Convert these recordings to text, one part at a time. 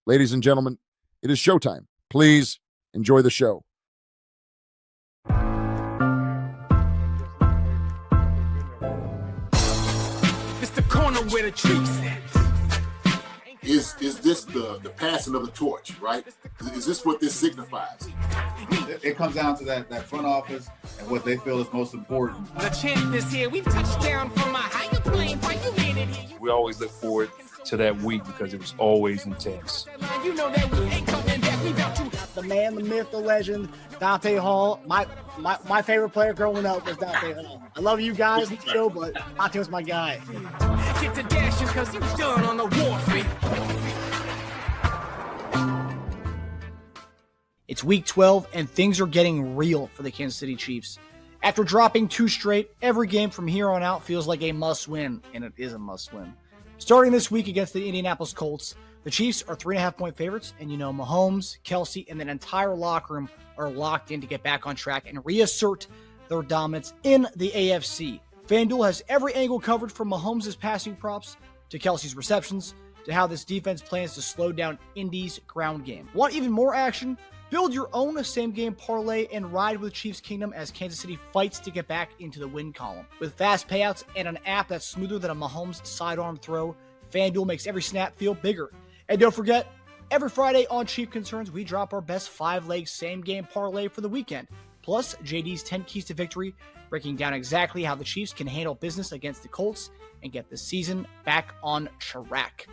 Ladies and gentlemen, it is showtime. Please enjoy the show. It's the corner where the treats at. Is this the passing of the torch, right? Is this what this signifies? It comes down to that front office and what they feel is most important. The champ is here. We've touched down from a higher plane. Why you made it here? We always look forward to that week because it was always intense. You know that we ain't coming back. We about to. The man, the myth, the legend, Dante Hall. My favorite player growing up was Dante Hall. I love you guys on the show, but Dante was my guy. Get to dashing because you done on the warfare. It's week 12, and things are getting real for the Kansas City Chiefs. After dropping 2 straight, every game from here on out feels like a must-win, and it is a must-win. Starting this week against the Indianapolis Colts, the Chiefs are 3.5-point favorites, and you know Mahomes, Kelsey, and that entire locker room are locked in to get back on track and reassert their dominance in the AFC. FanDuel has every angle covered from Mahomes' passing props to Kelsey's receptions to how this defense plans to slow down Indy's ground game. Want even more action? Build your own same-game parlay and ride with Chiefs Kingdom as Kansas City fights to get back into the win column. With fast payouts and an app that's smoother than a Mahomes sidearm throw, FanDuel makes every snap feel bigger. And don't forget, every Friday on Chief Concerns, we drop our best 5-leg same-game parlay for the weekend. Plus, JD's 10 Keys to Victory, breaking down exactly how the Chiefs can handle business against the Colts and get the season back on track.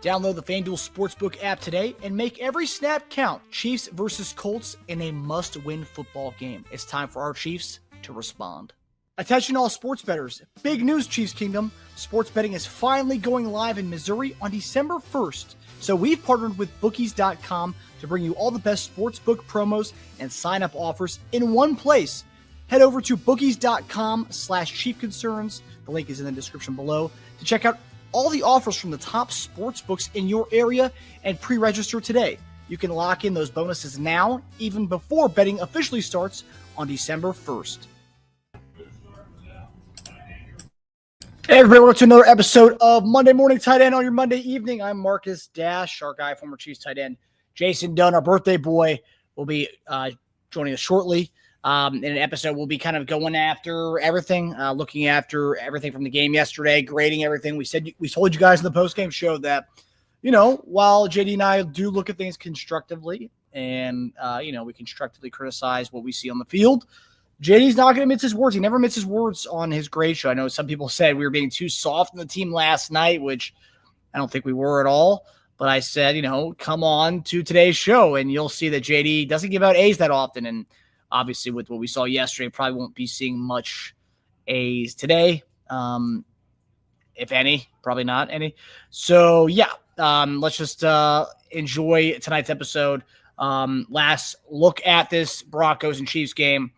Download the FanDuel Sportsbook app today and make every snap count. Chiefs versus Colts in a must-win football game. It's time for our Chiefs to respond. Attention all sports bettors. Big news, Chiefs Kingdom. Sports betting is finally going live in Missouri on December 1st. So we've partnered with bookies.com to bring you all the best sportsbook promos and sign-up offers in one place. Head over to bookies.com/chiefconcerns. The link is in the description below to check out all the offers from the top sports books in your area and pre-register today. You can lock in those bonuses now, even before betting officially starts on December 1st. Hey everybody, welcome to another episode of Monday Morning Tight End on your Monday evening. I'm Marcus Dash, our guy, former Chiefs tight end. Jason Dunn, our birthday boy, will be joining us shortly. In an episode, we'll be kind of going after everything, looking after everything from the game yesterday, grading everything. We told you guys in the post-game show that, while JD and I do look at things constructively and, we constructively criticize what we see on the field, JD's not going to mince his words. He never minces words on his grade show. I know some people said we were being too soft on the team last night, which I don't think we were at all. But I said, come on to today's show and you'll see that JD doesn't give out A's that often. And obviously, with what we saw yesterday, probably won't be seeing much A's today, if any. Probably not any. So, yeah, let's just enjoy tonight's episode. Last look at this Broncos and Chiefs game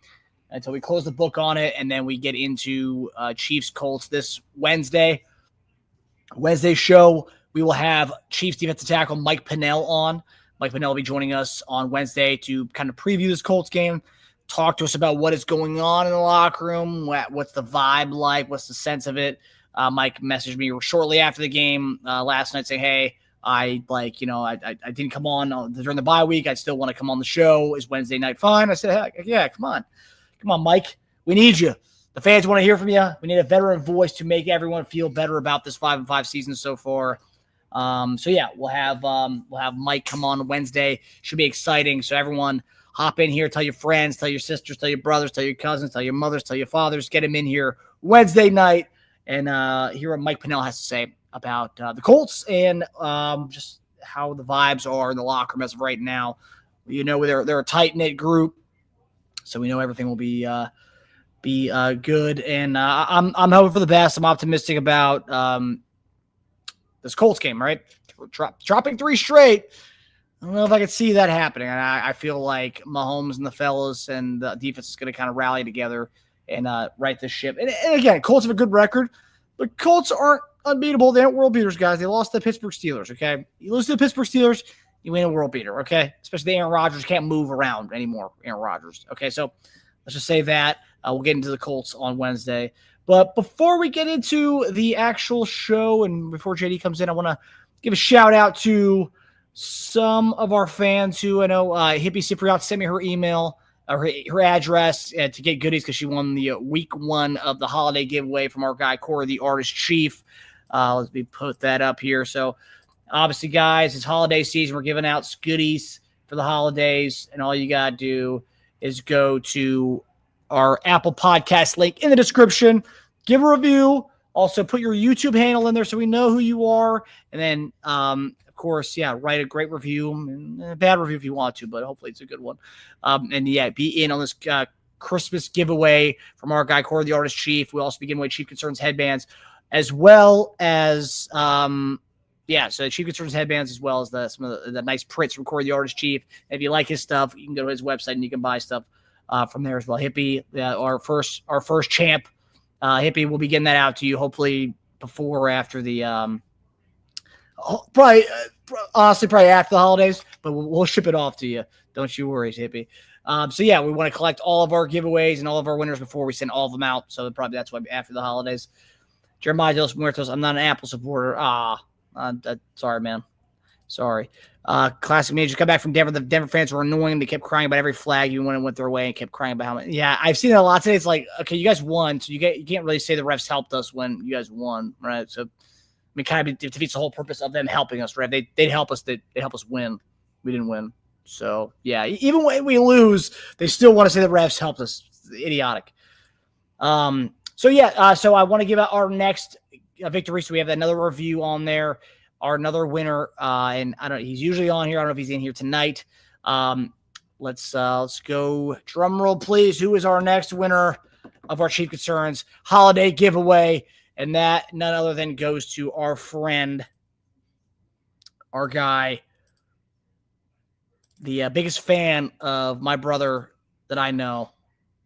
until we close the book on it, and then we get into Chiefs-Colts this Wednesday. Wednesday show, we will have Chiefs defensive tackle Mike Pennell on. Mike Pennell will be joining us on Wednesday to kind of preview this Colts game, talk to us about what is going on in the locker room, what's the vibe like, what's the sense of it. Mike messaged me shortly after the game last night saying, hey, I didn't come on during the bye week. I still want to come on the show. Is Wednesday night fine? I said, heck, yeah, come on. Come on, Mike. We need you. The fans want to hear from you. We need a veteran voice to make everyone feel better about this 5-5 season so far. So yeah, we'll have Mike come on Wednesday. Should be exciting. So everyone hop in here, tell your friends, tell your sisters, tell your brothers, tell your cousins, tell your mothers, tell your fathers, get him in here Wednesday night and hear what Mike Pennell has to say about the Colts and just how the vibes are in the locker room as of right now. They're a tight-knit group, so we know everything will be good. And I'm hoping for the best. I'm optimistic about this Colts game, right? Dropping 3 straight. I don't know if I could see that happening. I feel like Mahomes and the fellas and the defense is going to kind of rally together and right this ship. And again, Colts have a good record, but Colts aren't unbeatable. They aren't world beaters, guys. They lost to the Pittsburgh Steelers, okay? You lose to the Pittsburgh Steelers, you win a world beater, okay? Especially Aaron Rodgers can't move around anymore, Aaron Rodgers. Okay, so let's just say that. We'll get into the Colts on Wednesday. But before we get into the actual show and before JD comes in, I want to give a shout-out to some of our fans who I know, Hippie Cypriot sent me her email, her address to get goodies because she won the week 1 of the holiday giveaway from our guy Corey, the artist chief. Let me put that up here. So obviously, guys, it's holiday season. We're giving out goodies for the holidays, and all you got to do is go to our Apple Podcast link in the description, give a review, also put your YouTube handle in there so we know who you are, and then, of course, write a great review, and a bad review if you want to, but hopefully it's a good one. And be in on this Christmas giveaway from our guy, Corey, the artist chief. We'll also be giving away Chief Concerns headbands, as well as so Chief Concerns headbands, as well as some of the nice prints from Corey, the artist chief. And if you like his stuff, you can go to his website and you can buy stuff from there as well. Hippie, our first champ, Hippie, will be getting that out to you hopefully before or after the probably after the holidays, but we'll ship it off to you. Don't you worry, Hippie. We want to collect all of our giveaways and all of our winners before we send all of them out. So probably that's why after the holidays. Jeremiah de los Muertos, I'm not an Apple supporter. Sorry, man. Sorry. Classic Media just got back from Denver. The Denver fans were annoying. They kept crying about every flag even when it went their way and kept crying about how many. Yeah, I've seen it a lot today. It's like, okay, you guys won, so you can't really say the refs helped us when you guys won, right? So, I mean, kind of defeats the whole purpose of them helping us, right? They'd help us. They'd help us win. We didn't win. So, yeah, even when we lose, they still want to say the refs helped us. It's idiotic. So I want to give out our next victory. So we have another review on there, another winner. And I don't know, he's usually on here. I don't know if he's in here tonight. Let's go. Drum roll, please. Who is our next winner of our Chief Concerns holiday giveaway? And that none other than goes to our friend, our guy, the biggest fan of my brother that I know.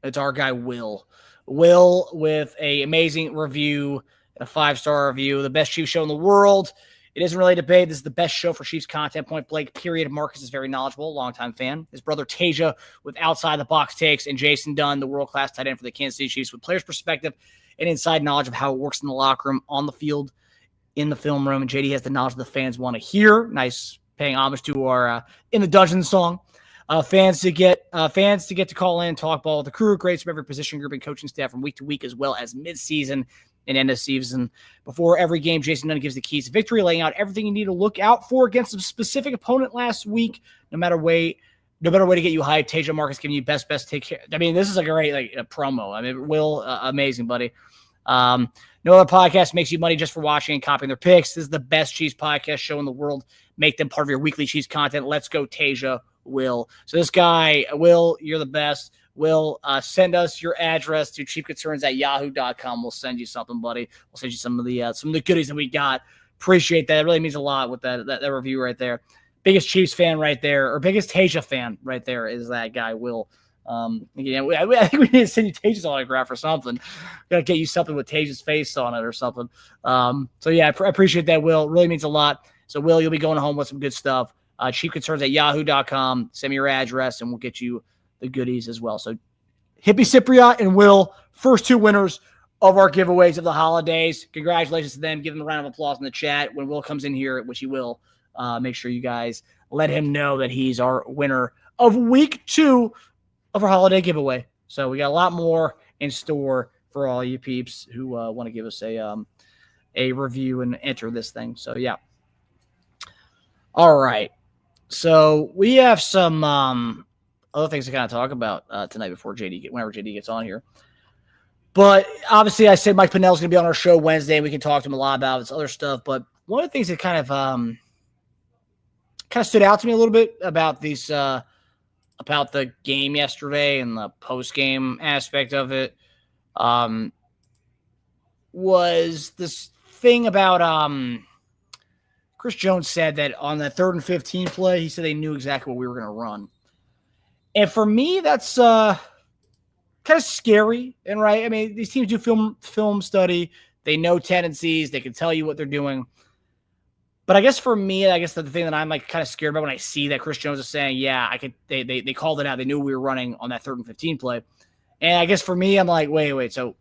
It's our guy, Will. Will with a amazing review, a 5-star review, the best Chiefs show in the world. It isn't really a debate. This is the best show for Chiefs content, point blank, period. Marcus is very knowledgeable, longtime fan. His brother Tasia with outside the box takes, and Jason Dunn, the world-class tight end for the Kansas City Chiefs, with players' perspective and inside knowledge of how it works in the locker room, on the field, in the film room. And JD has the knowledge the fans want to hear. Nice, paying homage to our In the Dungeon song. Fans to get to call in and talk ball with the crew. Great from every position group and coaching staff from week to week, as well as mid-season and end of season. Before every game, Jason Dunn gives the keys to victory, laying out everything you need to look out for against a specific opponent last week. No matter way to get you hyped. Tasia Marcus giving you best take care. I mean, this is a great a promo. I mean, Will, amazing, buddy. No other podcast makes you money just for watching and copying their picks. This is the best Chiefs podcast show in the world. Make them part of your weekly Chiefs content. Let's go, Tasia. Will. So this guy, Will, you're the best. Will, send us your address to chiefconcerns@yahoo.com. We'll send you something, buddy. We'll send you some of the goodies that we got. Appreciate that. It really means a lot with that review right there. Biggest Chiefs fan right there, or biggest Tasia fan right there is that guy, Will. I think we need to send you Tasia's autograph or something. Got to get you something with Tasia's face on it or something. I appreciate that, Will. It really means a lot. So, Will, you'll be going home with some good stuff. Chiefconcerns@yahoo.com. Send me your address, and we'll get you the goodies as well. So, Hippie Cypriot and Will, first 2 winners of our giveaways of the holidays. Congratulations to them. Give them a round of applause in the chat. When Will comes in here, which he will, make sure you guys let him know that he's our winner of week 2 of our holiday giveaway. So we got a lot more in store for all you peeps who want to give us a review and enter this thing. So, yeah. All right. So we have some other things to kind of talk about tonight before whenever JD gets on here. But obviously, I said Mike Pinnell's going to be on our show Wednesday. We can talk to him a lot about this other stuff. But one of the things that kind of stood out to me a little bit about these about the game yesterday and the post game aspect of it was this thing about Chris Jones said that on the 3rd and 15 play, he said they knew exactly what we were going to run. And for me, that's kind of scary. And right, I mean, these teams do film study. They know tendencies. They can tell you what they're doing. But I guess for me, the thing that I'm like kind of scared about when I see that Chris Jones is saying, yeah, they called it out. They knew we were running on that 3rd and 15 play. And I guess for me, I'm like, wait. So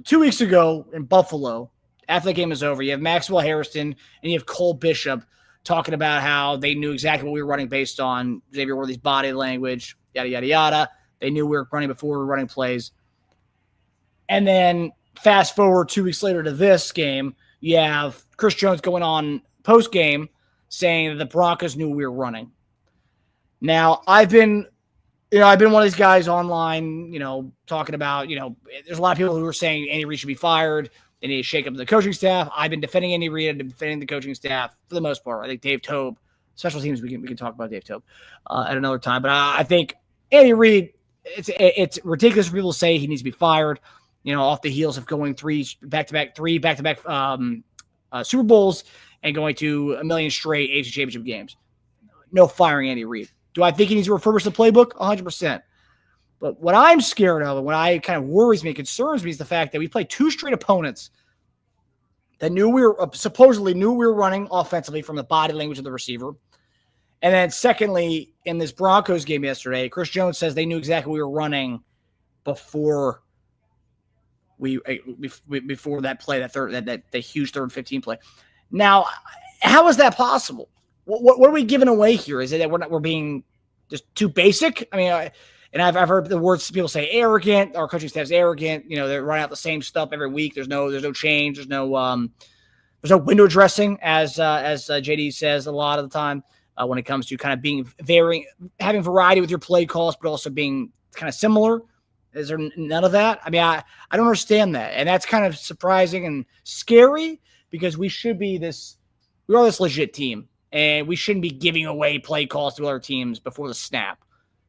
2 weeks ago in Buffalo, after the game is over, you have Maxwell Harrison and you have Cole Bishop talking about how they knew exactly what we were running based on Xavier Worthy's body language, yada, yada, yada. They knew we were running before we were running plays. And then fast forward 2 weeks later to this game, you have Chris Jones going on post-game saying that the Broncos knew we were running. Now, I've been one of these guys online, talking about, there's a lot of people who are saying Andy Reid should be fired. They need to shake up the coaching staff. I've been defending Andy Reid and defending the coaching staff for the most part. I think Dave Tobe, special teams, we can talk about Dave Tobe at another time. But I think Andy Reid, it's ridiculous for people to say he needs to be fired, off the heels of going three back-to-back Super Bowls and going to a million straight AFC Championship games. No firing Andy Reid. Do I think he needs to refurbish the playbook? 100%. But what I'm scared of and what I kind of worries me, concerns me, is the fact that we played 2 straight opponents that supposedly knew we were running offensively from the body language of the receiver. And then secondly, in this Broncos game yesterday, Chris Jones says they knew exactly what we were running before that play, that huge 3rd and 15 play. Now, how is that possible? What are we giving away here? Is it that we're being just too basic? I mean, and I've heard the words people say arrogant. Our coaching staff's arrogant. They're running out the same stuff every week. There's no change. There's no window dressing, as JD says a lot of the time when it comes to kind of having variety with your play calls, but also being kind of similar. Is there none of that? I mean, I don't understand that, and that's kind of surprising and scary because we are this legit team. And we shouldn't be giving away play calls to other teams before the snap,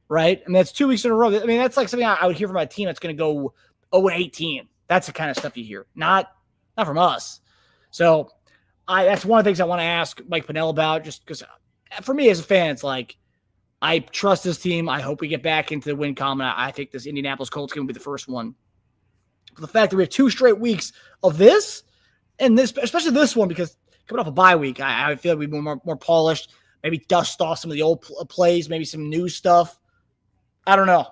right? I mean, that's 2 weeks in a row. I mean, that's like something I would hear from a team that's going to go 0-18. That's the kind of stuff you hear, not from us. So that's one of the things I want to ask Mike Pennell about, just because for me as a fan, it's like I trust this team. I hope we get back into the win column. I think this Indianapolis Colts game will be the first one. But the fact that we have 2 straight weeks of this, and this, especially this one, because coming off a bye week, I feel like we'd be more polished, maybe dust off some of the old plays, maybe some new stuff. I don't know.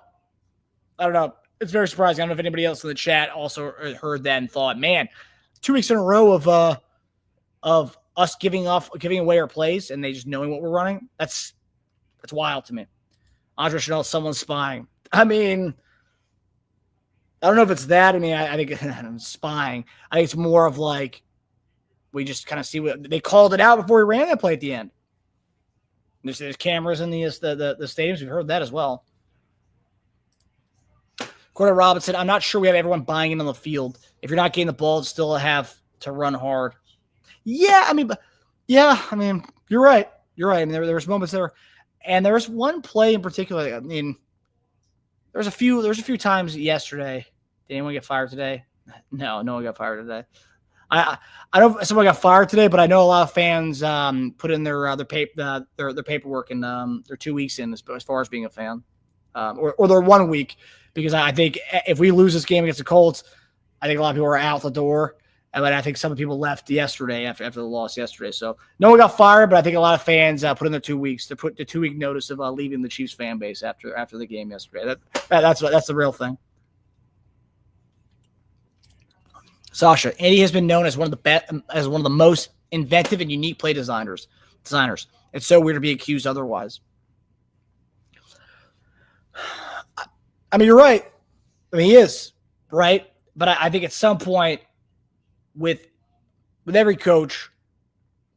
It's very surprising. I don't know if anybody else in the chat also heard that and thought, man, 2 weeks in a row of us giving away our plays and they just knowing what we're running. That's wild to me. Andre Chanel, someone's spying. I mean, I don't know if it's that. I mean, I think spying. I think it's more of like, we just kind of see what they called it out before we ran that play at the end. There's cameras in the stadiums. We've heard that as well. Corey Robinson, I'm not sure we have everyone buying in on the field. If you're not getting the ball, still have to run hard. Yeah, I mean, you're right. I mean, there was moments there, and there was one play in particular. I mean, there's a few times yesterday. Did anyone get fired today? No one got fired today. I know someone got fired today, but I know a lot of fans put in their paperwork and they're 2 weeks in as far as being a fan, or they're 1 week, because I think if we lose this game against the Colts, I think a lot of people are out the door, and I think some people left yesterday after the loss yesterday. So no one got fired, but I think a lot of fans put in their 2 weeks to put the 2 week notice of leaving the Chiefs fan base after the game yesterday. That's the real thing. Sasha, Andy has been known as one of the most inventive and unique play designers. It's so weird to be accused otherwise. I mean, you're right. I mean, he is, right? But I think at some point with every coach,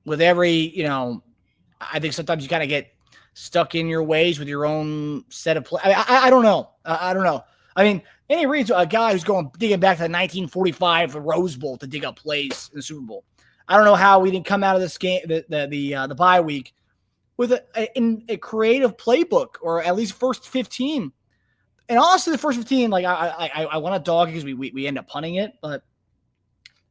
with every, I think sometimes you kind of get stuck in your ways with your own set of play. I don't know. I don't know. I mean, Andy Reid's a guy who's digging back to the 1945 Rose Bowl to dig up plays in the Super Bowl. I don't know how we didn't come out of this game, the bye week, with a creative playbook, or at least first 15. And honestly, the first 15, like I want to dog it because we end up punting it. But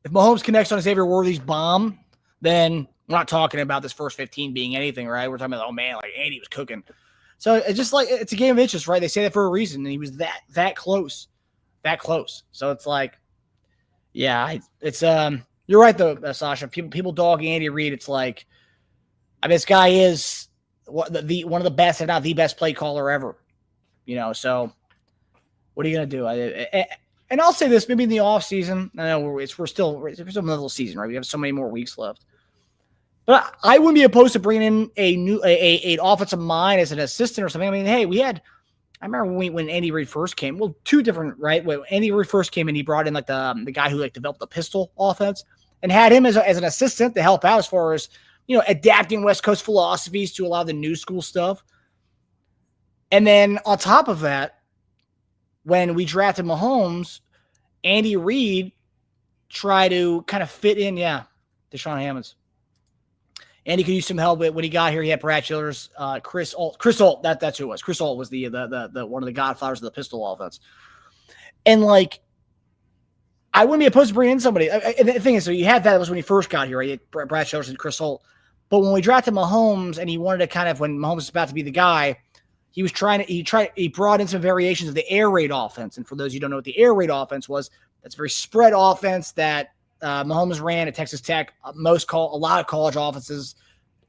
if Mahomes connects on Xavier Worthy's bomb, then we're not talking about this first 15 being anything, right? We're talking about, oh man, like Andy was cooking. So it's just like, it's a game of inches, right? They say that for a reason. And he was that close. So it's like, yeah, it's you're right though, Sasha. People dogging Andy Reid. It's like, I mean, this guy is one of the best, if not the best play caller ever. So what are you gonna do? And I'll say this, maybe in the off season. I know we're still in the middle of the season, right? We have so many more weeks left. But I wouldn't be opposed to bringing in an offensive mind as an assistant or something. I mean, hey, I remember when Andy Reid first came. Well, two different, right? When Andy Reid first came in, he brought in like the guy who like developed the pistol offense and had him as an assistant to help out as far as, adapting West Coast philosophies to a lot of the new school stuff. And then on top of that, when we drafted Mahomes, Andy Reid tried to kind of fit in, Deshaun Hammonds. Andy could use some help when he got here. He had Brad Childers, Chris Alt. That's who it was. Chris Alt was the one of the godfathers of the pistol offense. And I wouldn't be opposed to bringing in somebody. And the thing is, so you had that was when he first got here, right? You had Brad Childers and Chris Alt. But when we drafted Mahomes, and he wanted to kind of, when Mahomes was about to be the guy, he brought in some variations of the air raid offense. And for those who don't know what the air raid offense was, that's a very spread offense that Mahomes ran at Texas Tech. A lot of college offenses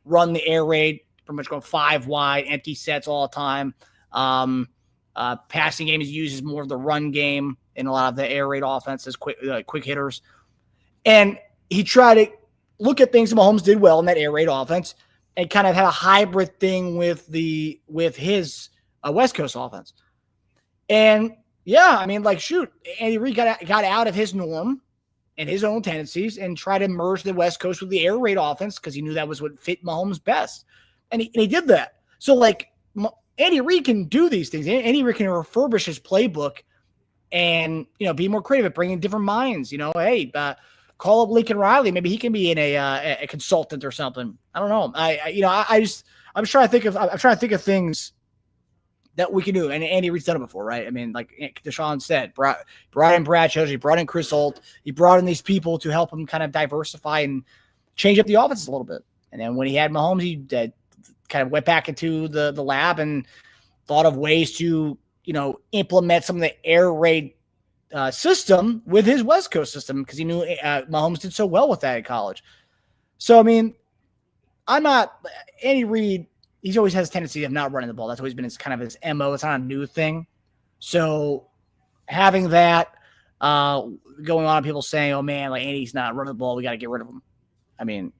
run the air raid, pretty much going 5 wide, empty sets all the time. Passing game is used as more of the run game in a lot of the air raid offenses, quick hitters. And he tried to look at things that Mahomes did well in that air raid offense and kind of had a hybrid thing with his West Coast offense. And Andy Reid got out of his norm and his own tendencies and tried to merge the West Coast with the air raid offense because he knew that was what fit Mahomes best. And he did that. So Andy Reid can do these things. Andy Reid can refurbish his playbook and, be more creative at bringing different minds. Hey, call up Lincoln Riley. Maybe he can be in a consultant or something. I don't know. I'm trying to think of things that we can do. And Andy Reid's done it before, right? I mean, like Deshaun said, brought in Brad Childers, he brought in Chris Holt, he brought in these people to help him kind of diversify and change up the offense a little bit. And then when he had Mahomes, he kind of went back into the lab and thought of ways to, implement some of the air raid system with his West Coast system because he knew Mahomes did so well with that in college. So, I mean, Andy Reid, he's always has a tendency of not running the ball. That's always been his MO. It's not a new thing. So having that going on, people saying, oh man, Andy's not running the ball. We got to get rid of him. I mean,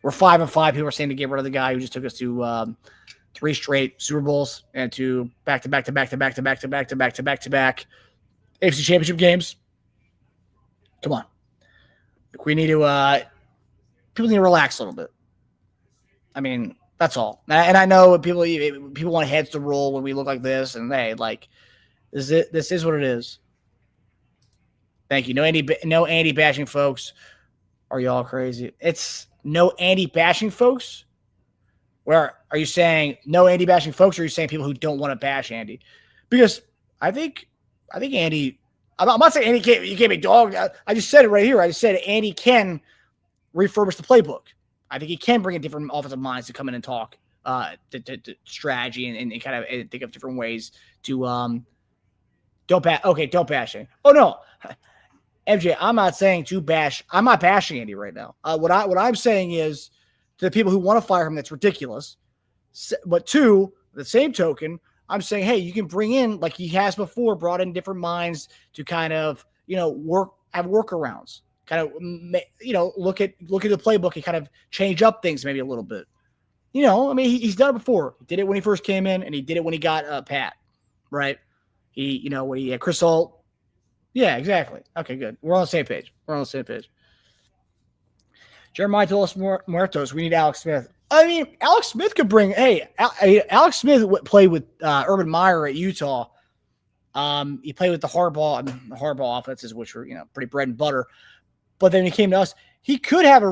we're 5-5. People are saying to get rid of the guy who just took us to 3 straight Super Bowls and to back-to-back AFC Championship games. Come on. We need to people need to relax a little bit. I mean, that's all. And I know people want heads to roll when we look like this, and hey, this is what it is. Thank you. No Andy bashing, folks. Are y'all crazy? It's no Andy bashing, folks. Where are you saying no Andy bashing, folks? Or are you saying people who don't want to bash Andy? Because I think Andy. I'm not saying Andy can't. You can't be dog. I just said it right here. I just said Andy can refurbish the playbook. I think he can bring in different offensive minds to come in and talk to strategy and kind of think of different ways to don't bash him. Oh no, MJ, I'm not saying to bash. I'm not bashing Andy right now. What I'm saying is to the people who want to fire him, that's ridiculous. But to the same token, I'm saying, hey, you can bring in, like he has before, brought in different minds to kind of have workarounds. Kind of, look at the playbook and kind of change up things maybe a little bit. I mean, he's done it before. He did it when he first came in, and he did it when he got Pat, right? When he had Chris Holt. Yeah, exactly. Okay, good. We're on the same page. Jeremiah Tolos Muertos, we need Alex Smith. I mean, Alex Smith could bring, Alex Smith played with Urban Meyer at Utah. He played with the Harbaugh offenses, which were, pretty bread and butter. But then he came to us. He could have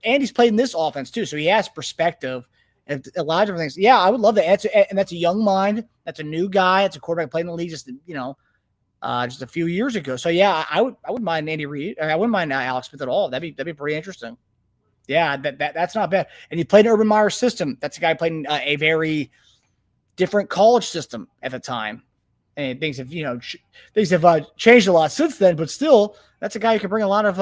Andy's played in this offense too, so he has perspective and a lot of different things. Yeah, I would love that. And that's a young mind. That's a new guy. It's a quarterback playing in the league just a few years ago. So yeah, I wouldn't mind Andy Reid. I wouldn't mind Alex Smith at all. That'd be pretty interesting. Yeah, that's not bad. And he played in Urban Meyer's system. That's a guy playing a very different college system at the time. And things have changed a lot since then, but still, that's a guy who can bring a lot of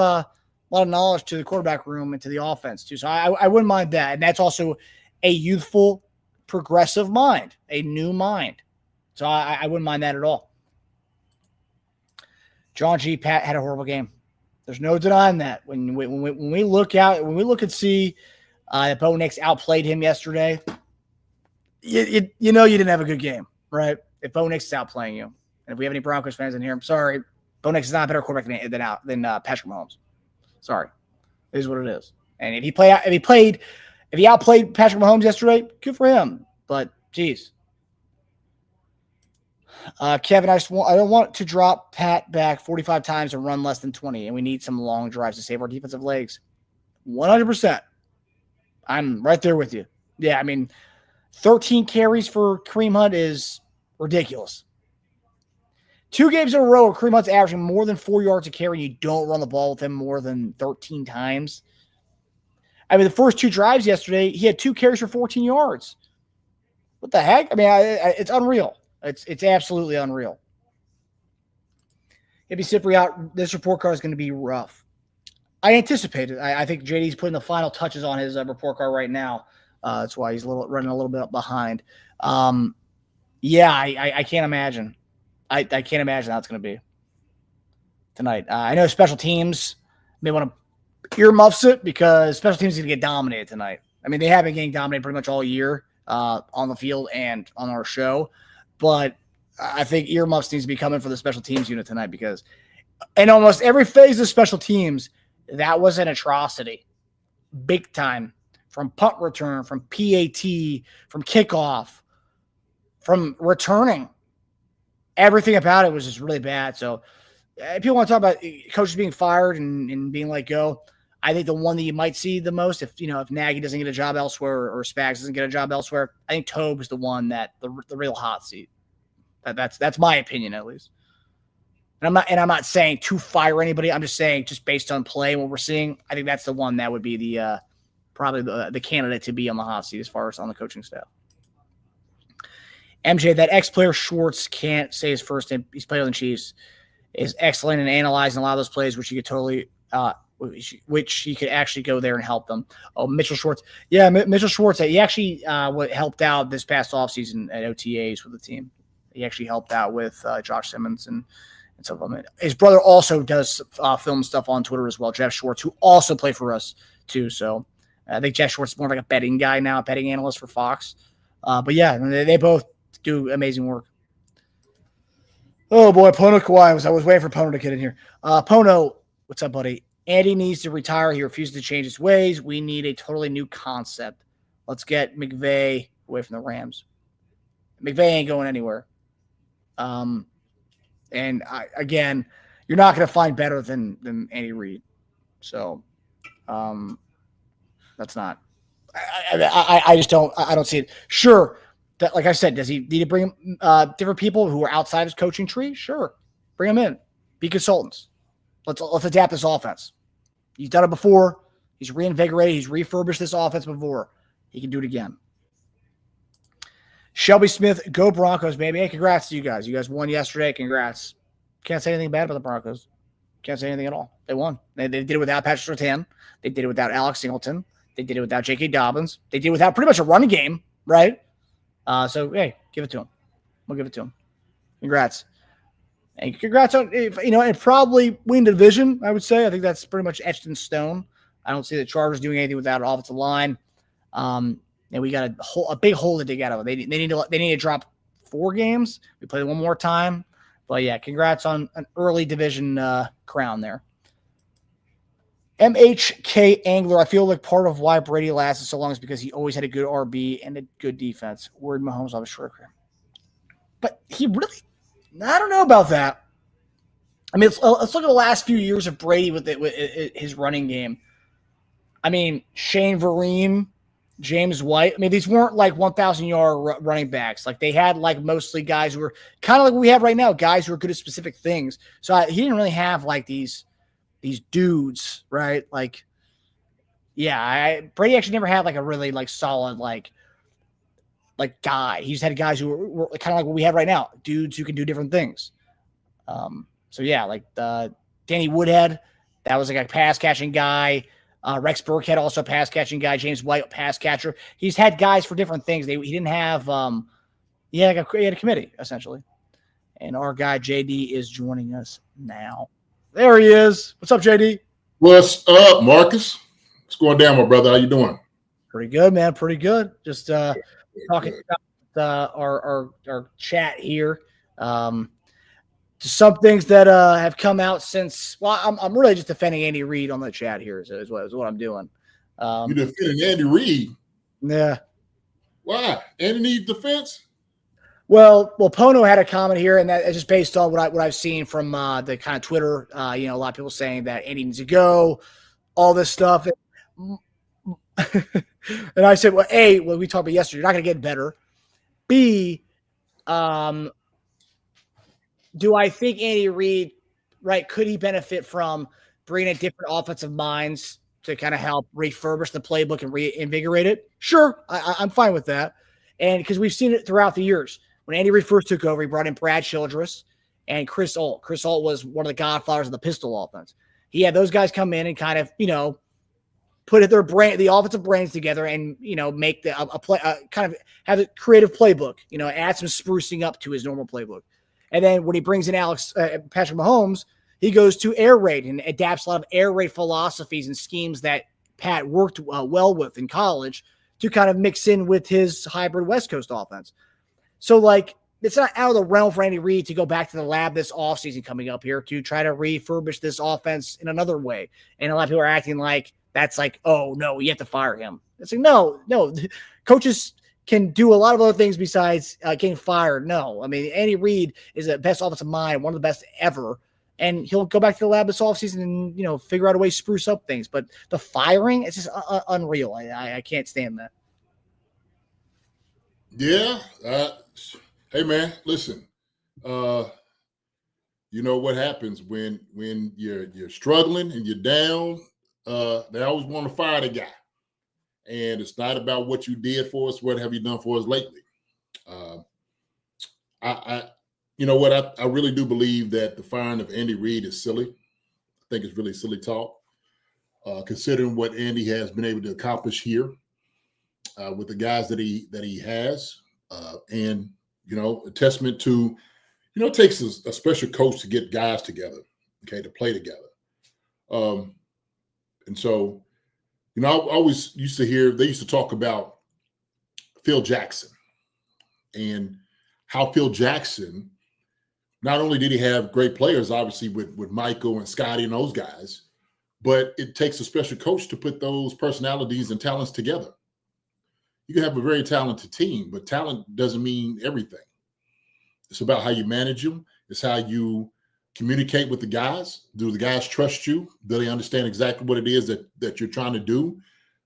knowledge to the quarterback room and to the offense too. So I wouldn't mind that. And that's also a youthful, progressive mind, a new mind. So I wouldn't mind that at all. John G. Pat had a horrible game. There's no denying that. When we look and see that Bo Nix outplayed him yesterday, you know you didn't have a good game, right? If Bo Nix is outplaying you, and if we have any Broncos fans in here, I'm sorry, Bo Nix is not a better quarterback than Patrick Mahomes. Sorry, it is what it is. And if he outplayed Patrick Mahomes yesterday, good for him. But geez. Kevin, I don't want to drop Pat back 45 times and run less than 20, and we need some long drives to save our defensive legs. 100%. I'm right there with you. Yeah, I mean, 13 carries for Kareem Hunt is ridiculous. 2 games in a row where Kareem Hunt's averaging more than 4 yards a carry, and you don't run the ball with him more than 13 times. I mean, the first 2 drives yesterday, he had 2 carries for 14 yards. What the heck? I mean, it's unreal. It's absolutely unreal. If Cypriot, this report card is going to be rough. I anticipate it. I think JD's putting the final touches on his report card right now. That's why he's running a little bit behind. Yeah, I can't imagine. I can't imagine how it's going to be tonight. I know special teams may want to earmuffs it because special teams is going to get dominated tonight. I mean, they have been getting dominated pretty much all year on the field and on our show. But I think earmuffs needs to be coming for the special teams unit tonight because in almost every phase of special teams, that was an atrocity. Big time. From punt return, from PAT, from kickoff, from returning. Everything about it was just really bad. So people want to talk about coaches being fired and being let go. I think the one that you might see the most, if Nagy doesn't get a job elsewhere or Spags doesn't get a job elsewhere, I think Tobe is the one that the real hot seat. That's my opinion at least. And I'm not saying to fire anybody. I'm just saying just based on play and what we're seeing, I think that's the one that would be the probably the candidate to be on the hot seat as far as on the coaching staff. MJ, that ex-player Schwartz can't say his first name. He's played on the Chiefs. Is excellent in analyzing a lot of those plays, which he could totally which he could actually go there and help them. Oh, Mitchell Schwartz. Yeah, Mitchell Schwartz. He actually helped out this past offseason at OTAs with the team. He actually helped out with Josh Simmons and stuff like that. His brother also does film stuff on Twitter as well, Jeff Schwartz, who also played for us too. So I think Jeff Schwartz is more like a betting guy now, a betting analyst for Fox. But yeah, they both do amazing work. Oh boy, Pono Kawhi. I was waiting for Pono to get in here. Pono, what's up, buddy? Andy needs to retire. He refuses to change his ways. We need a totally new concept. Let's get McVay away from the Rams. McVay ain't going anywhere. And again, you're not going to find better than Andy Reid. So, that's not. I just don't. I don't see it. Sure, that like I said, does he need to bring different people who are outside his coaching tree? Sure, bring them in. Be consultants. Let's adapt this offense. He's done it before. He's reinvigorated. He's refurbished this offense before. He can do it again. Shelby Smith, go Broncos, baby. Hey, congrats to you guys. You guys won yesterday. Congrats. Can't say anything bad about the Broncos. Can't say anything at all. They won. They did it without Patrick Surtain. They did it without Alex Singleton. They did it without J.K. Dobbins. They did it without pretty much a running game, right? So, hey, give it to him. We'll give it to him. Congrats. And congrats on, and probably win the division, I would say. I think that's pretty much etched in stone. I don't see the Chargers doing anything without an offensive line. And we got a big hole to dig out of. They need to drop 4 games. We play one more time. But, yeah, congrats on an early division crown there. MHK Angler, I feel like part of why Brady lasted so long is because he always had a good RB and a good defense. Word Mahomes on a short career. But he really, I don't know about that. I mean, let's look at the last few years of Brady with his running game. I mean, Shane Vereen, James White. I mean, these weren't like 1,000-yard running backs. Like they had like mostly guys who were kind of like what we have right now, guys who are good at specific things. So he didn't really have like these dudes, right? Like, yeah, Brady actually never had like a really like solid like guy. He just had guys who were kind of like what we have right now, dudes who can do different things. So yeah, like Danny Woodhead, that was like a pass catching guy. Rex Burkhead, also a pass catching guy. James White, pass catcher. He's had guys for different things. He didn't have he had a committee essentially. And our guy JD is joining us now. There he is. What's up, JD? What's up, Marcus? What's going down, my brother? How you doing? Pretty good, man. Pretty good. Just talking about our chat here. Just some things that have come out since. Well, I'm really just defending Andy Reid on the chat here. Is what I'm doing. You defending Andy Reid? Yeah. Why? Andy needs defense? Well, Pono had a comment here, and that is just based on what I've seen from the kind of Twitter. A lot of people saying that Andy needs to go, all this stuff. And I said, well, A, what we talked about yesterday, you're not going to get better. B, do I think Andy Reid, right, could he benefit from bringing in different offensive minds to kind of help refurbish the playbook and reinvigorate it? Sure, I'm fine with that. And because we've seen it throughout the years. When Andy Reid first took over, he brought in Brad Childress and Chris Alt. Chris Alt was one of the godfathers of the pistol offense. He had those guys come in and kind of, put the offensive brains together and, make kind of have a creative playbook, add some sprucing up to his normal playbook. And then when he brings in Patrick Mahomes, he goes to air raid and adapts a lot of air raid philosophies and schemes that Pat worked well with in college to kind of mix in with his hybrid West Coast offense. So, it's not out of the realm for Andy Reid to go back to the lab this offseason coming up here to try to refurbish this offense in another way. And a lot of people are acting like that's oh, no, you have to fire him. It's no. Coaches can do a lot of other things besides getting fired. No. I mean, Andy Reid is the best offensive mind, one of the best ever. And he'll go back to the lab this offseason and, figure out a way to spruce up things. But the firing, it's just unreal. I can't stand that. Yeah. Hey, man, listen. You know what happens when you're struggling and you're down. They always want to fire the guy. And it's not about what you did for us. What have you done for us lately? You know what? I really do believe that the firing of Andy Reid is silly. I think it's really silly talk, considering what Andy has been able to accomplish here with the guys that he has, and a testament to, it takes a special coach to get guys together, okay, to play together. And so, I always used to hear they used to talk about Phil Jackson and how Phil Jackson. Not only did he have great players, obviously, with Michael and Scotty and those guys, but it takes a special coach to put those personalities and talents together. You can have a very talented team, but talent doesn't mean everything. It's about how you manage them. It's how you communicate with the guys. Do the guys trust you? Do they understand exactly what it is that you're trying to do,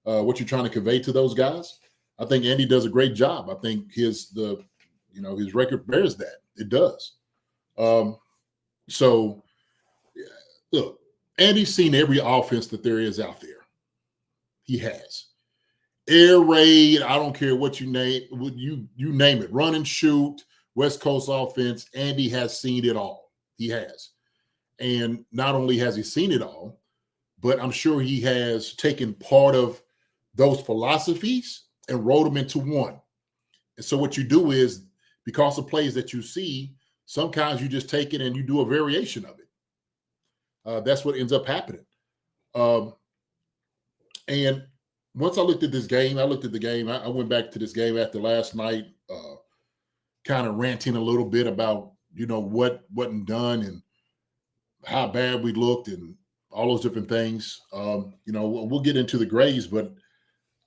what you're trying to convey to those guys? I think Andy does a great job. I think his record bears that. It does. So look, Andy's seen every offense that there is out there. He has. Air raid, I don't care what you name, you name it, run and shoot, West Coast offense. Andy has seen it all. He has. And not only has he seen it all, but I'm sure he has taken part of those philosophies and rolled them into one. And so what you do is, because of plays that you see, sometimes you just take it and you do a variation of it. That's what ends up happening. And once I looked at this game, I went back to this game after last night, kind of ranting a little bit about, what wasn't done and how bad we looked and all those different things. We'll get into the grades, but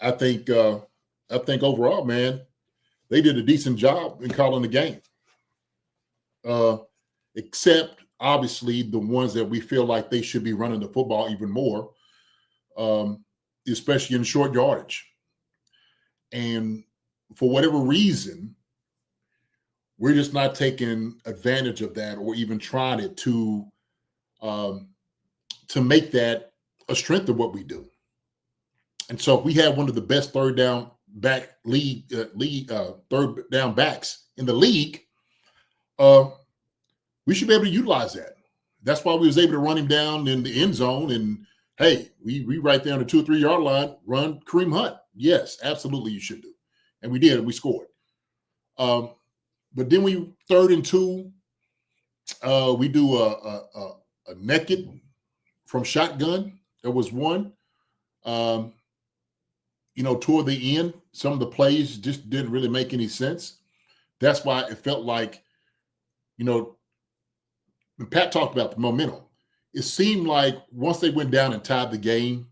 I think overall, man, they did a decent job in calling the game. Except obviously the ones that we feel like they should be running the football even more, especially in short yardage. And for whatever reason, we're just not taking advantage of that or even trying it to make that a strength of what we do. And so if we have one of the best third down backs in the league, we should be able to utilize that. That's why we was able to run him down in the end zone. And hey, we right there on the 2 or 3 yard line, run Kareem Hunt. Yes, absolutely you should do. And we did, we scored. But then we 3rd and 2, we do naked from shotgun. There was one. Toward the end, some of the plays just didn't really make any sense. That's why it felt like, when Pat talked about the momentum, it seemed like once they went down and tied the game,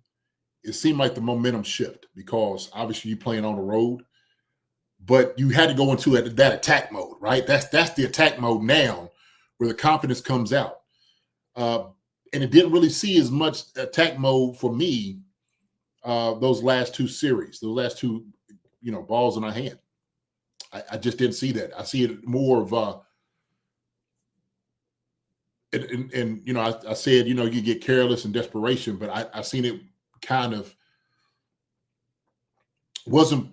it seemed like the momentum shift because obviously you're playing on the road, but you had to go into that attack mode, right? That's the attack mode now where the confidence comes out. And it didn't really see as much attack mode for me those last two series, those last two, balls in our hand. I just didn't see that. I see it more of I said, you get careless and desperation, but I seen it kind of wasn't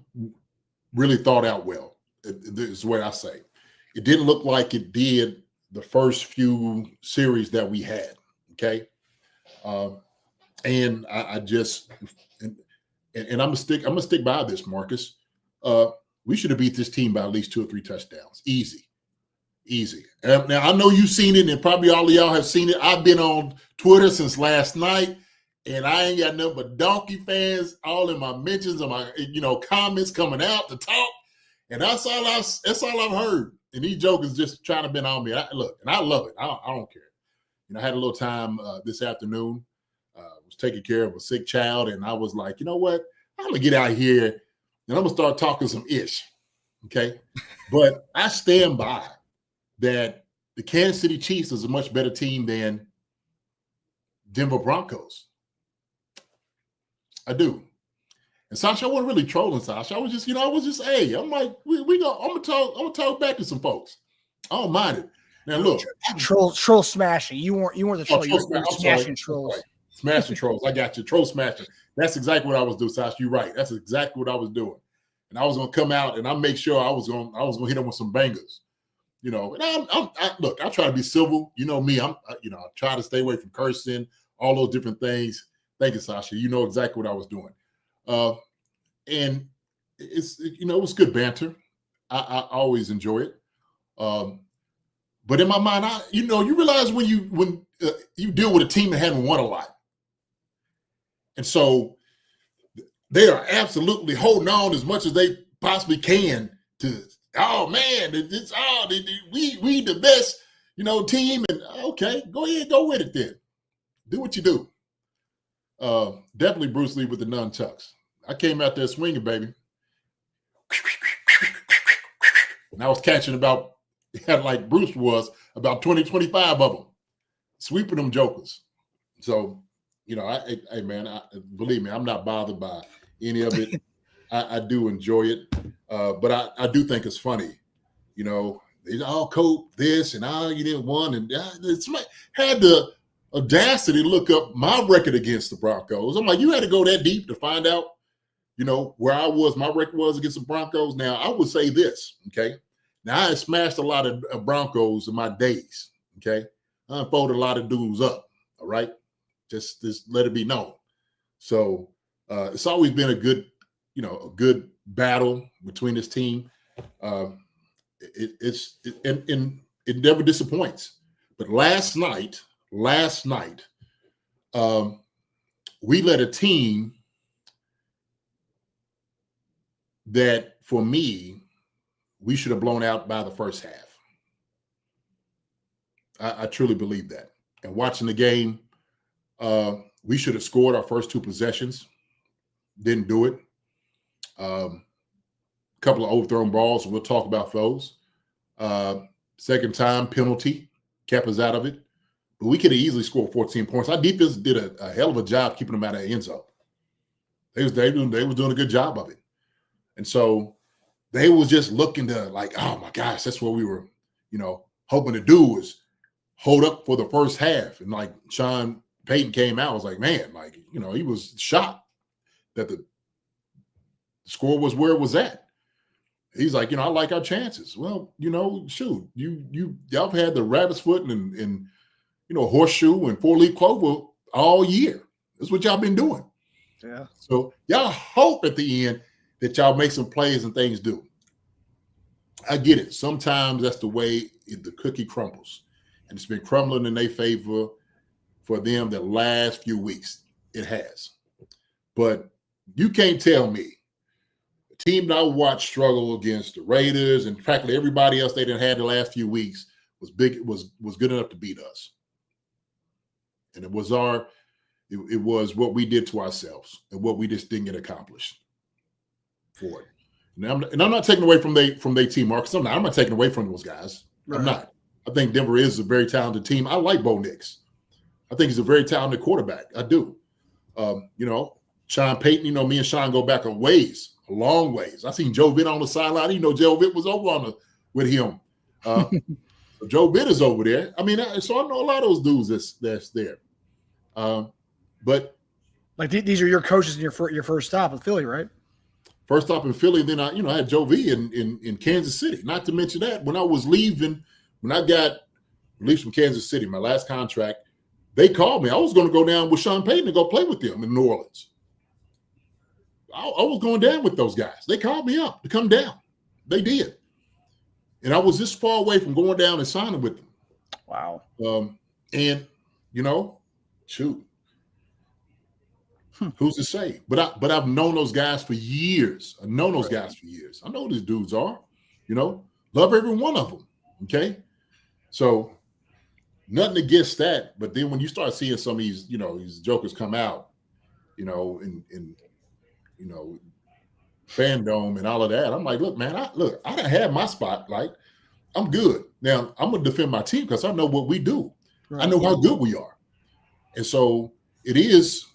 really thought out well. Is the way I say. It didn't look like it did the first few series that we had. Okay. And I just and I'm gonna stick by this, Marcus. We should have beat this team by at least 2 or 3 touchdowns. Easy. Now I know you've seen it, and probably all of y'all have seen it. I've been on Twitter since last night, and I ain't got nothing but donkey fans all in my mentions and my comments coming out to talk, and that's all I've heard. And these jokers just trying to bend on me. And I love it. I don't care. I had a little time this afternoon. Was taking care of a sick child, and I was like, you know what? I'm gonna get out here and I'm gonna start talking some ish. Okay, but I stand by that the Kansas City Chiefs is a much better team than Denver Broncos. I do. And Sasha, I wasn't really trolling Sasha. I was just, hey, I'm like, I'm gonna talk back to some folks. I don't mind it. Now look, troll smashing. You weren't the troll. You were smashing trolls. Smashing trolls. I got you. Troll smashing. That's exactly what I was doing, Sasha. You're right. That's exactly what I was doing. And I was gonna come out and I make sure I was gonna hit them with some bangers. And look, I try to be civil. You know me. I try to stay away from cursing, all those different things. Thank you, Sasha. You know exactly what I was doing. And it was good banter. I always enjoy it. But in my mind, you realize when you deal with a team that hasn't won a lot, and so they are absolutely holding on as much as they possibly can to. Oh man, we the best team, and okay, go ahead, go with it then. Do what you do. Definitely Bruce Lee with the nunchucks. I came out there swinging, baby. And I was catching like Bruce was, about 20, 25 of them, sweeping them jokers. So, hey man, believe me, I'm not bothered by any of it. I do enjoy it, but I do think it's funny. They all cope this and you didn't won, and had the audacity to look up my record against the Broncos. I'm like, you had to go that deep to find out, where my record was against the Broncos. Now, I would say this, okay? Now, I had smashed a lot of Broncos in my days, okay? I folded a lot of dudes up, all right? Just let it be known. So it's always been a good battle between this team. It never disappoints. But last night, we let a team that, for me, we should have blown out by the first half. I truly believe that. And watching the game, we should have scored our first 2 possessions. Didn't do it. Couple of overthrown balls. We'll talk about those. Second time penalty kept us out of it. But we could have easily scored 14 points. Our defense did a hell of a job keeping them out of the end zone. They was doing a good job of it. And so they was just looking to like, oh my gosh, that's what we were, hoping to do was hold up for the first half. And like Sean Payton came out, I was like, man, he was shocked that the score was where it was at. He's like, I like our chances. Well, shoot, y'all have had the rabbit's foot and horseshoe and 4-leaf clover all year. That's what y'all been doing. Yeah. So y'all hope at the end that y'all make some plays and things do. I get it. Sometimes that's the way the cookie crumbles. And it's been crumbling in their favor. for them the last few weeks. It has. But you can't tell me the team that I watched struggle against the Raiders and practically everybody else they done had the last few weeks was good enough to beat us. And it was what we did to ourselves and what we just didn't get accomplished for it. And I'm not taking away from their team, Marcus. I'm not taking away from those guys. Right. I'm not. I think Denver is a very talented team. I like Bo Nix. I think he's a very talented quarterback. I do. Sean Payton, me and Sean go back a long ways. I seen Joe Vitt on the sideline. I didn't know Joe Vitt was over with him. Joe Vitt is over there. I mean, so I know a lot of those dudes that's there. But like these are your coaches in your first stop in Philly, right? First stop in Philly. Then I had Joe V in Kansas City. Not to mention that when I was leaving, when I got released from Kansas City, my last contract, they called me. I was going to go down with Sean Payton and go play with them in New Orleans. I was going down with those guys. They called me up to come down. They did. And I was this far away from going down and signing with them. Wow. And, shoot. Who's to say? But I've known those guys for years. I know who these dudes are. Love every one of them. Okay? So nothing against that. But then when you start seeing some of these, these jokers come out, in fandom and all of that, I'm like, look, man, I done had my spotlight. I'm good. Now I'm gonna defend my team because I know what we do. Right. I know how good we are. And so it is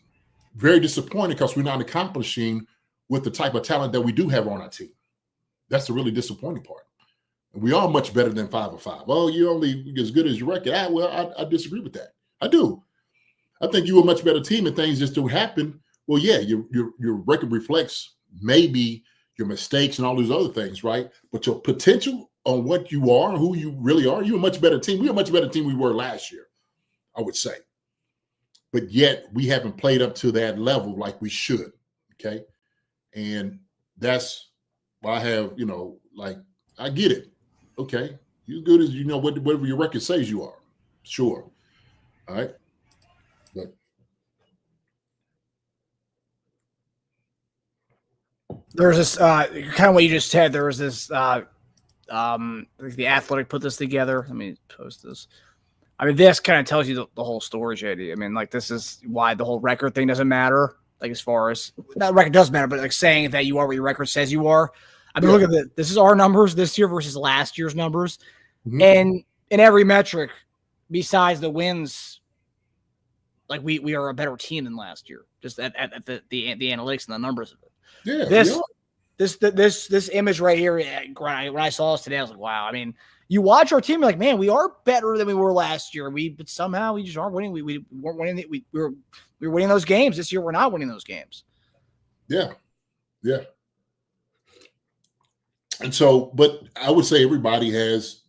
very disappointing because we're not accomplishing with the type of talent that we do have on our team. That's the really disappointing part. And we are much better than 5-5. Oh, you're only as good as your record. I disagree with that. I do. I think you're a much better team and things just don't happen. Well, yeah, your record reflects maybe your mistakes and all these other things, right? But your potential on what you are and who you really are, you're a much better team. We're a much better team we were last year, I would say. But yet we haven't played up to that level like we should, okay? And that's why I have, I get it. Okay, you're good as whatever your record says you are. Sure. All right. But there's this kind of what you just said. There was this the Athletic put this together. Let me post this. I mean, this kind of tells you the whole story, JD. I mean, this is why the whole record thing doesn't matter. As far as that record does matter, but saying that you are what your record says you are. I mean, look at this. This is our numbers this year versus last year's numbers. Mm-hmm. And in every metric, besides the wins, we are a better team than last year. Just at the analytics and the numbers of it. Yeah. This image right here, when I saw this today, I was like, wow. I mean, you watch our team, you're like, man, we are better than we were last year. But somehow we just aren't winning. We weren't winning. We were winning those games this year. We're not winning those games. Yeah. Yeah. And so, but I would say everybody has,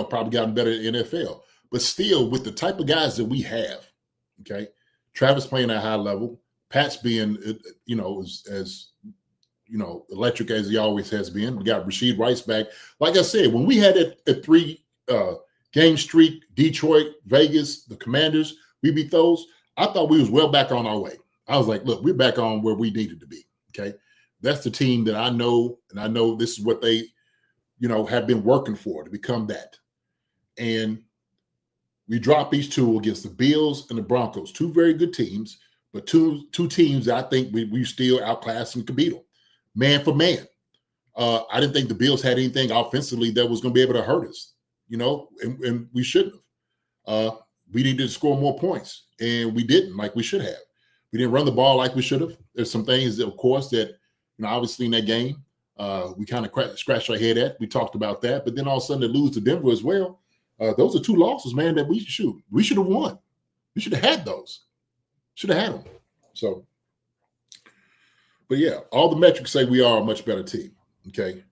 probably gotten better in NFL. But still, with the type of guys that we have, okay, Travis playing at a high level, Pat's being, as electric as he always has been. We got Rashid Rice back. Like I said, when we had a 3-game streak, Detroit, Vegas, the Commanders, we beat those. I thought we was well back on our way. I was like, look, we're back on where we needed to be. Okay. That's the team that I know, and I know this is what they, have been working for to become that. And we dropped these two against the Bills and the Broncos, two very good teams, but two teams that I think we still outclassed and could beat them, man for man. I didn't think the Bills had anything offensively that was going to be able to hurt us, and we shouldn't have. We needed to score more points, and we didn't like we should have. We didn't run the ball like we should have. There's some things, of course, that obviously in that game, we kind of scratched our head at. We talked about that. But then all of a sudden they lose to Denver as well. Those are two losses, man, that we should have won. We should have had those. Should have had them. So, but yeah, all the metrics say we are a much better team. Okay.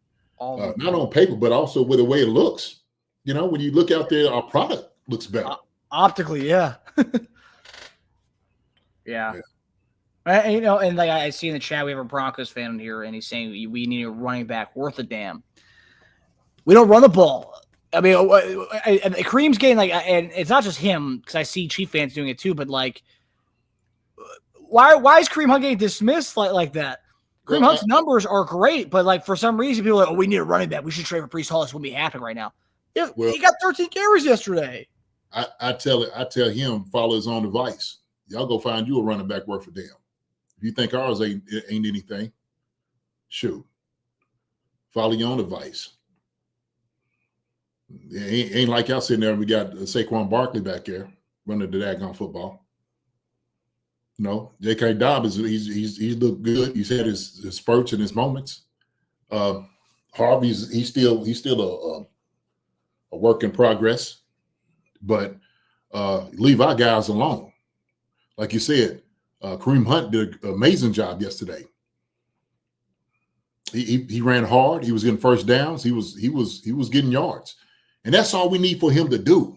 Not on paper, but also with the way it looks. When you look out there, our product looks better. Optically, yeah. Yeah. And I see in the chat, we have a Broncos fan in here, and he's saying we need a running back worth a damn. We don't run the ball. I mean, and Kareem's getting like, and it's not just him because I see Chief fans doing it too. But like, why is Kareem Hunt getting dismissed like that? Kareem Hunt's numbers are great, but like for some reason, people are like, oh, we need a running back. We should trade for Breece Hall. This wouldn't be happening right now. Yeah, he got 13 carries yesterday. I tell him follow his own advice. Y'all go find you a running back worth a damn. If you think ours ain't anything, shoot, follow your own advice. It ain't like y'all sitting there. We got Saquon Barkley back there running the daggone football. No, J.K. Dobbins, he's looked good. He's had his spurts and his moments. Harvey's he's still a work in progress, but leave our guys alone. Like you said, Kareem Hunt did an amazing job yesterday. He ran hard. He was getting first downs. He was getting yards. And that's all we need for him to do.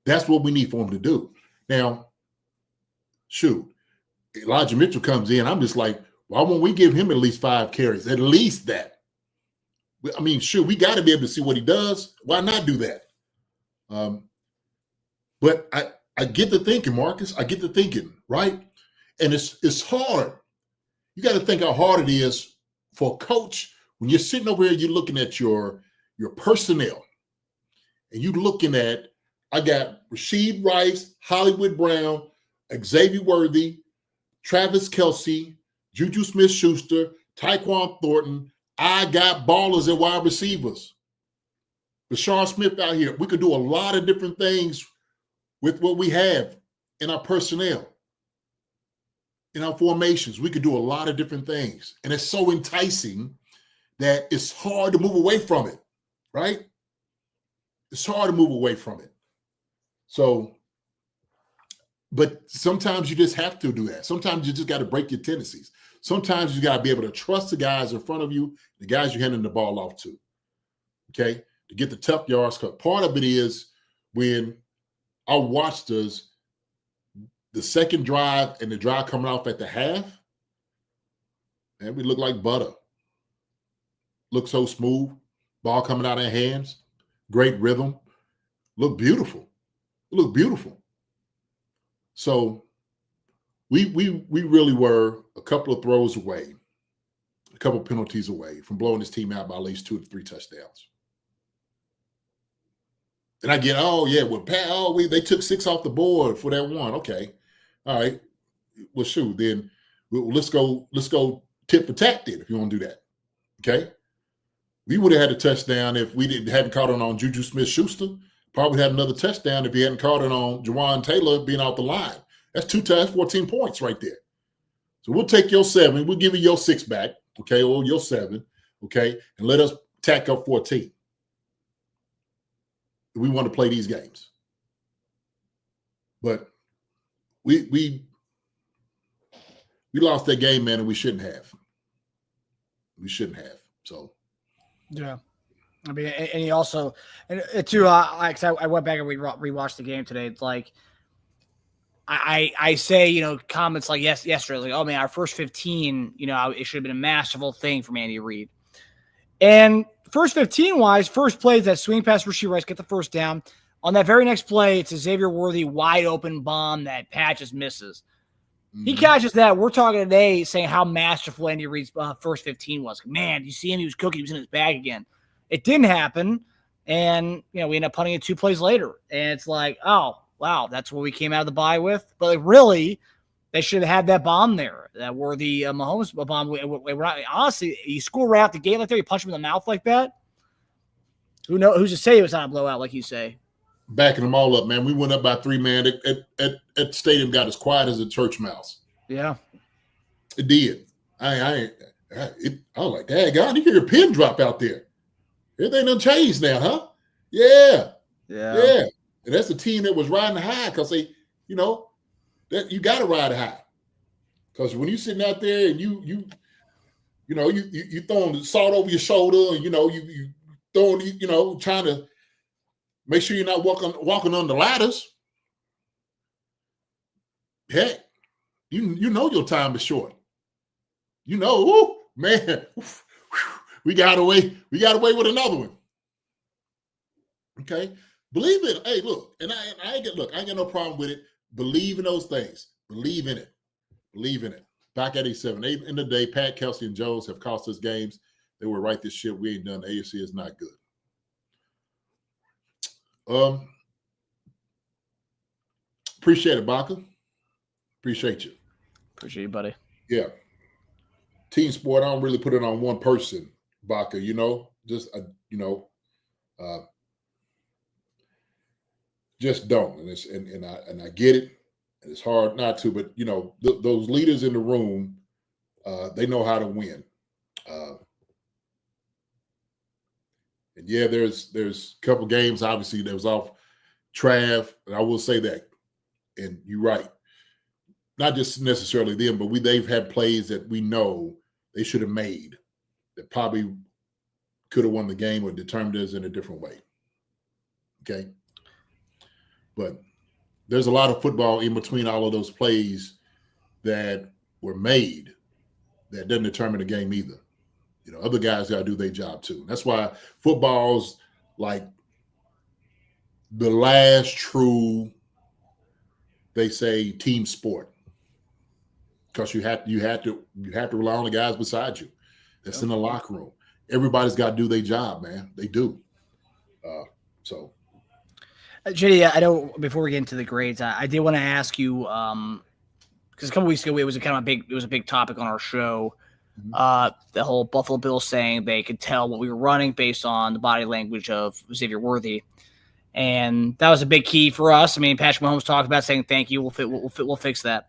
That's what we need for him to do. Now, shoot, Elijah Mitchell comes in. I'm just like, why won't we give him at least 5 carries? At least that. I mean, shoot, we got to be able to see what he does. Why not do that? But I get the thinking, Marcus. I get the thinking, right? And it's hard. You got to think how hard it is for a coach when you're sitting over here, you're looking at your personnel. And you looking at, I got Rashid Rice, Hollywood Brown, Xavier Worthy, Travis Kelce, Juju Smith-Schuster, Tyquan Thornton. I got ballers at wide receivers. Rashard Smith out here. We could do a lot of different things with what we have in our personnel, in our formations. We could do a lot of different things. And it's so enticing that it's hard to move away from it, right? It's hard to move away from it. So, but sometimes you just have to do that. Sometimes you just got to break your tendencies. Sometimes you got to be able to trust the guys in front of you, the guys you're handing the ball off to, okay, to get the tough yards. Because part of it is when I watched us, the second drive and the drive coming off at the half, and we look like butter. Look so smooth. Ball coming out of our hands. Great rhythm. Look beautiful. Look beautiful. So we really were a couple of throws away, a couple of penalties away from blowing this team out by at least 2 to 3 touchdowns. And I get, oh yeah, well, they took 6 off the board for that one. Okay, all right. Well, shoot, then let's go tit for tat then if you want to do that. Okay. We would have had a touchdown if we hadn't caught it on Juju Smith-Schuster. Probably had another touchdown if he hadn't caught it on Jawan Taylor being off the line. That's 2 times 14 points right there. So we'll take your 7. We'll give you your 6 back, okay, or your 7, okay, and let us tack up 14. We want to play these games. But we lost that game, man, and we shouldn't have. We shouldn't have. So. Yeah. I mean, and he also, and too, I went back and rewatched the game today. It's like, I say, comments like yesterday, like, oh man, our first 15, it should have been a masterful thing from Andy Reid. And first 15 wise, first play is that swing pass for Rashid Rice, get the first down. On that very next play, it's a Xavier Worthy wide open bomb that Pat just misses. Mm-hmm. He catches that. We're talking today saying how masterful Andy Reid's first 15 was. Man, you see him? He was cooking. He was in his bag again. It didn't happen. And, we end up punting it 2 plays later. And it's like, oh, wow, that's what we came out of the bye with. But like, really, they should have had that bomb there. That Worthy Mahomes bomb. Honestly, you score right out the gate like that. You punch him in the mouth like that. Who's to say it was not a blowout, like you say? Backing them all up, man. We went up by 3, man. At the stadium got as quiet as a church mouse. Yeah. It did. I was like, hey, God, you hear a pin drop out there. Everything done changed now, huh? Yeah. Yeah. And that's the team that was riding high because they, that you got to ride high. Because when you're sitting out there and you throwing the salt over your shoulder and, you throwing, trying to make sure you're not walking on the ladders. Heck, you know your time is short. Ooh, man, we got away with another one. Okay, believe it. Hey, look, and I ain't got no problem with it. Believe in those things. Believe in it. Believe in it. Back at 87, in the day, Pat, Kelsey, and Jones have cost us games. They were right. This shit we ain't done. The AFC is not good. Appreciate it, Baca. Appreciate you. Appreciate you, buddy. Yeah. Team sport, I don't really put it on one person, Baca, just just don't. And I get it. And it's hard not to, but those leaders in the room, they know how to win. And yeah, there's a couple games, obviously, that was off Trav, and I will say that. And you're right. Not just necessarily them, but they've had plays that we know they should have made that probably could have won the game or determined us in a different way. Okay. But there's a lot of football in between all of those plays that were made that doesn't determine the game either. Other guys got to do their job too. That's why football's like the last true, they say, team sport. Because you have to rely on the guys beside you. That's in the locker room. Everybody's got to do their job, man. They do. JD, I know before we get into the grades, I did want to ask you because a couple weeks ago it was a big topic on our show. The whole Buffalo Bills saying they could tell what we were running based on the body language of Xavier Worthy, and that was a big key for us. I mean, Patrick Mahomes talked about saying thank you. We'll fix that.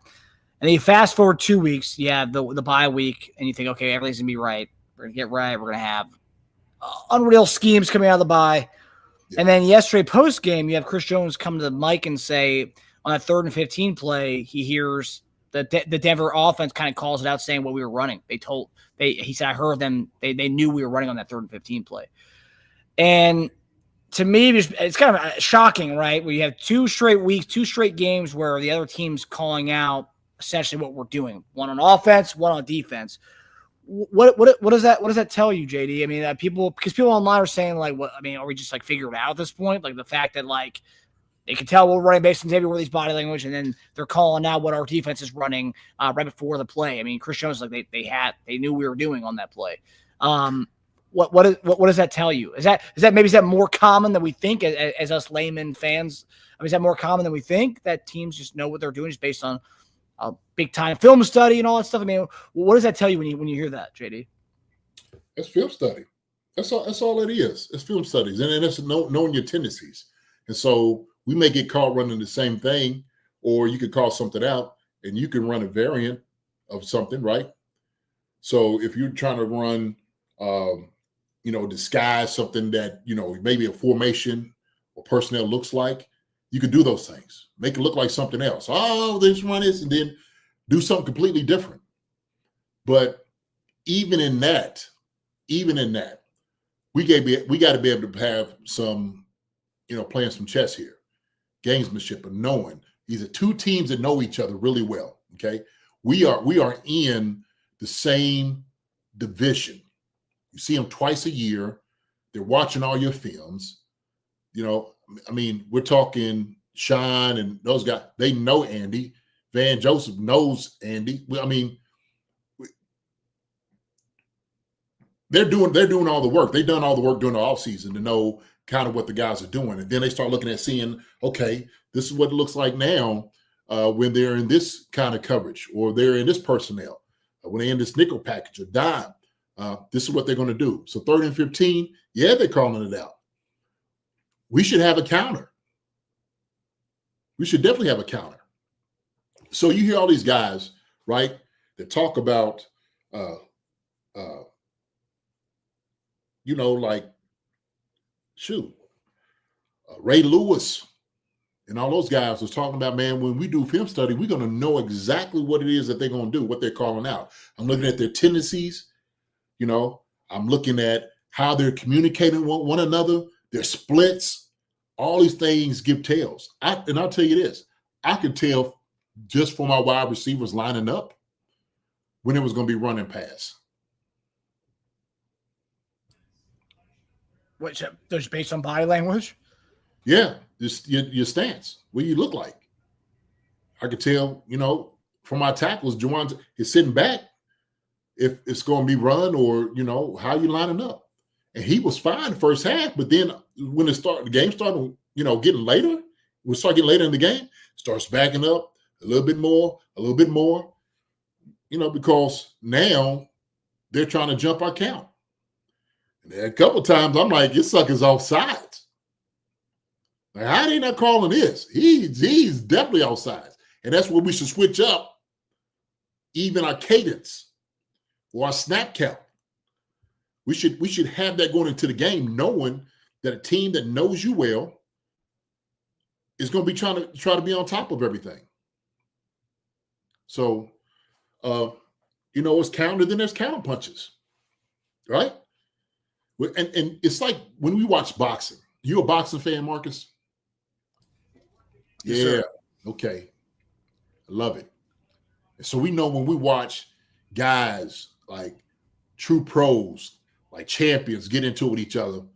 And then you fast forward 2 weeks, you have the bye week, and you think, okay, everything's gonna be right. We're gonna get right. We're gonna have unreal schemes coming out of the bye. Yeah. And then yesterday post game, you have Chris Jones come to the mic and say on that 3rd and 15 play, he hears the Denver offense kind of calls it out, saying what we were running. He said, I heard them. They knew we were running on that 3rd and 15 play. And to me, it's kind of shocking, right? We have 2 straight weeks, 2 straight games where the other team's calling out essentially what we're doing. One on offense, one on defense. What does that tell you, JD? I mean, because people online are saying like, what? I mean, are we just like figured it out at this point? Like the fact that like they can tell we're running based on Xavier Worthy's body language, and then they're calling out what our defense is running right before the play. I mean, Chris Jones, like they knew we were doing on that play. What does that tell you? Is that more common than we think as us layman fans? I mean, is that more common than we think that teams just know what they're doing just based on a big time film study and all that stuff? I mean, what does that tell you when you hear that, JD? It's film study. That's all it is. It's film studies, and then it's knowing your tendencies. And so we may get caught running the same thing, or you could call something out, and you can run a variant of something, right? So if you're trying to run, disguise something that maybe a formation or personnel looks like, you could do those things. Make it look like something else. Oh, this one is, and then do something completely different. But even in that, we got to be able to have some, playing some chess here, gamesmanship, and knowing these are 2 teams that know each other really well. Okay, we are in the same division. You see them twice a year. They're watching all your films. I mean, we're talking Sean and those guys. They know Andy. Van Joseph knows Andy. I mean, they're doing all the work. They've done all the work during the offseason to know kind of what the guys are doing. And then they start looking at seeing, okay, this is what it looks like now when they're in this kind of coverage, or they're in this personnel, when they're in this nickel package or dime. This is what they're going to do. So 3rd and 15, yeah, they're calling it out. We should have a counter. We should definitely have a counter. So you hear all these guys, right, that talk about, Ray Lewis and all those guys was talking about, man, when we do film study, we're going to know exactly what it is that they're going to do, what they're calling out. I'm looking at their tendencies. I'm looking at how they're communicating with one another, their splits. All these things give tells. And I'll tell you this, I could tell just from my wide receivers lining up when it was going to be running pass. Which, just based on body language? Yeah, just your stance, what you look like. I could tell, from my tackles, Juwan is sitting back if it's going to be run or, how you lining up. And he was fine the first half, but then when the game started, getting later, we start getting later in the game, starts backing up a little bit more, because now they're trying to jump our count. And a couple of times I'm like, this sucker's offsides. Like, how are they not calling this? He's definitely offsides. And that's where we should switch up even our cadence or our snap count. We should have that going into the game, knowing that a team that knows you well is going to be try to be on top of everything. So, it's counter, then there's counter punches, right? And it's like when we watch boxing. You a boxing fan, Marcus? Yes, Yeah. sir. Okay. I love it. And so we know when we watch guys like true pros, like champions, get into it with each other, and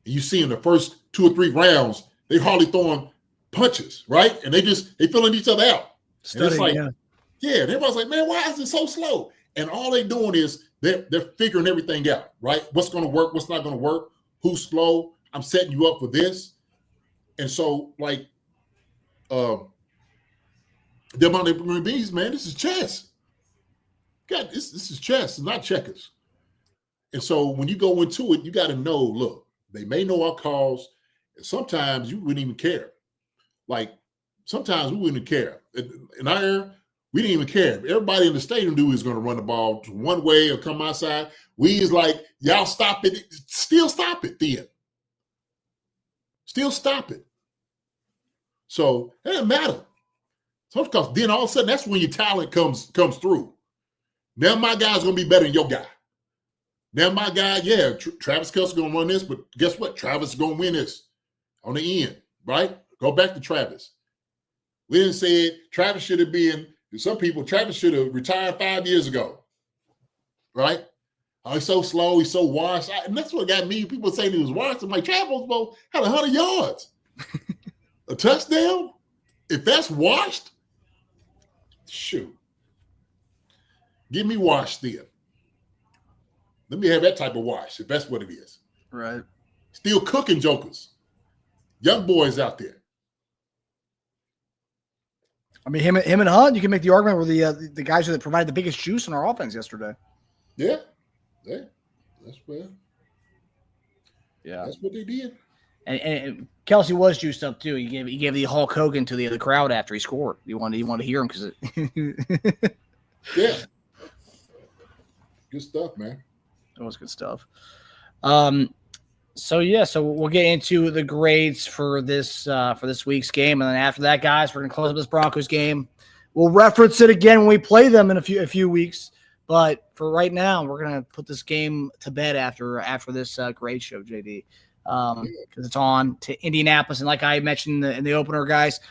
you see in the first 2 or 3 rounds, they hardly throwing punches, right? And they filling each other out. And it's like, yeah, and everybody's like, man, why is it so slow? And all they're doing is they're figuring everything out, right? What's going to work, what's not going to work, who's slow, I'm setting you up for this. And so, like, them on the bees, man, this is chess. God, this is chess, it's not checkers. And so when you go into it, you got to know, look, they may know our calls, and sometimes you wouldn't even care. Like, sometimes we wouldn't care. In our era, we didn't even care. Everybody in the stadium knew he was going to run the ball one way or come outside. We was like, y'all stop it. Still stop it then. Still stop it. So it doesn't matter. So because then all of a sudden, that's when your talent comes through. Now my guy's going to be better than your guy. Now my guy, yeah, Travis Kelce's going to run this, but guess what? Travis is going to win this on the end, right? Go back to Travis. We didn't say it. Travis should have been, some people, Travis should have retired 5 years ago, right? Oh, he's so slow. He's so washed. And that's what got me. People saying he was washed. I'm like, Travis had 100 yards. A touchdown? If that's washed, shoot. Give me washed then. Let me have that type of wash, if that's what it is. Right. Still cooking jokers. Young boys out there. I mean, him and Hunt, you can make the argument were the guys that provided the biggest juice in our offense yesterday. Yeah. That's fair. Yeah. That's what they did. And Kelsey was juiced up too. He gave the Hulk Hogan to the crowd after he scored. You wanted to hear him because yeah. Good stuff, man. That was good stuff. So we'll get into the grades for this week's game, and then after that, guys, we're gonna close up this Broncos game. We'll reference it again when we play them in a few weeks. But for right now, we're gonna put this game to bed after this grade show, JD, because it's on to Indianapolis, and like I mentioned in the opener, guys,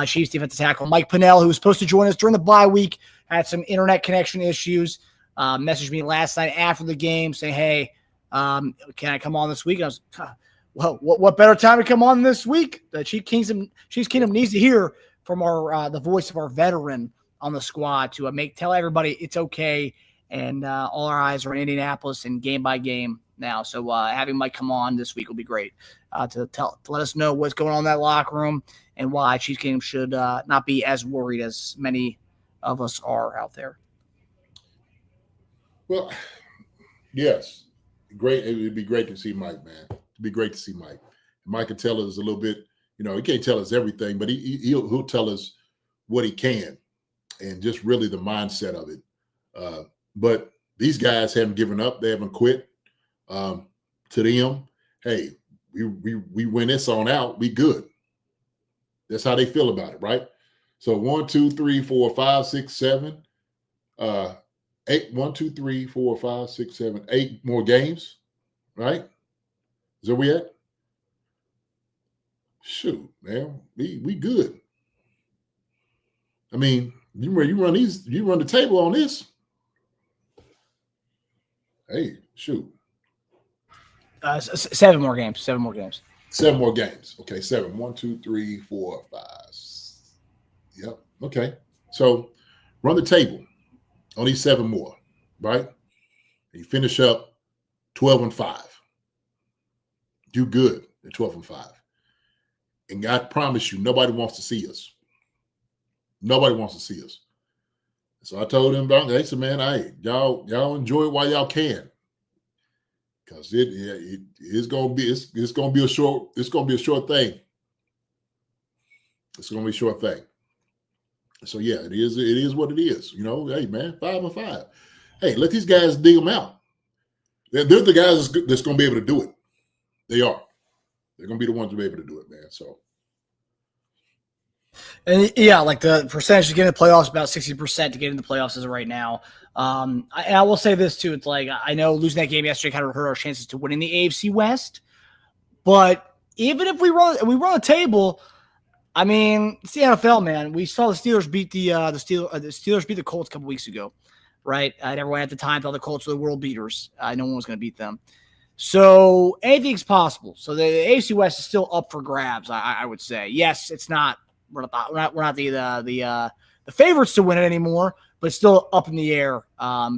Chiefs defensive tackle Mike Pennell, who was supposed to join us during the bye week, had some internet connection issues. Messaged me last night after the game saying, hey, can I come on this week? I was, well, what better time to come on this week? The Chiefs Kingdom needs to hear from the voice of our veteran on the squad to tell everybody it's okay. And all our eyes are in Indianapolis and game by game now. So having Mike come on this week will be great to let us know what's going on in that locker room and why Chiefs Kingdom should not be as worried as many of us are out there. Well, yes. Great. It would be great to see Mike, man. It'd be great to see Mike. Mike can tell us a little bit, he can't tell us everything, but he'll tell us what he can and just really the mindset of it. But these guys haven't given up. They haven't quit. To them, hey, we win this on out, we good. That's how they feel about it, right? So 1, 2, 3, 4, 5, 6, 7, 8, 1, 2, 3, 4, 5, 6, 7, 8 more games, right? Is that where we at? Shoot, man, we good. I mean, you run the table on this. Hey, shoot. 7 more games. 7 more games. 7 more games. Okay, 7. 1, 2, 3, 4, 5. Yep. Okay. So run the table on these 7 more, right? You finish up 12-5. Do good at 12-5. And I promise you, nobody wants to see us. Nobody wants to see us. So I told him about it. I said, man, y'all enjoy it while y'all can. Because it's gonna be a short thing. It's gonna be a short thing. So yeah, it is what it is. You know, hey man, 5-5. Hey, let these guys dig them out. They're the guys that's gonna be able to do it. They are. They're gonna be the ones to be able to do it, man. So And yeah, like the percentage to get in the playoffs, about 60% to get in the playoffs as of right now. I will say this too. It's like, I know losing that game yesterday kind of hurt our chances to winning the AFC West, but even if we run the table, I mean, it's the NFL, man. We saw the Steelers beat the Steelers beat the Colts a couple weeks ago, right? And everyone at the time thought the Colts were the world beaters. No one was going to beat them. So anything's possible. So the AFC West is still up for grabs. I would say, yes, it's not. We're not the favorites to win it anymore, but it's still up in the air.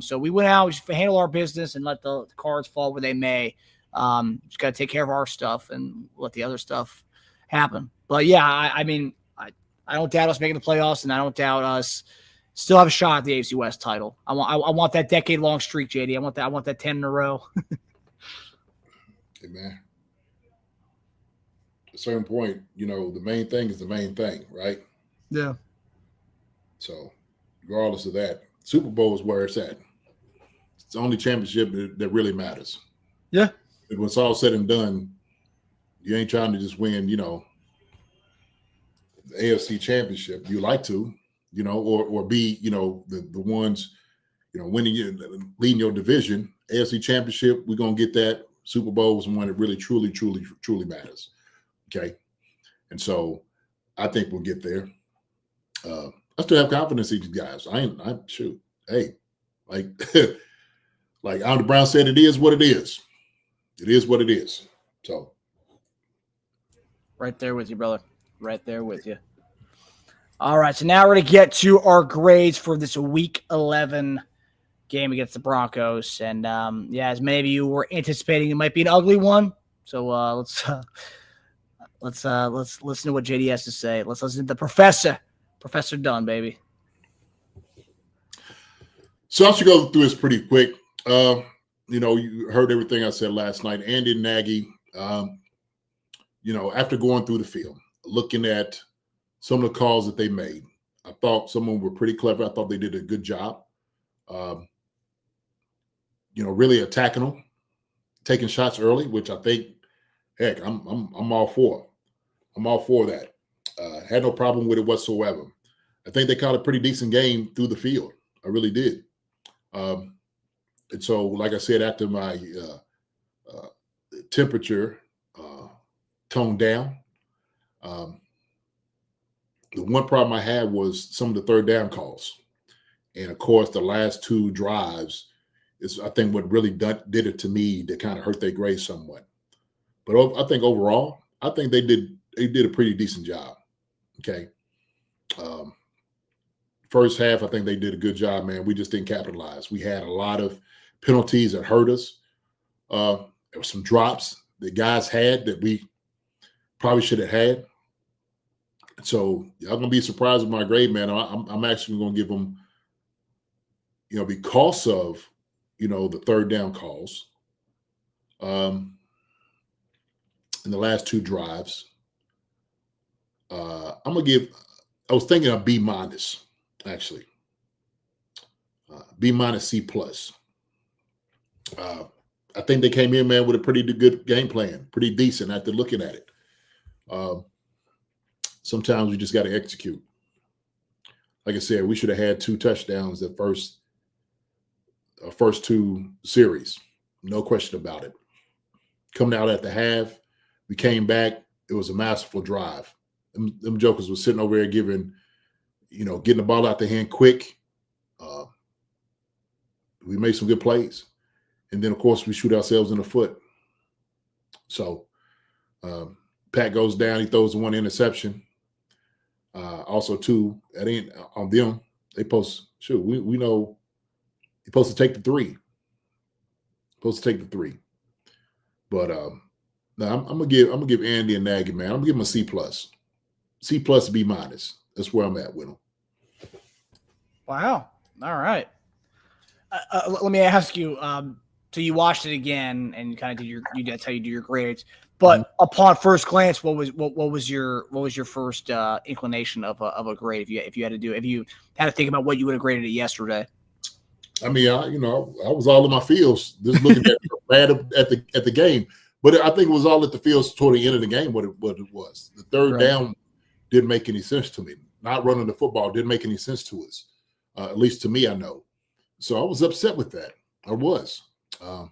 So we went out, we just handle our business and let the cards fall where they may. Just got to take care of our stuff and let the other stuff happen. But yeah, I mean, I don't doubt us making the playoffs, and I don't doubt us still have a shot at the AFC West title. I want that decade-long streak, JD. I want that 10 in a row. hey man. At a certain point, you know, the main thing is the main thing, right? Yeah. So regardless of that, Super Bowl is where it's at. It's the only championship that really matters. Yeah. And when it's all said and done, you ain't trying to just win, you know, the AFC championship. You like to, you know, or be, you know, the ones, you know, leading your division. AFC championship, we're gonna get that. Super Bowl is one that really, truly, truly, truly matters. Okay. And so I think we'll get there. I still have confidence in these guys. I'm shoot. Hey, like like Andre Brown said, it is what it is. It is what it is. So Right there with you, brother. Right there with you. All right, so now we're going to get to our grades for this Week 11 game against the Broncos. And, yeah, as many of you were anticipating, it might be an ugly one. So let's listen to what JD has to say. Let's listen to the Professor Dunn, baby. So I should go through this pretty quick. You know, you heard everything I said last night. Andy and Nagy, you know, after going through the film, looking at some of the calls that they made, I thought some of them were pretty clever. I thought they did a good job. You know, really attacking them, taking shots early, which I think, heck, I'm all for. I'm all for that. Had no problem with it whatsoever. I think they caught a pretty decent game through the field. I really did. And so, like I said, after my temperature toned down, the one problem I had was some of the third down calls. And, of course, the last 2 drives is, I think, what really did it to me that kind of hurt their grade somewhat. But I think overall, I think they did a pretty decent job. Okay. First half, I think they did a good job, man. We just didn't capitalize. We had a lot of penalties that hurt us. There were some drops that guys had that we probably should have had. So y'all gonna be surprised with my grade, man. I'm actually gonna give them, you know, because of, you know, the third down calls, in the last 2 drives. I'm gonna give. I was thinking of B-, actually. B-, C+. I think they came in, man, with a pretty good game plan, pretty decent after looking at it. Sometimes we just got to execute. Like I said, we should have had 2 touchdowns the first 2 series. No question about it. Coming out at the half, we came back. It was a masterful drive. Them jokers were sitting over there getting the ball out the hand quick. We made some good plays. And then, of course, we shoot ourselves in the foot. So Pat goes down. He throws one interception. Also, two, that ain't on them. They post, sure, we know you're supposed to take the three. But no, I'm gonna give Andy and Nagy, man. I'm gonna give him a C+. C+, B-. That's where I'm at with him. Wow. All right. Let me ask you. So you watched it again and kind of that's how you do your grades. But upon first glance, what was your first inclination of a grade if you had to think about what you would have graded it yesterday? I mean, I was all in my feels just looking at the game, but I think it was all at the feels toward the end of the game. What it was, the third down didn't make any sense to me. Not running the football didn't make any sense to us, at least to me. I know, so I was upset with that. I was, and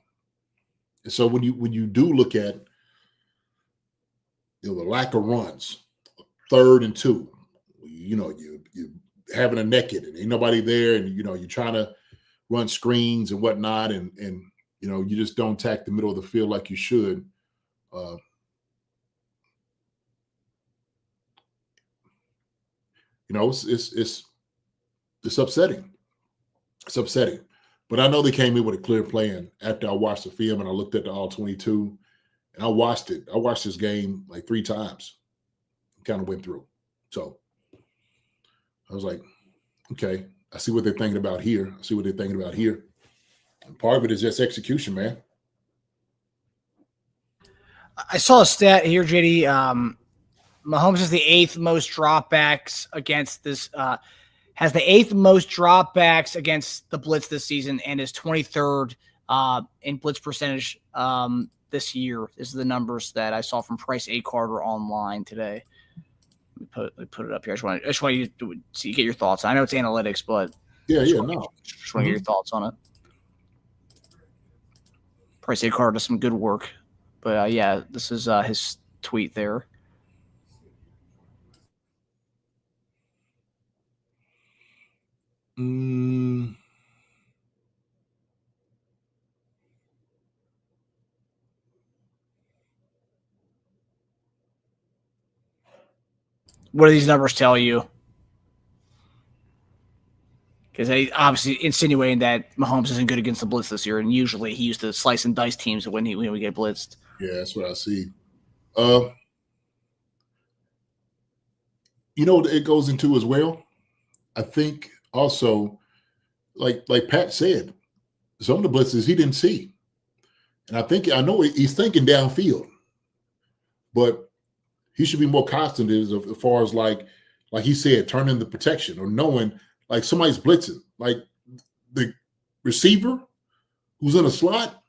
so when you do look at the lack of runs, 3rd and 2, you having a naked and ain't nobody there, and you're trying to run screens and whatnot, and you just don't attack the middle of the field like you should. It's upsetting. It's upsetting. But I know they came in with a clear plan after I watched the film and I looked at the all 22 and I watched it. I watched this game like 3 times. Kind of went through. So I was like, okay, I see what they're thinking about here. And part of it is just execution, man. I saw a stat here, JD. Mahomes is the 8th most dropbacks against this. Has the 8th most dropbacks against the blitz this season, and is 23rd in blitz percentage this year. This is the numbers that I saw from Price A. Carter online today. Let me put it up here. I just want you to get your thoughts. I know it's analytics, but just want to get your thoughts on it. Price A. Carter does some good work, but yeah, this is his tweet there. What do these numbers tell you? Because they obviously insinuating that Mahomes isn't good against the blitz this year, and usually he used to slice and dice teams when we get blitzed. Yeah, that's what I see. It goes into as well. I think also, like Pat said, some of the blitzes he didn't see, and I know he's thinking downfield, but he should be more constant as far as like he said, turning the protection or knowing like somebody's blitzing, like the receiver who's in a slot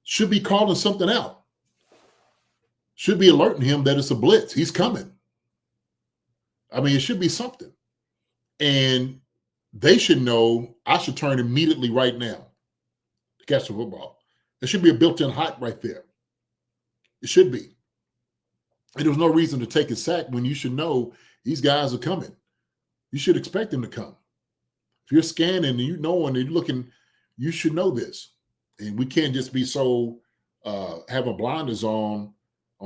should be calling something out, should be alerting him that it's a blitz. He's coming. I mean, it should be something. And they should know I should turn immediately right now to catch the football. There should be a built-in hot right there. It should be. And there's no reason to take a sack when you should know these guys are coming. You should expect them to come. If you're scanning and and you're looking, you should know this. And we can't just be so having blinders on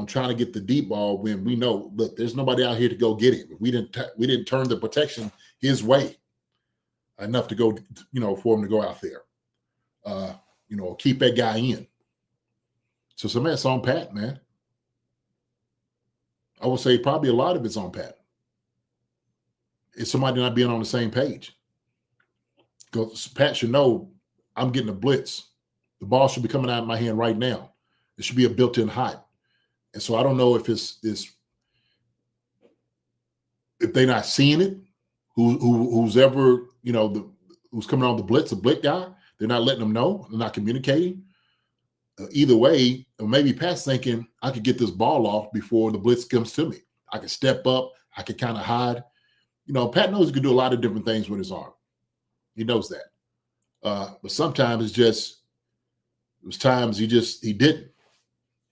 trying to get the deep ball when we know, look, there's nobody out here to go get it. We didn't turn the protection his way enough to go, for him to go out there. Keep that guy in. So some of that's on Pat, man. I would say probably a lot of it's on Pat. It's somebody not being on the same page. Because Pat should know I'm getting a blitz. The ball should be coming out of my hand right now. It should be a built-in hot. And so I don't know if if they're not seeing it, who's ever, who's coming on the blitz, a blitz guy, they're not letting them know, they're not communicating. Either way, or maybe Pat's thinking I could get this ball off before the blitz comes to me. I can step up, I can kind of hide. Pat knows he can do a lot of different things with his arm. He knows that. But sometimes it was times he didn't.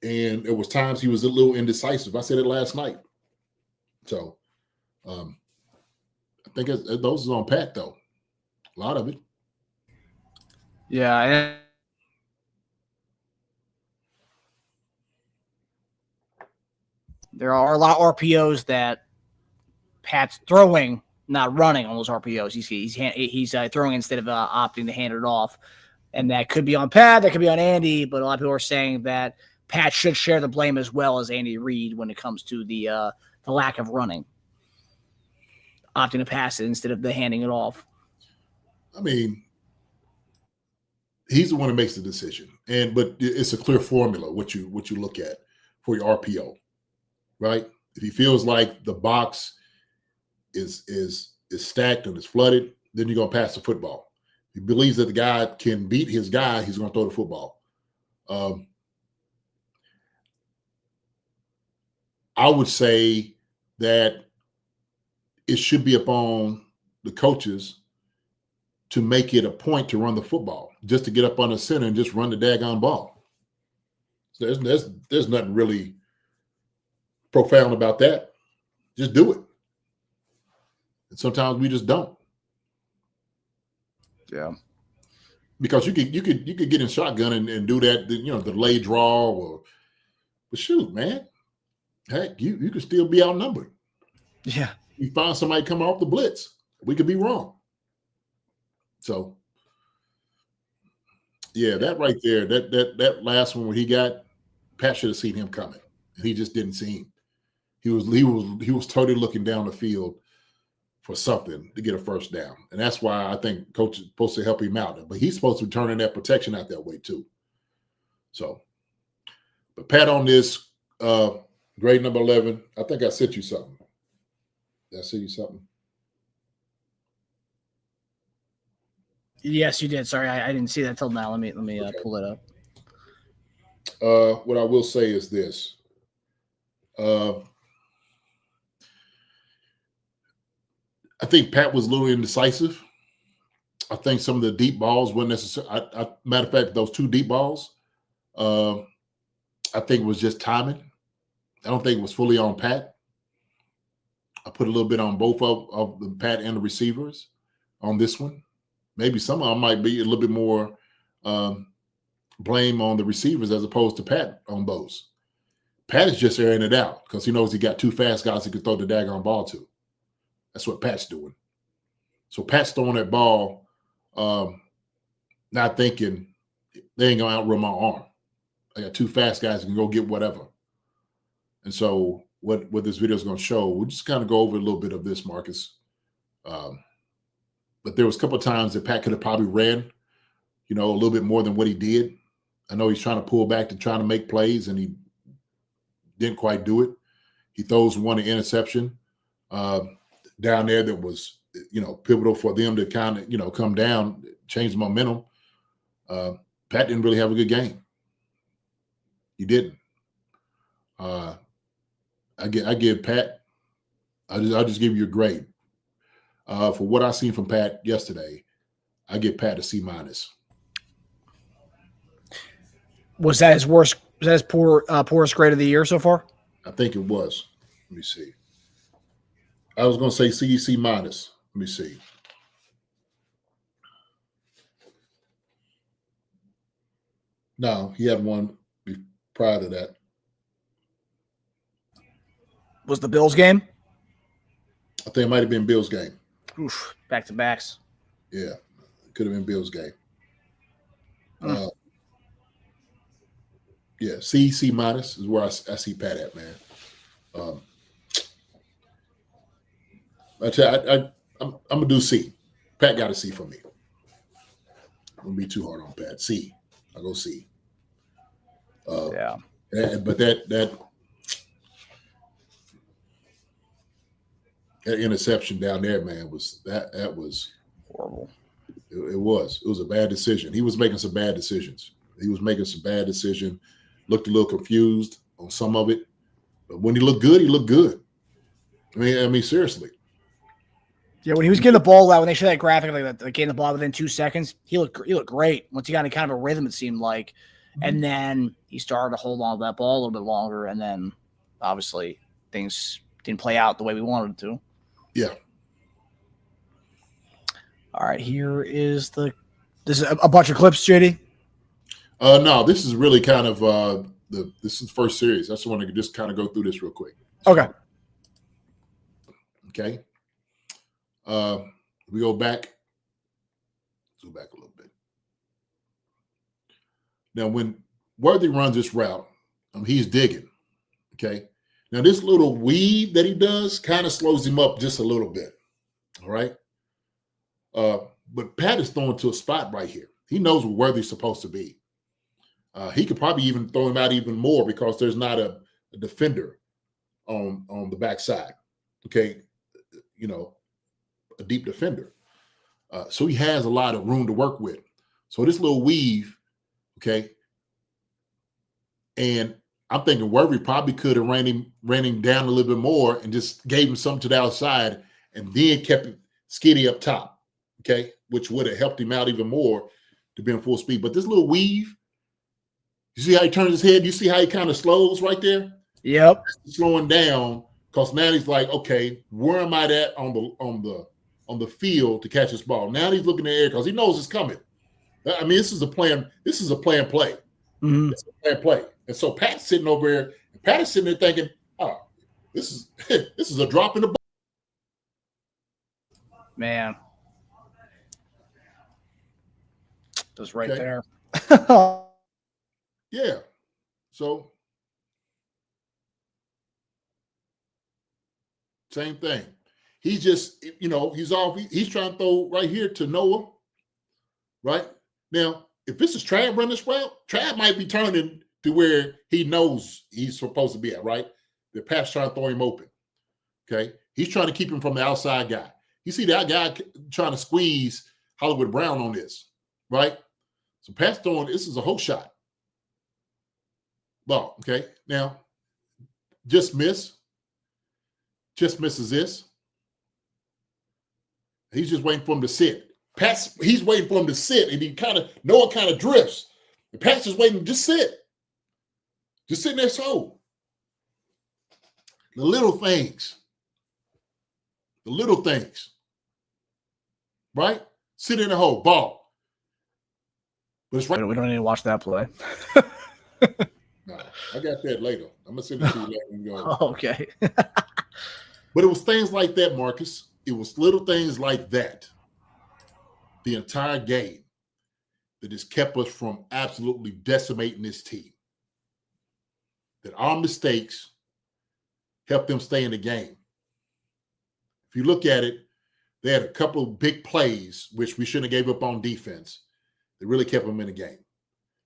And it was times he was a little indecisive. I said it last night. So I think those are on Pat, though. A lot of it. Yeah. There are a lot of RPOs that Pat's throwing, not running on those RPOs. He's throwing instead of opting to hand it off. And that could be on Pat, that could be on Andy, but a lot of people are saying that Pat should share the blame as well as Andy Reid when it comes to the lack of running. Opting to pass it instead of the handing it off. I mean, he's the one that makes the decision. But it's a clear formula what you look at for your RPO, right? If he feels like the box is stacked and is flooded, then you're gonna pass the football. He believes that the guy can beat his guy, he's going to throw the football. I would say that it should be upon the coaches to make it a point to run the football, just to get up on the center and just run the daggone ball. So there's nothing really profound about that. Just do it. And sometimes we just don't. Yeah, because you could get in shotgun and do that, the lay draw but shoot, man, heck, you could still be outnumbered. Yeah, You find somebody coming off the blitz, we could be wrong. So, yeah, that right there, that last one where he got, Pat should have seen him coming, and he just didn't see him. He was totally looking down the field for something to get a first down. And that's why I think coach is supposed to help him out. But he's supposed to be turning that protection out that way too. So, but Pat on this grade number 11, I think I sent you something. Did I send you something? Yes, you did. Sorry, I didn't see that till now. Let me Okay. Pull it up. What I will say is this. I think Pat was a little indecisive. I think some of the deep balls weren't necessary. Matter of fact, those two deep balls, I think it was just timing. I don't think it was fully on Pat. I put a little bit on both of the Pat and the receivers on this one. Maybe some of them might be a little bit more blame on the receivers as opposed to Pat on those. Pat is just airing it out because he knows he got two fast guys he could throw the daggone ball to. That's what Pat's doing. So Pat's throwing that ball, not thinking they ain't gonna outrun my arm. I got two fast guys who can go get whatever. And so what this video is going to show, we'll just kind of go over a little bit of this, Marcus. But there was a couple of times that Pat could have probably ran, a little bit more than what he did. I know he's trying to pull back to trying to make plays, and he didn't quite do it. He throws one interception down there that was, pivotal for them to kind of, come down, change the momentum. Pat didn't really have a good game. He didn't. I give Pat. I'll just give you a grade for what I seen from Pat yesterday. I give Pat a C-. Was that his worst? Was that his poorest grade of the year so far? I think it was. Let me see. I was going to say C-. Let me see. No, he had one prior to that. Was the Bills game? I think it might have been Bills game. Oof, back to backs. Yeah, it could have been Bills game. Yeah, C- is where I see Pat at, man. I'm gonna do C. Pat got a C for me. I'm gonna be too hard on Pat. C. I'll go C. Yeah. But that interception down there, man, was Horrible. It was a bad decision. He was making some bad decisions. Looked a little confused on some of it. But when he looked good, he looked good. I mean, seriously. Yeah, when he was getting the ball out, when they showed that graphic, like getting the ball within 2 seconds, he looked great. Once he got in kind of a rhythm, it seemed like. And then he started to hold on to that ball a little bit longer, and then obviously things didn't play out the way we wanted it to. Yeah. All right, this is a bunch of clips, JD. No, this is really kind of this is the first series. I just want to just kind of go through this real quick. Okay. Okay. We go back. Let's go back a little bit. Now, when Worthy runs this route, he's digging. Okay. Now, this little weave that he does kind of slows him up just a little bit. All right. But Pat is throwing to a spot right here. He knows where Worthy's supposed to be. He could probably even throw him out even more because there's not a defender on the backside. Okay. You know, a deep defender. So he has a lot of room to work with. So this little weave, okay. And I'm thinking Worthy probably could have ran him down a little bit more and just gave him something to the outside and then kept it skinny up top, okay, which would have helped him out even more to be in full speed. But this little weave, you see how he turns his head? You see how he kind of slows right there? Yep. Slowing down because now he's like, okay, where am I at on the field to catch this ball? Now he's looking in the air because he knows it's coming. I mean, this is a plan. This is a plan play. Mm-hmm. It's a plan play. And so Pat's sitting over there, and Pat is sitting there thinking, oh, this is a drop in the ball. Man. Just right Okay. there. Yeah. So same thing. He's just, he's trying to throw right here to Noah. Right? Now, if this is Trav running this route, Trav might be turning to where he knows he's supposed to be at, right? The Pat's trying to throw him open. Okay. He's trying to keep him from the outside guy. You see that guy trying to squeeze Hollywood Brown on this, right? So Pat's throwing, this is a hook shot. Ball, okay? Now, just misses this. He's just waiting for him to sit. He's waiting for him to sit, and Noah kind of drifts. And Pat's just waiting to just sit. Just sit in there hole. The little things. Right? Sit in the hole, ball. But it's right. We don't need to watch that play. No, I got that later. I'm going to send it to you later. When we go. Oh, okay. But it was things like that, Marcus. It was little things like that the entire game that just kept us from absolutely decimating this team. That our mistakes helped them stay in the game. If you look at it, they had a couple of big plays, which we shouldn't have gave up on defense. They really kept them in the game.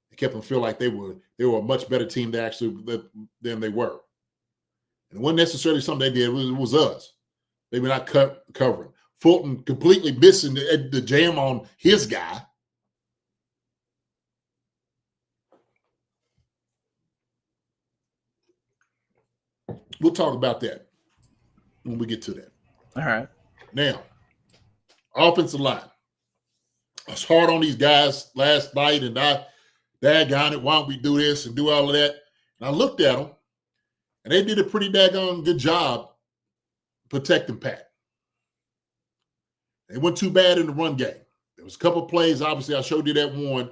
They kept them feel like they were a much better team than they were. And it wasn't necessarily something they did. It was us. They were not covering. Fulton completely missing the jam on his guy. We'll talk about that when we get to that. All right. Now, offensive line. I was hard on these guys last night, and daggone it, why don't we do this and do all of that? And I looked at them, and they did a pretty daggone good job protecting Pat. They weren't too bad in the run game. There was a couple of plays, obviously, I showed you that one,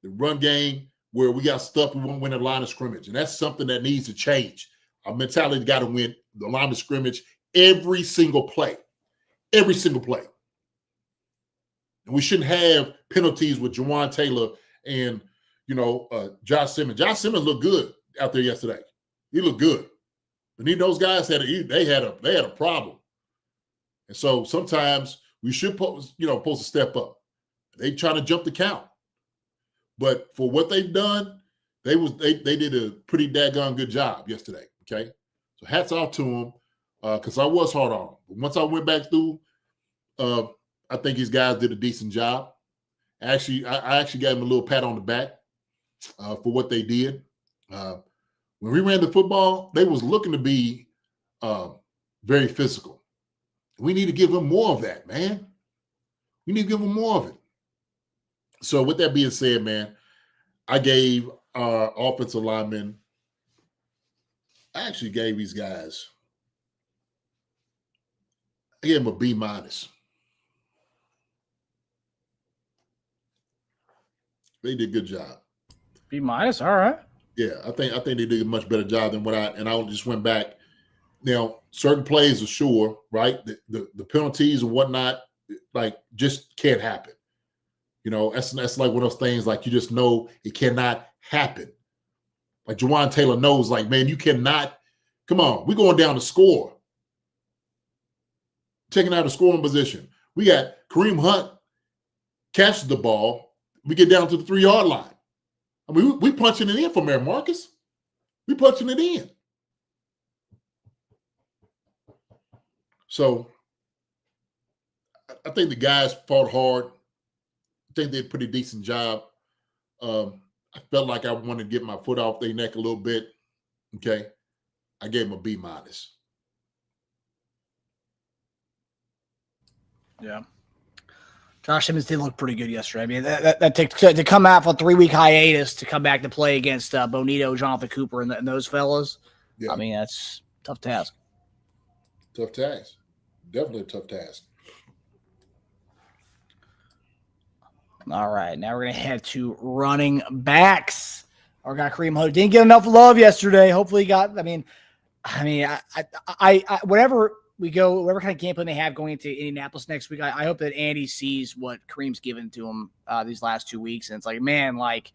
the run game, where we got stuff we won't win the line of scrimmage. And that's something that needs to change. Our mentality got to win the line of scrimmage every single play. Every single play. And we shouldn't have penalties with Jawan Taylor and, Josh Simmons. Josh Simmons looked good out there yesterday. He looked good. But those guys had a problem. And so sometimes we should supposed to step up. They trying to jump the count. But for what they've done, they did a pretty daggone good job yesterday. Okay. So hats off to them. Because I was hard on them. But once I went back through, I think these guys did a decent job. I actually gave them a little pat on the back for what they did. When we ran the football, they was looking to be very physical. We need to give them more of that, man. We need to give them more of it. So with that being said, man, I gave our offensive linemen, I actually gave these guys, I gave them a B-. They did a good job. B-. All right. Yeah, I think they did a much better job than I just went back. Now, certain plays are sure, right? The penalties and whatnot, like, just can't happen. That's like one of those things, like, you just know it cannot happen. Like, Jawan Taylor knows, like, man, you cannot. Come on, we're going down to score. Taking out a scoring position. We got Kareem Hunt catches the ball. We get down to the 3-yard line. I mean, we punching it in from there, Marcus. We punching it in. So I think the guys fought hard. I think they did a pretty decent job. I felt like I wanted to get my foot off their neck a little bit. Okay. I gave them a B-. Yeah. Josh Simmons did look pretty good yesterday. I mean, that to come out from a 3-week hiatus to come back to play against Bonito, Jonathan Cooper, and those fellas. Yeah. I mean, that's a tough task. Tough task. Definitely a tough task. All right. Now we're going to head to running backs. Our guy Kareem Hunt didn't get enough love yesterday. Hopefully he got, I whatever we go, whatever kind of game plan they have going into Indianapolis next week, I hope that Andy sees what Kareem's given to him these last 2 weeks. And it's like, man, like,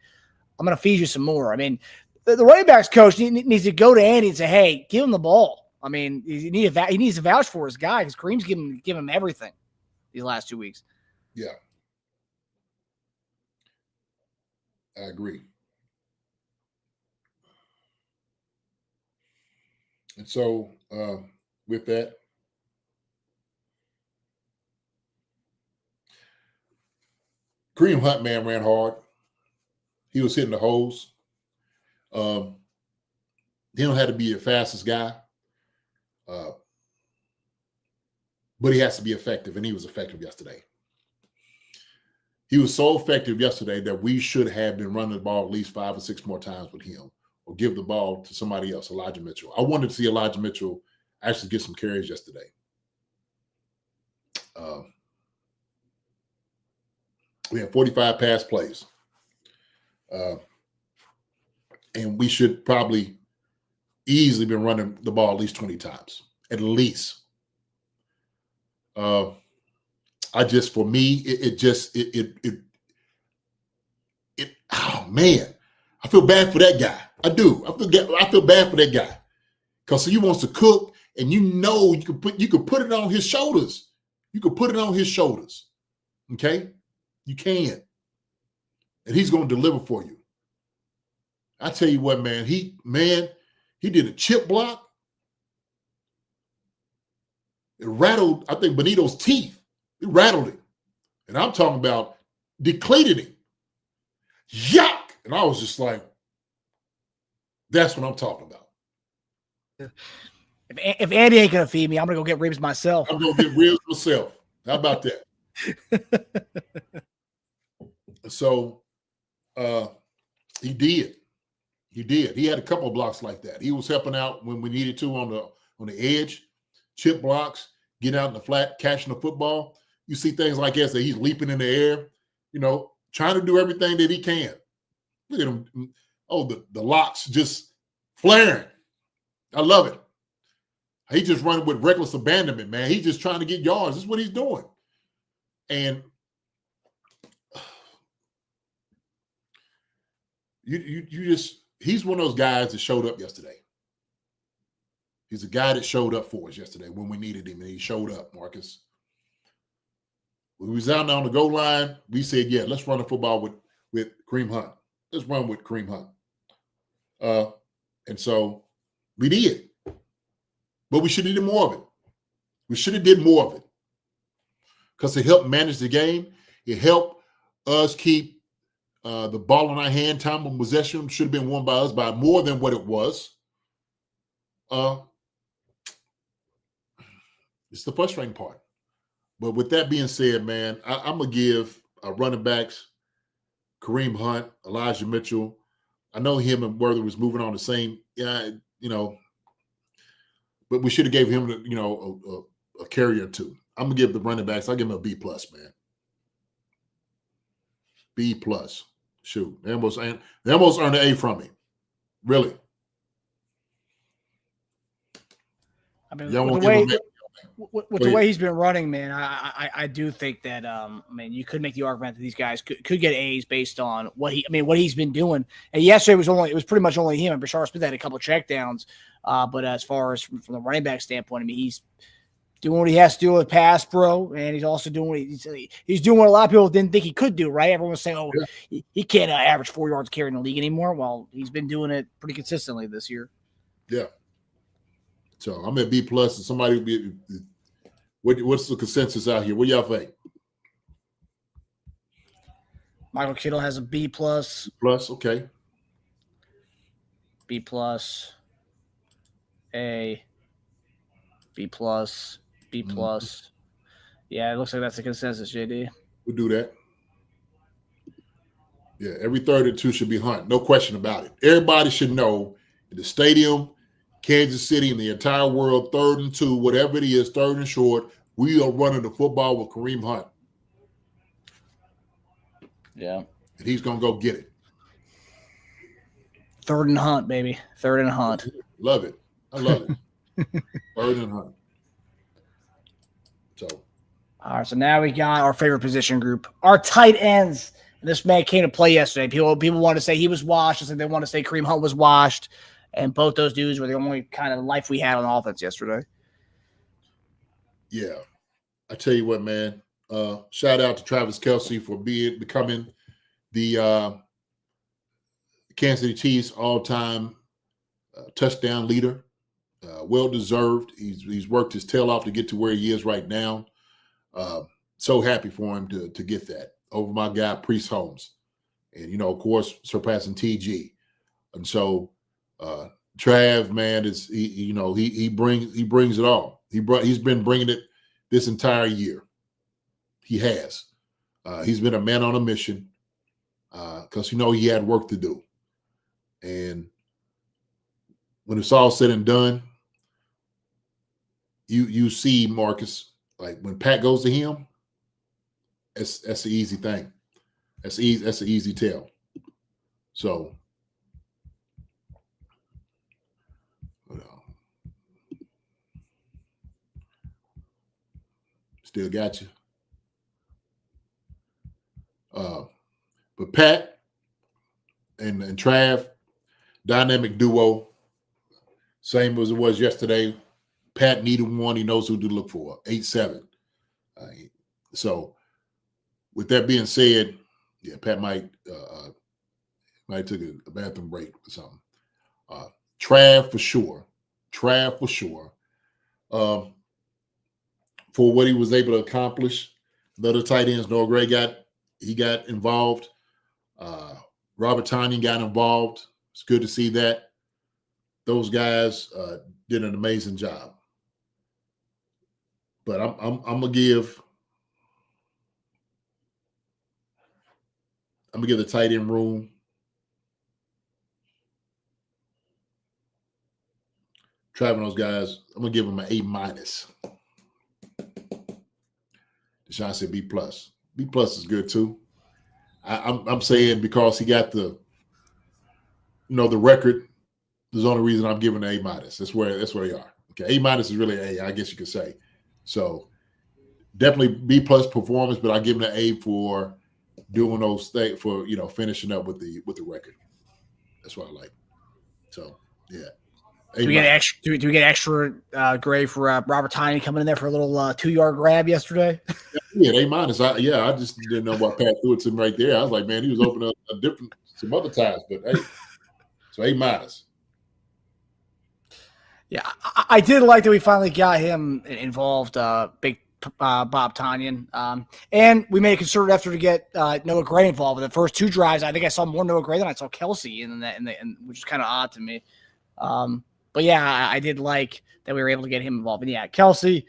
I'm going to feed you some more. I mean, the running backs coach needs to go to Andy and say, hey, give him the ball. I mean, he needs to vouch for his guy because Kareem's given him everything these last 2 weeks. Yeah. I agree. And so with that, Kareem Hunt, man, ran hard. He was hitting the holes. He don't have to be the fastest guy, but he has to be effective, and he was effective yesterday. He was so effective yesterday that we should have been running the ball at least 5 or 6 more times with him, or give the ball to somebody else, Elijah Mitchell. I wanted to see Elijah Mitchell actually get some carries yesterday. We had 45 pass plays. And we should probably easily been running the ball at least 20 times, at least. For me, oh man, I feel bad for that guy. I do. I feel bad for that guy because he wants to cook, and you could put it on his shoulders. You could put it on his shoulders. Okay, you can, and he's going to deliver for you. I tell you what, man, he did a chip block. It rattled, I think, Bonito's teeth. It rattled him. And I'm talking about depleted him. Yuck! And I was just like, that's what I'm talking about. If Andy ain't going to feed me, I'm going to go get ribs myself. I'm going to get ribs myself. How about that? So he did. He did. He had a couple of blocks like that. He was helping out when we needed to on the edge, chip blocks, get out in the flat, catching the football. You see things like that. He's leaping in the air, trying to do everything that he can. Look at him. Oh, the locks just flaring. I love it. He just running with reckless abandonment, man. He's just trying to get yards. This is what he's doing. And he's one of those guys that showed up yesterday. He's a guy that showed up for us yesterday when we needed him, and he showed up, Marcus. When we was out on the goal line, we said, yeah, let's run the football with Kareem Hunt. Let's run with Kareem Hunt. And so we did. But we should have did more of it. We should have did more of it. Because it helped manage the game. It helped us keep the ball in our hand. Time of possession should have been won by us by more than what it was. It's the frustrating part. But with that being said, man, I'm going to give running backs, Kareem Hunt, Elijah Mitchell. I know him and Worthy was moving on the same, but we should have gave him, a carry or two. I'm going to give the running backs, I'll give him a B+, man. B+. Shoot. They almost earned an A from me. Really? I mean, Y'all with won't the give him way that. with the way he's been running, man, I do think that I mean, you could make the argument that these guys could get A's based on what he's been doing. And yesterday it was pretty much only him. And Bashar Smith had a couple of checkdowns, but as far as from the running back standpoint, I mean, he's doing what he has to do with pass pro, and he's also doing what he's doing what a lot of people didn't think he could do. Right? Everyone was saying, "Oh, he can't average 4 yards a carry in the league anymore." Well, he's been doing it pretty consistently this year. Yeah. So I'm at B plus, and somebody be. What's the consensus out here? What y'all think? Michael Kittle has a B plus. Plus, okay. B plus. A. B plus. B plus. Yeah, it looks like that's the consensus, JD. We'll do that. Yeah, every third and two should be Hunt. No question about it. Everybody should know in the stadium, Kansas City, and the entire world, 3rd and 2, whatever it is, 3rd and short, we are running the football with Kareem Hunt. Yeah. And he's going to go get it. 3rd and Hunt, baby. 3rd and Hunt. Love it. I love it. 3rd and Hunt. So. All right, so now we got our favorite position group, our tight ends. And this man came to play yesterday. People want to say he was washed. Just like they want to say Kareem Hunt was washed. And both those dudes were the only kind of life we had on offense yesterday. Yeah. I tell you what, man. Shout out to Travis Kelce for becoming the Kansas City Chiefs all-time touchdown leader. Well-deserved. He's worked his tail off to get to where he is right now. So happy for him to get that over my guy, Priest Holmes. And, of course, surpassing TG. And so Trav, man, he brings it all. He's been bringing it this entire year. He has. He's been a man on a mission because he had work to do. And when it's all said and done, you see Marcus, like when Pat goes to him, that's the easy thing. That's an easy tell. So. Still got you. But Pat and Trav, dynamic duo, same as it was yesterday. Pat needed one. He knows who to look for. 8-7. So with that being said, yeah, Pat might took a bathroom break or something. Trav for sure. For what he was able to accomplish. The other tight ends, Noah Gray got involved. Robert Tonyan got involved. It's good to see that. Those guys did an amazing job. But I'm gonna give the tight end room Trav and those guys. I'm gonna give them an A-. Deshaun said B+. B+ is good too. I'm saying because he got the record. There's the only reason I'm giving an A-. That's where they are. Okay, A- is really A, I guess you could say. So definitely B+ performance, but I give him an A for doing those things, for finishing up with the record. That's what I like. So yeah. Do we get extra grade for Robert Tonyan coming in there for a little 2-yard grab yesterday? Yeah, A-. I just didn't know why Pat threw it to him right there. I was like, man, he was open up some other times, but hey, so A-. Yeah, I did like that we finally got him involved, big Bob Tonyan. And we made a concerted effort to get Noah Gray involved. In the first 2 drives, I think I saw more Noah Gray than I saw Kelce, which is kind of odd to me. But yeah, I did like that we were able to get him involved. And yeah, Kelce,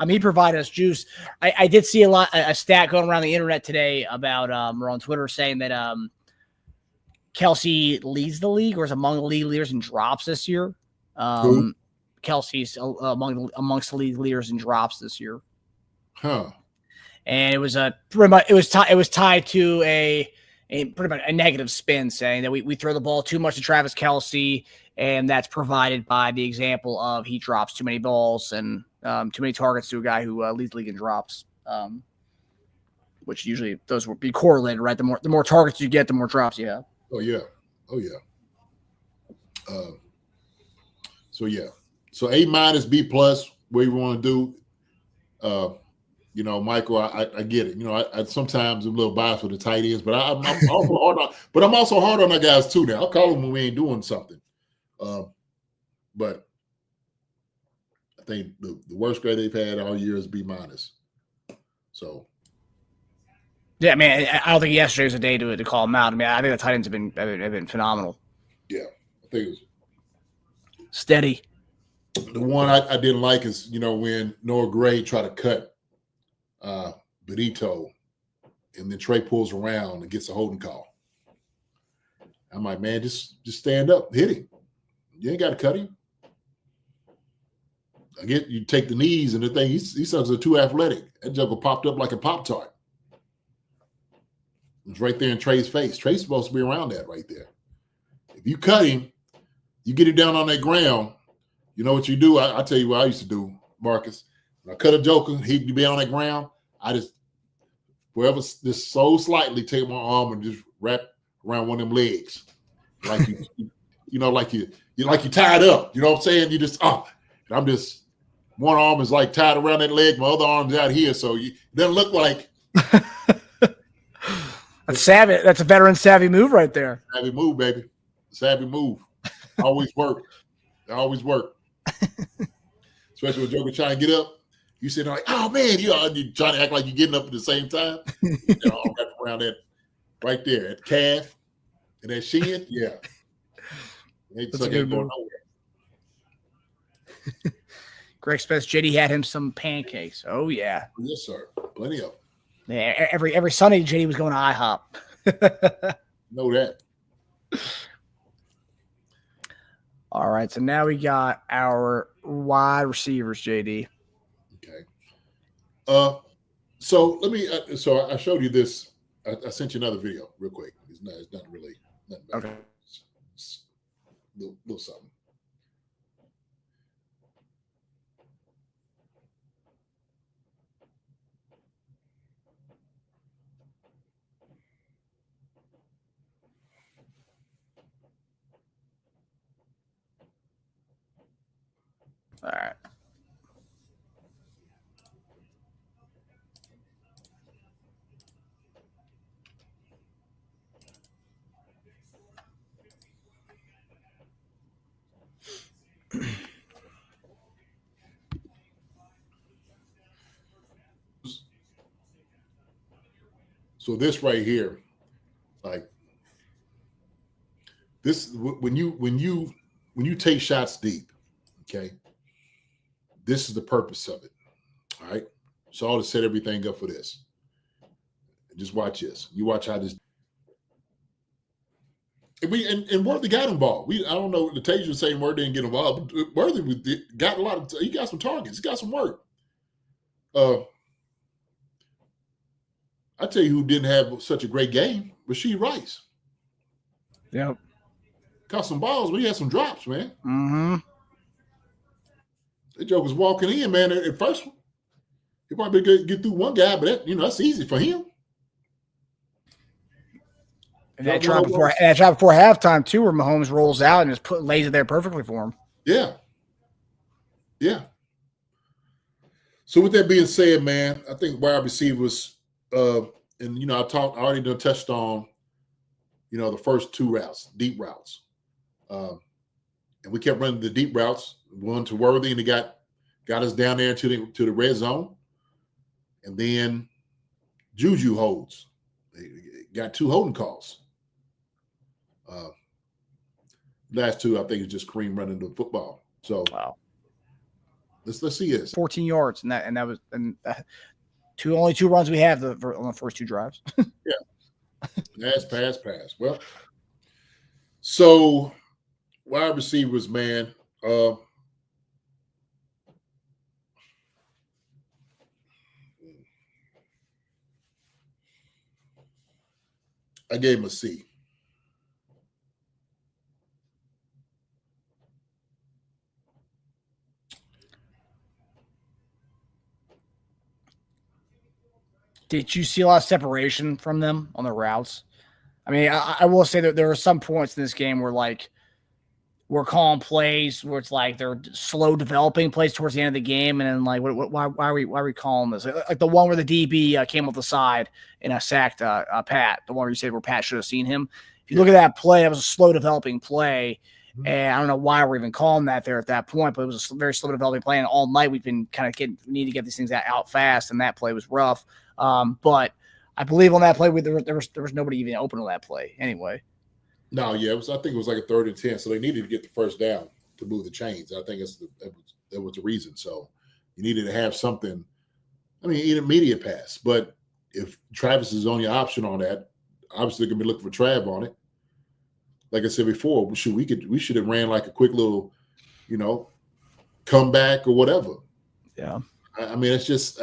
he provided us juice. I did see a stat going around the internet today about or on Twitter saying that Kelce leads the league or is among the league leaders in drops this year. Kelce's amongst the league leaders in drops this year. Huh. And it was pretty much it was tied to pretty much a negative spin, saying that we throw the ball too much to Travis Kelce, and that's provided by the example of he drops too many balls and too many targets to a guy who leads the league in drops. Which usually those would be correlated, right? The more targets you get, the more drops you have. Oh yeah. So A-, B+, what you want to do. Michael, I get it. I sometimes I'm a little biased with the tight ends, but I'm also hard on. But I'm also hard on our guys too. Now I'll call them when we ain't doing something. But I think the worst grade they've had all year is B-. So. Yeah, man. I don't think yesterday was a day to call them out. I mean, I think the tight ends have been phenomenal. Yeah, I think it was steady. The one I didn't like is when Noah Gray tried to cut Benito, and then Trey pulls around and gets a holding call. I'm like, man, just stand up, hit him. You ain't got to cut him. I get you take the knees and the thing. These sons are too athletic. That joker popped up like a Pop-Tart. It was right there in Trey's face. Trey's supposed to be around that right there. If you cut him, you get it down on that ground. You know what you do? I tell you what I used to do, Marcus. When I cut a joker, he'd be on that ground. I just so slightly take my arm and just wrap around one of them legs, like like you tied up. You know what I'm saying? You just and I'm just one arm is like tied around that leg, my other arm's out here, so it doesn't look like. That's savvy. That's a veteran savvy move right there. Savvy move, baby. Savvy move. Always work. Especially when Joker trying to get up. You sitting like, oh man, you're trying to act like you're getting up at the same time. Wrap around that right there, that calf and that shin. Yeah. That's a good move. Greg Spence, JD had him some pancakes. Oh yeah. Yes, sir. Plenty of them. Yeah, every Sunday JD was going to IHOP. Know that. All right, so now we got our wide receivers, JD. Okay. So let me. So I showed you this. I sent you another video real quick. It's not really nothing bad. Okay. It's little something. All right. So this right here, like this, when you take shots deep, okay, this is the purpose of it. All right. So I'll set everything up for this. Just watch this. You watch how this. And Worthy got involved. I don't know. The Taser was saying Worthy didn't get involved, but Worthy got a lot of. He got some targets. He got some work. I tell you who didn't have such a great game, Rashee Rice. Yep. Caught some balls, but he had some drops, man. Mm-hmm. That joke was walking in, man. At first, he probably could get through one guy, but that's easy for him. And that drop before halftime too, where Mahomes rolls out and just lays it there perfectly for him. Yeah. Yeah. So with that being said, man, I think wide receivers, and I already done touched on, the first two routes, deep routes. And we kept running the deep routes, one to Worthy, and he got us down there to the red zone. And then Juju holds. They got two holding calls. Last two, I think, is just Kareem running the football. So wow. Let's see this. 14 yards, and that was only two runs we have on the first two drives. Yeah. Pass. Well, so wide receivers, man. I gave him a C. Did you see a lot of separation from them on their routes? I mean, I will say that there are some points in this game where, like, we're calling plays where it's like they're slow developing plays towards the end of the game, and then like, why are we calling this? Like the one where the DB came off the side and sacked Pat, the one where you said where Pat should have seen him. If you look at that play, that was a slow developing play, and I don't know why we're even calling that there at that point, but it was a very slow developing play, and all night we've been kind of need to get these things out fast, and that play was rough. But I believe on that play there was nobody even open on that play anyway. No, yeah, I think it was like a 3rd and 10, so they needed to get the first down to move the chains. I think that was the reason. So you needed to have something. I mean, intermediate pass, but if Travis is only option on that, obviously they're gonna be looking for Trav on it. Like I said before, we should have ran like a quick little, comeback or whatever. Yeah, I mean, it's just,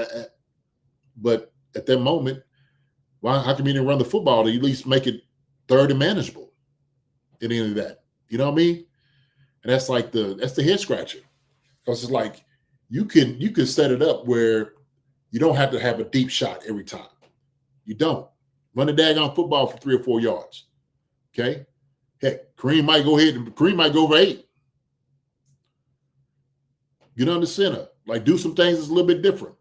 but at that moment, how come you didn't run the football to at least make it 3rd and manageable? At the end of that, you know what I mean? And that's the head scratcher, because it's like you can set it up where you don't have to have a deep shot every time. You don't run a daggone football for 3 or 4 yards. Okay, heck, Kareem might go over 8. Get on the center, like do some things that's a little bit different.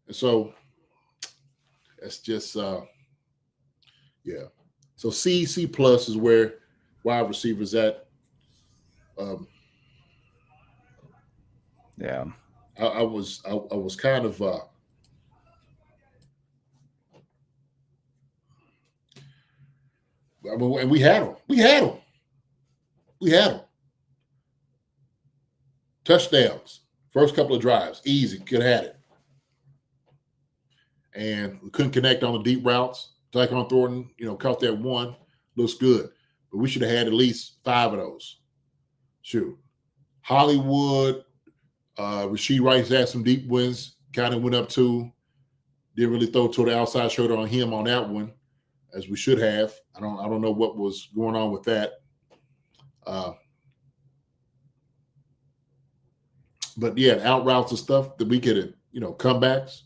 And so that's just yeah. So C plus is where wide receivers at. Yeah, I was kind of I mean, and we had them. Touchdowns, first couple of drives, easy, could have had it, and we couldn't connect on the deep routes. Tyquan Thornton, caught that one. Looks good. But we should have had at least 5 of those. Shoot. Hollywood, Rasheed Rice had some deep wins. Kind of went up to. Didn't really throw to the outside shoulder on him on that one, as we should have. I don't know what was going on with that. But yeah, out routes and stuff that we could have, comebacks.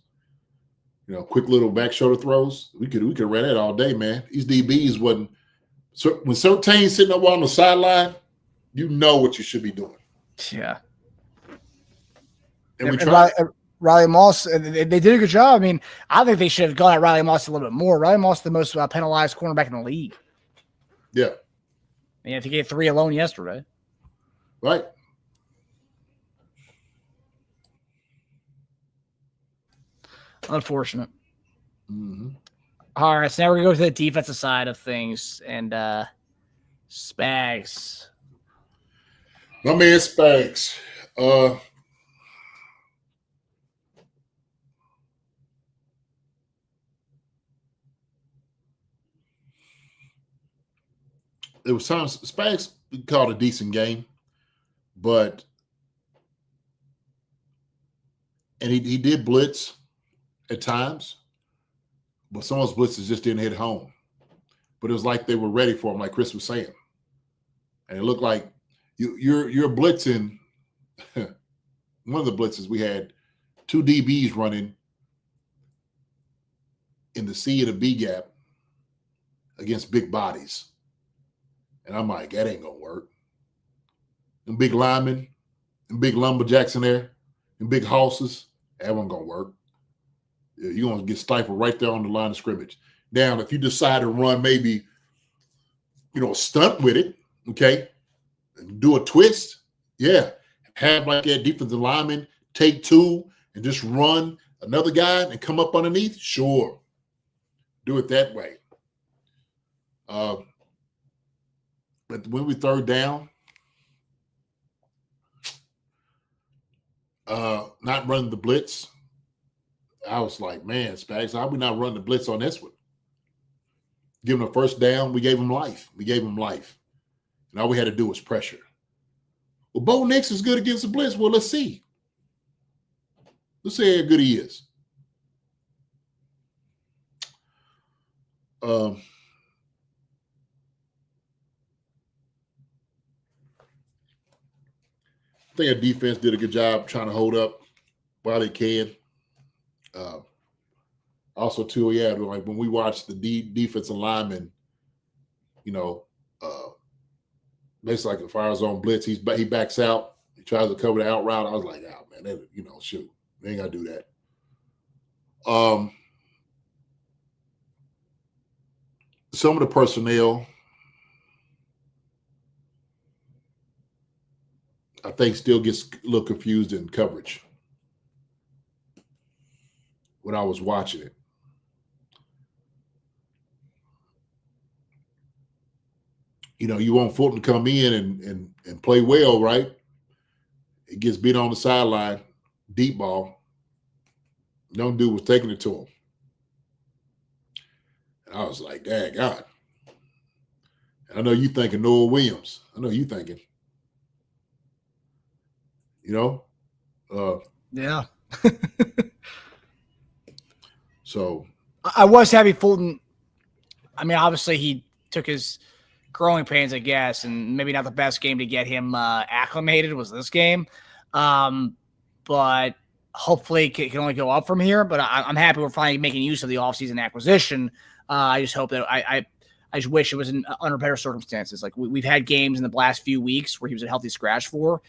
Quick little back shoulder throws. We could run that all day, man. These DBs wasn't. So when Surtain's sitting up on the sideline, you know what you should be doing. Yeah. And we tried. Riley Moss, they did a good job. I mean, I think they should have gone at Riley Moss a little bit more. Riley Moss is the most penalized cornerback in the league. Yeah. I mean, if he gave 3 alone yesterday. Right. Unfortunate. Mm-hmm. All right, so now we're going to go to the defensive side of things. And Spags. My man Spags. It was times Spags called a decent game, and he did blitz at times, but some of those blitzes just didn't hit home. But it was like they were ready for him, like Chris was saying, and it looked like you're blitzing. One of the blitzes we had 2 DBs running in the C and the B gap against big bodies. And I'm like, that ain't going to work. And big linemen and big lumberjacks in there and big horses, that wasn't going to work. You're going to get stifled right there on the line of scrimmage. Now, if you decide to run maybe, a stunt with it, okay, and do a twist, yeah, have like that defensive lineman take 2 and just run another guy and come up underneath, sure. Do it that way. But when we 3rd down, not running the blitz, I was like, man, Spags, how we not running the blitz on this one? Give him a first down, we gave him life. And all we had to do was pressure. Well, Bo Nix is good against the blitz. Well, let's see. Let's see how good he is. I think our defense did a good job trying to hold up while they can. Also, too, yeah, like when we watch the defensive lineman, basically like a fire zone blitz, he backs out, he tries to cover the out route. I was like, oh man, shoot, they ain't gotta do that. Some of the personnel, I think, still gets a little confused in coverage when I was watching it. You want Fulton to come in and play well, right? It gets beat on the sideline, deep ball. No dude was taking it to him. And I was like, dang God. And I know you thinking Noah Williams. I know you thinking. Yeah. So I was happy Fulton. I mean, obviously he took his growing pains, I guess, and maybe not the best game to get him acclimated was this game. But hopefully it can only go up from here. But I'm happy we're finally making use of the offseason acquisition. I just hope that I just wish it was under better circumstances. Like we've had games in the last few weeks where he was a healthy scratch for,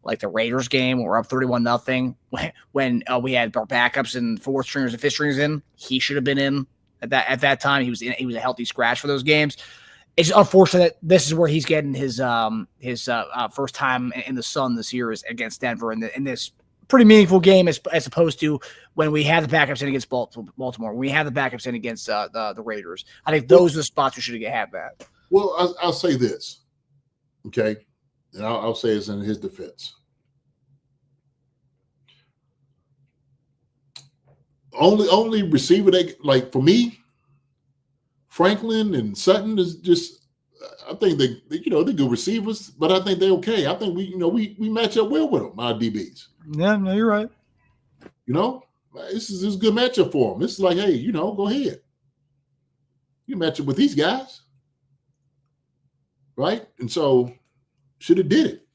like the Raiders game where we're up 31-0 when we had our backups and fourth stringers and fifth stringers in. He should have been in at that time. He was a healthy scratch for those games. It's unfortunate that this is where he's getting his first time in the sun this year is against Denver in this pretty meaningful game as opposed to when we had the backups in against Baltimore. When we had the backups in against the Raiders. I think those are the spots we should have had that. Well, I'll say this, okay, and I'll say this in his defense. Only receiver like for me, Franklin and Sutton is just. I think they're good receivers, but I think they're okay. I think we match up well with them, our DBs. Yeah, no, you're right. This is a good matchup for them. It's like, hey, go ahead. You match up with these guys, right? And so should have did it.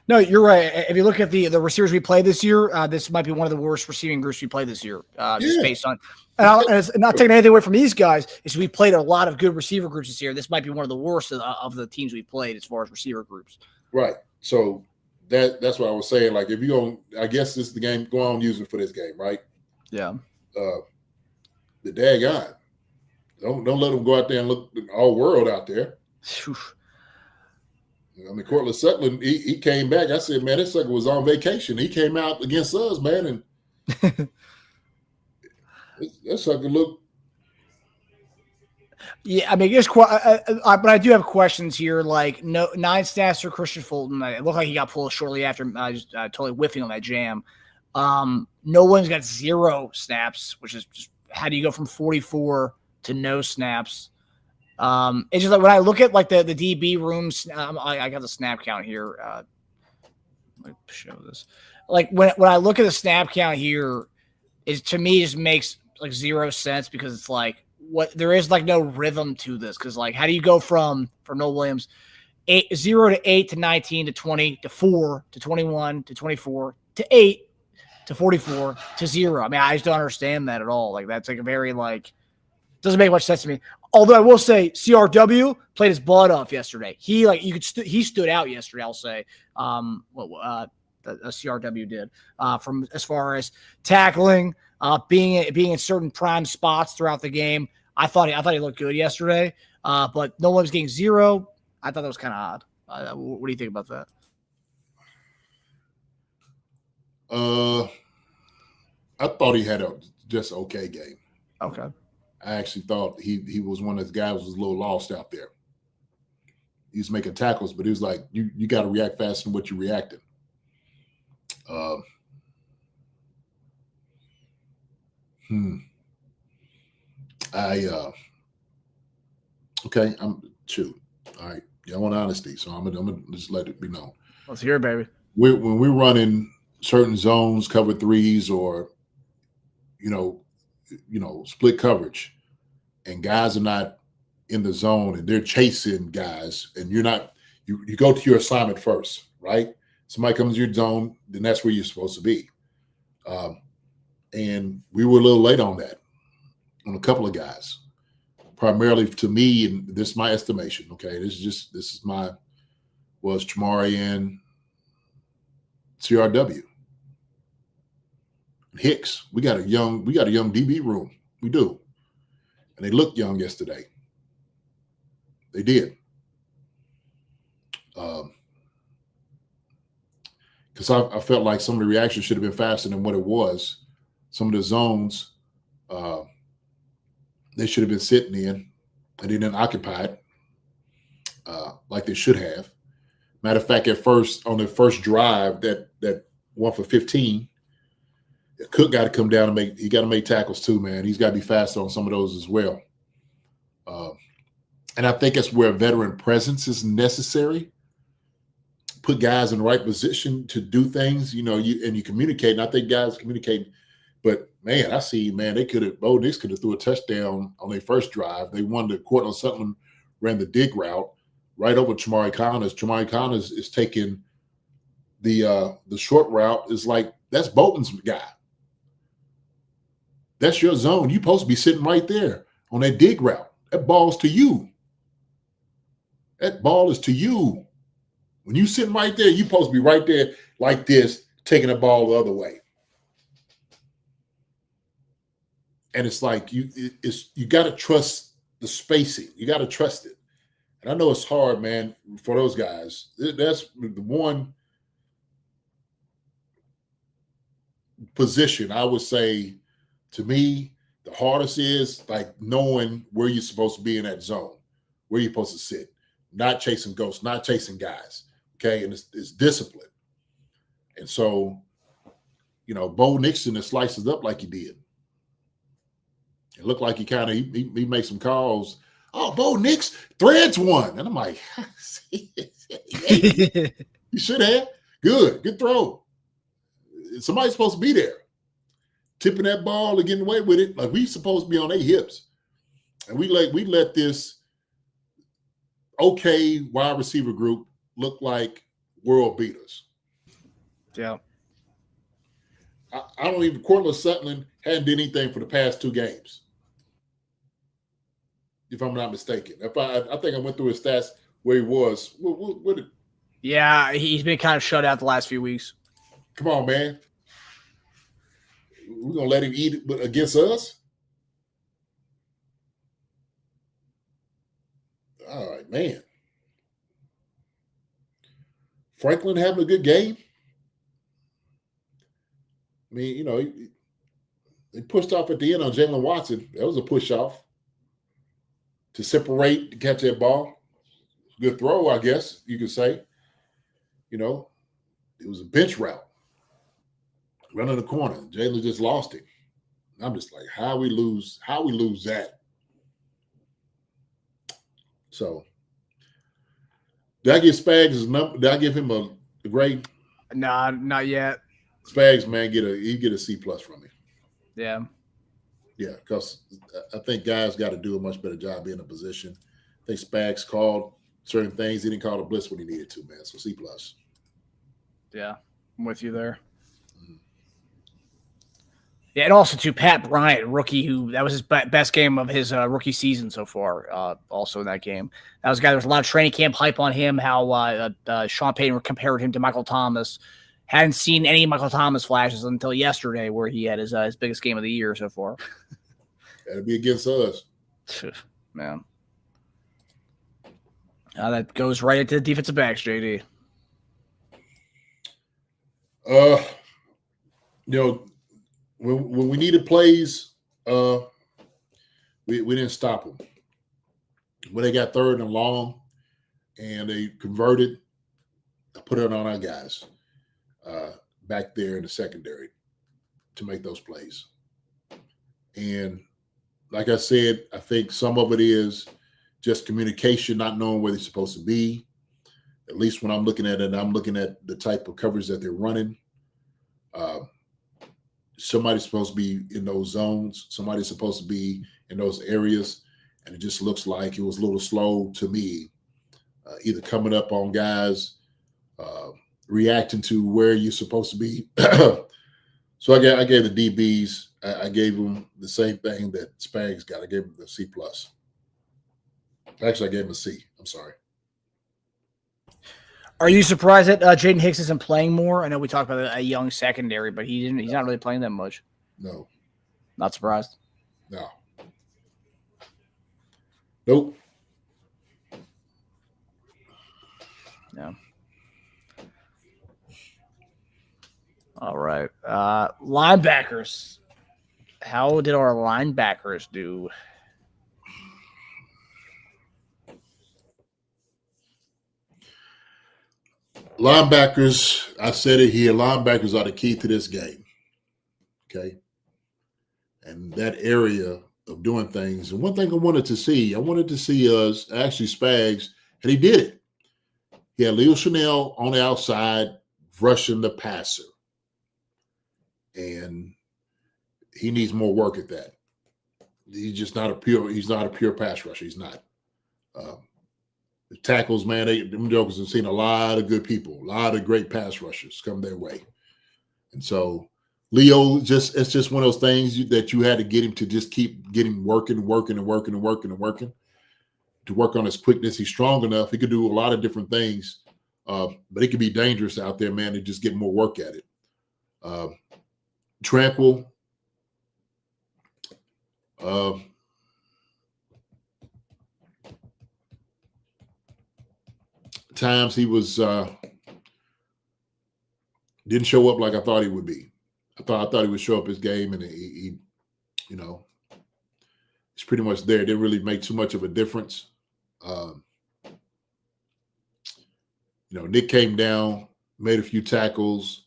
No, you're right. If you look at the receivers we played this year, this might be one of the worst receiving groups we played this year, just based on. And it's not taking anything away from these guys. Is we played a lot of good receiver groups this year. This might be one of the worst of the teams we played as far as receiver groups. Right. So that's what I was saying. Like, if you're going, I guess this is the game. Go on, use it for this game, right? Yeah. The daggone. Don't let them go out there and look all world out there. I mean, Cortland Sutton, he came back. I said, man, this sucker was on vacation. He came out against us, man, and that sucker looked. Yeah, I mean, but I do have questions here. Like, 9 snaps for Christian Fulton. It looked like he got pulled shortly after, just totally whiffing on that jam. No one's got 0 snaps, which is just how do you go from 44 to no snaps? It's just like when I look at like the DB rooms, I got the snap count here. Let me show this. Like when I look at the snap count here, it to me just makes like 0 sense because it's like there is like no rhythm to this because like how do you go from for Noel Williams 0 to 8 to 19 to 20 to 4 to 21 to 24 to 8 to 44 to 0. I mean, I just don't understand that at all. Like that's like a very like doesn't make much sense to me. Although I will say CRW played his butt off yesterday. He like he stood out yesterday. I'll say CRW did from as far as tackling, being in certain prime spots throughout the game. I thought he looked good yesterday, but no one was getting 0. I thought that was kind of odd. What do you think about that? I thought he had a just okay game. Okay. I actually thought he was one of the guys who was a little lost out there. He was making tackles, but he was like, you got to react faster than what you're reacting. Okay, all right. Yeah, I want honesty, so I'm gonna just let it be known. Let's hear it, baby. When we're running certain zones, cover 3s, or split coverage, and guys are not in the zone and they're chasing guys, and you're not, you go to your assignment first, right? Somebody comes to your zone, then that's where you're supposed to be. And we were a little late on that, on a couple of guys. Primarily to me, and this is my estimation, okay? Was Chamari and CRW. Hicks, we got a young DB room. We do. And they looked young yesterday. They did. Because I felt like some of the reactions should have been faster than what it was. Some of the zones, they should have been sitting in, and they didn't occupy it like they should have. Matter of fact, on the first drive, that 1 for 15, Cook got to come down and make tackles too, man. He's got to be faster on some of those as well. And I think that's where veteran presence is necessary. Put guys in the right position to do things, you communicate. And I think guys communicate. But man, Bo Nix could have threw a touchdown on their first drive. They won the Cortland Sutton, ran the dig route right over Chamari Connors. Chamari Connors is taking the short route. Is like, that's Bolton's guy. That's your zone. You're supposed to be sitting right there on that dig route. That ball's to you. That ball is to you. When you sitting right there, you're supposed to be right there like this, taking the ball the other way. And it's like you got to trust the spacing. You got to trust it. And I know it's hard, man, for those guys. That's the one position I would say, to me, the hardest is like knowing where you're supposed to be in that zone, where you're supposed to sit, not chasing ghosts, not chasing guys. Okay. And it's discipline. And so, Bo Nixon that slices up like he did. It looked like he made some calls. Oh, Bo Nix threads one. And I'm like, you should have. Good throw. Somebody's supposed to be there, tipping that ball and getting away with it. Like, we supposed to be on their hips. And we let this okay wide receiver group look like world beaters. Yeah. I don't even, Cortland Sutton hadn't done anything for the past 2 games, if I'm not mistaken. I think I went through his stats where he was. Yeah, he's been kind of shut out the last few weeks. Come on, man. We're going to let him eat it against us? All right, man. Franklin having a good game. I mean, they pushed off at the end on Jalen Watson. That was a push off to separate, to catch that ball. Good throw, I guess you could say. It was a bench route. Running the corner. Jalen just lost it. I'm just like, how we lose that? So, did I give Spags his number? Did I give him a grade? Nah, not yet. Spags, man, get a C+ from me. Yeah. Yeah, because I think guys got to do a much better job being in a position. I think Spags called certain things. He didn't call the blitz when he needed to, man. So C+. Yeah, I'm with you there. Yeah, and also to Pat Bryant, rookie, that was his best game of his rookie season so far. Also in that game, that was a guy. There was a lot of training camp hype on him. How Sean Payton compared him to Michael Thomas. Hadn't seen any Michael Thomas flashes until yesterday, where he had his biggest game of the year so far. That'll be against us, man. That goes right into the defensive backs, JD. When we needed plays, we didn't stop them. When they got 3rd and long and they converted, I put it on our guys back there in the secondary to make those plays. And like I said, I think some of it is just communication, not knowing where they're supposed to be. At least when I'm looking at it, I'm looking at the type of coverage that they're running. Somebody's supposed to be in those zones. Somebody's supposed to be in those areas. And it just looks like it was a little slow to me, either coming up on guys, reacting to where you're supposed to be. So I gave the DBs, I gave them the same thing that Spags got. I gave them the C+. Actually, I gave him a C. I'm sorry. Are you surprised that Jaden Hicks isn't playing more? I know we talked about a young secondary, but he's not really playing that much. No. Not surprised. No. Nope. No. All right. Linebackers. How did our linebackers do? Linebackers, I said it here, linebackers are the key to this game. Okay. And that area of doing things. And one thing I wanted to see us, actually Spags, and he did it. He had Leo Chanel on the outside rushing the passer. And he needs more work at that. He's just not a pure pass rusher. He's not. The tackles, man, them jokers have seen a lot of good people, a lot of great pass rushers come their way. And so Leo, it's just one of those things that you had to get him to just keep getting working to work on his quickness. He's strong enough. He could do a lot of different things, but he could be dangerous out there, man, to just get more work at it. Tranquil. Times he was didn't show up like I thought he would be. I thought he would show up his game, and he he's pretty much there. It didn't really make too much of a difference. Nick came down, made a few tackles.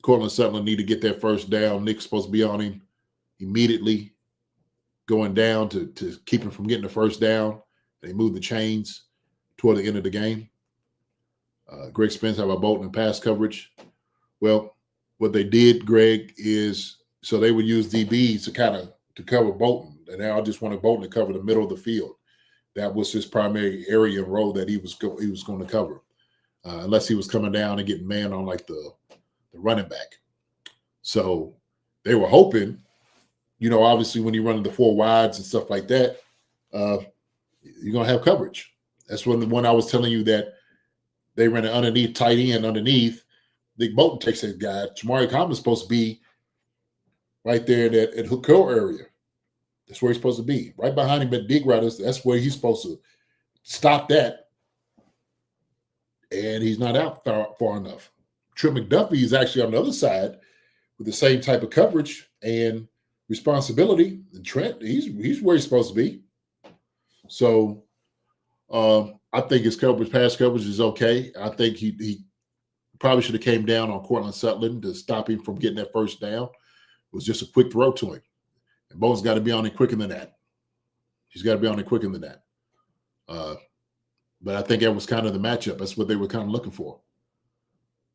Cortland Sutton needed to get that first down. Nick's supposed to be on him immediately, going down to keep him from getting the first down. They moved the chains toward the end of the game. Greg Spence have a Bolton in pass coverage. Well, what they did, Greg, is so they would use DBs to cover Bolton, and now I just wanted Bolton to cover the middle of the field. That was his primary area and role that he was going to cover, unless he was coming down and getting man on like the running back. So they were hoping, obviously when you're running the four wides and stuff like that, you're going to have coverage. That's when the one I was telling you that they ran an underneath tight end underneath. Nick Bolton takes that guy. Jamari Coleman's supposed to be right there at hook curl area. That's where he's supposed to be. Right behind him at dig route. That's where he's supposed to stop that. And he's not out far enough. Trent McDuffie is actually on the other side with the same type of coverage and responsibility. And Trent, he's where he's supposed to be. So I think his pass coverage is okay. I think he probably should have came down on Cortland Sutton to stop him from getting that first down. It was just a quick throw to him. And Bo's got to be on it quicker than that. He's got to be on it quicker than that. But I think that was kind of the matchup. That's what they were kind of looking for.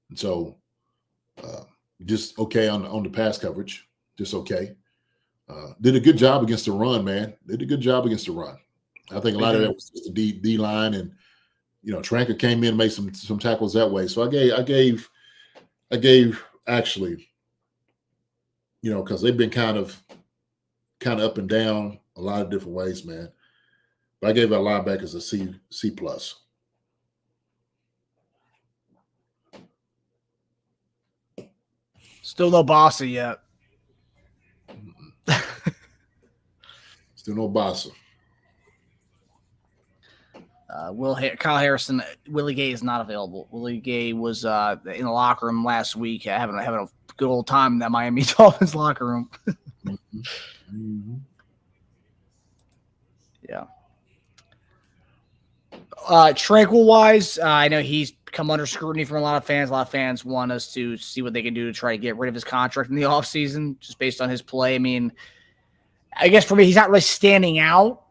And so just okay on the pass coverage. Just okay. Did a good job against the run, man. Did a good job against the run. I think a lot of that was just the D line, and Tranker came in and made some tackles that way. So I gave actually, because they've been kind of up and down a lot of different ways, man. But I gave our linebackers a C+. Still no Bossa yet. Still no Bossa. Kyle Harrison, Willie Gay is not available. Willie Gay was in the locker room last week, having a good old time in that Miami Dolphins locker room. Mm-hmm. Yeah. Tranquil-wise, I know he's come under scrutiny from a lot of fans. A lot of fans want us to see what they can do to try to get rid of his contract in the offseason, just based on his play. I mean, I guess for me, he's not really standing out,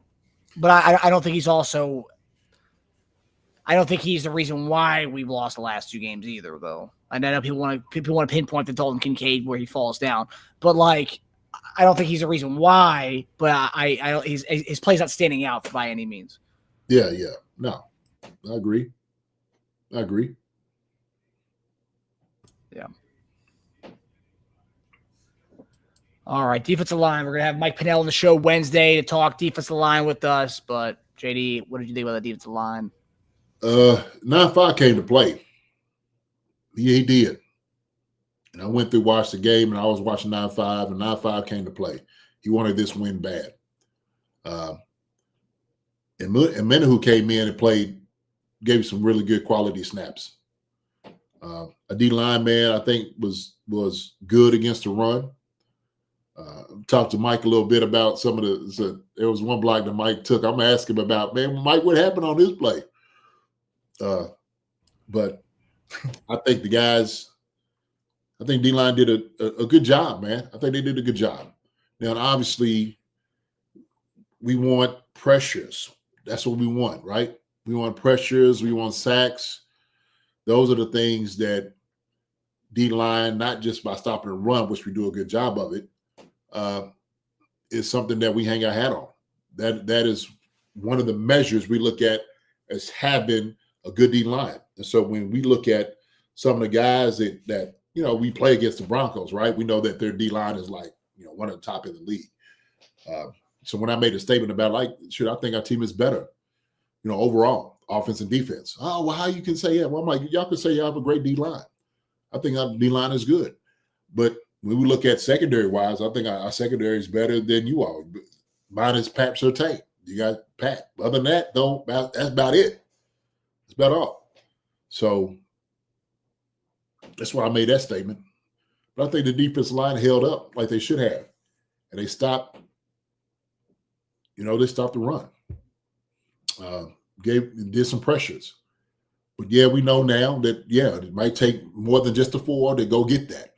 but I don't think he's also – I don't think he's the reason why we've lost the last two games either, though. I know people want to pinpoint the Dalton Kincaid where he falls down, but I don't think he's a reason why, but I his play's not standing out by any means. Yeah. No, I agree. Yeah. All right, defensive line. We're gonna have Mike Pinnell on the show Wednesday to talk defensive line with us. But JD, what did you think about the defensive line? 9-5 came to play. He did. And I went through, watched the game, and I was watching 9-5, and 9-5 came to play. He wanted this win bad. And Menahu came in and played, gave some really good quality snaps. A D line man, I think, was good against the run. Talked to Mike a little bit about some of there was one block that Mike took. I'm going to ask him about, man, Mike, what happened on this play? But I think the guys, I think D-line did a good job, man. I think they did a good job. Now, obviously, we want pressures. That's what we want, right? We want pressures. We want sacks. Those are the things that D-line, not just by stopping the run, which we do a good job of it, is something that we hang our hat on. That is one of the measures we look at as having a good D-line. And so when we look at some of the guys that we play against the Broncos, right? We know that their D-line is like, one of the top in the league. So when I made a statement about I think our team is better, overall, offense and defense. Oh, well, how you can say that? Well, I'm like, y'all can say y'all have a great D-line. I think our D-line is good. But when we look at secondary-wise, I think our secondary is better than you all. Minus Pat Surtain. You got Pat. Other than that, that's about it. That's about all. So that's why I made that statement. But I think the defensive line held up like they should have. And they stopped, they stopped the run. Did some pressures. But yeah, we know now that, it might take more than just a 4 to go get that.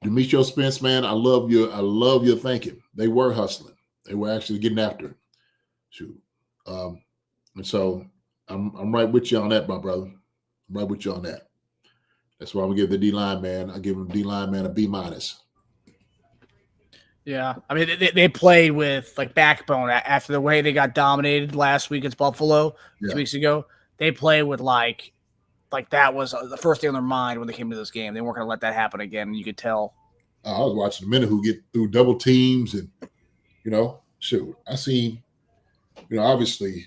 Demetrio Spence, man, I love your thinking. They were hustling. They were actually getting after it. Shoot. And so I'm right with you on that, my brother. I'm right with you on that. That's why I'm gonna give the D-line man. I give him D-line man a B-. Yeah, I mean they played with backbone after the way they got dominated last week against Buffalo 2 weeks ago. They played with like that was the first thing on their mind when they came to this game. They weren't going to let that happen again. You could tell. I was watching the who get through double teams and I seen obviously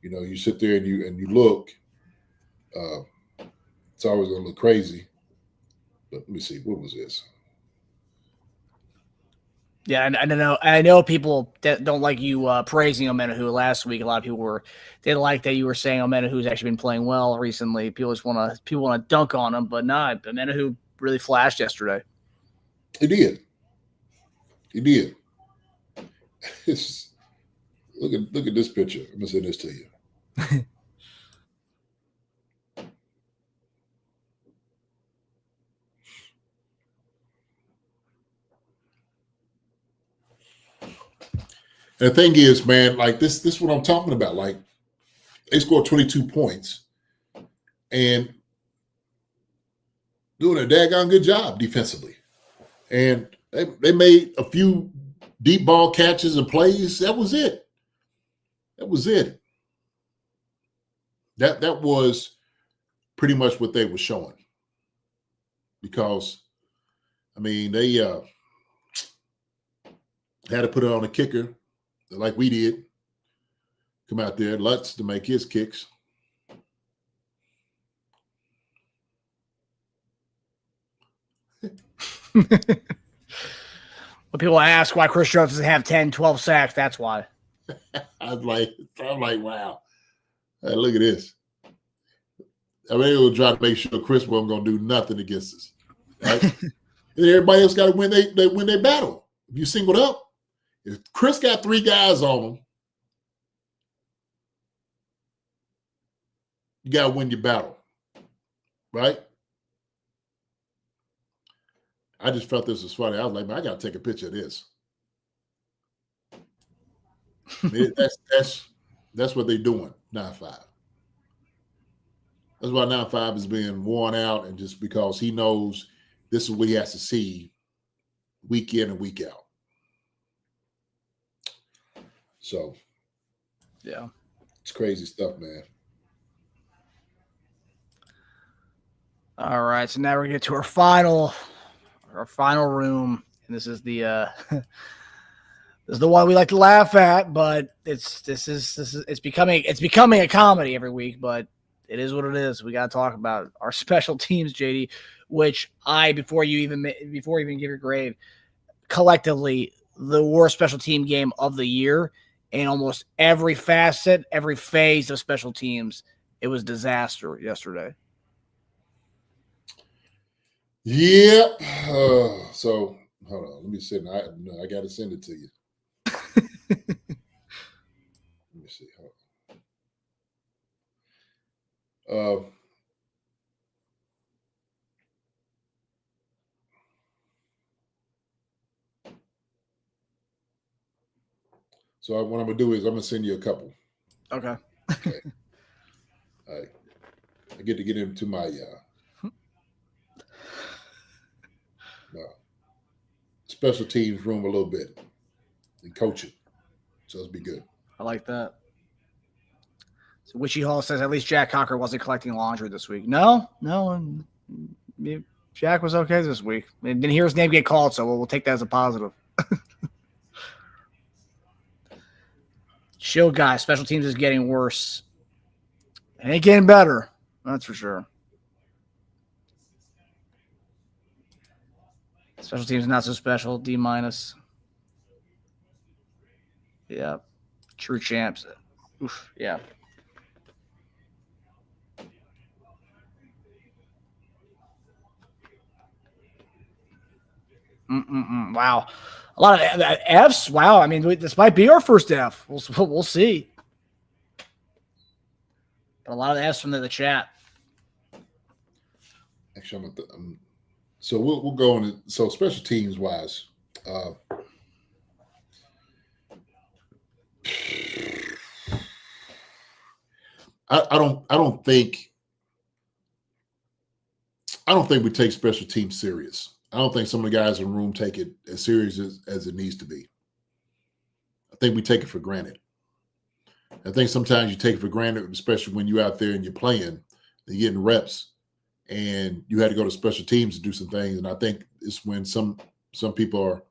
you sit there and you look. It's always going to look crazy. But let me see, what was this? Yeah, and I know people that don't like you praising Omenahu last week. A lot of people didn't like that you were saying Omenahu's actually been playing well recently. People want to dunk on him, but not. Omenahu really flashed yesterday. He did. Look at this picture. I'm gonna send this to you. And the thing is, man, this is what I'm talking about. They scored 22 points and doing a daggone good job defensively. And they made a few deep ball catches and plays. That was it. That was pretty much what they were showing. Because, they had to put it on a kicker like we did. Come out there, Lutz, to make his kicks. When people ask why Chris Jones doesn't have 10, 12 sacks, that's why. I'm like, wow. Hey, look at this. They will try to make sure Chris wasn't going to do nothing against us. Right? And everybody else got to win their battle. If you singled up, if Chris got 3 guys on him, you got to win your battle. Right? I just felt this was funny. I was like, man, I got to take a picture of this. That's what they're doing, 9-5. That's why 9-5 is being worn out, and just because he knows this is what he has to see week in and week out. So, Yeah. it's crazy stuff, man. All right, so now we're gonna get to our final room, and this is the this is the one we like to laugh at, but it's becoming a comedy every week, but it is what it is. We got to talk about our special teams, JD, which before you even give your grade, collectively the worst special team game of the year in almost every facet, every phase of special teams. It was disaster yesterday. Yeah. So hold on. Let me see. I got to send it to you. Let me see. So what I'm gonna do is I'm gonna send you a couple. Okay. Okay. All right. I get to get into my special teams room a little bit and coach it. So it'll be good. I like that. So Witchy Hall says at least Jack Cocker wasn't collecting laundry this week. No. Jack was okay this week. Didn't hear his name get called, so we'll take that as a positive. Chill guy, special teams is getting worse. It ain't getting better. That's for sure. Special teams not so special. D-. Yeah. True champs. Oof. Yeah. Wow. A lot of Fs. Wow. I mean, this might be our first F. We'll see. But a lot of Fs from the chat. Actually, so we'll go on. So special teams wise, I don't think we take special teams serious. I don't think some of the guys in the room take it as serious as it needs to be. I think we take it for granted. I think sometimes you take it for granted, especially when you're out there and you're playing, you're getting reps, and you had to go to special teams to do some things. And I think it's when some people are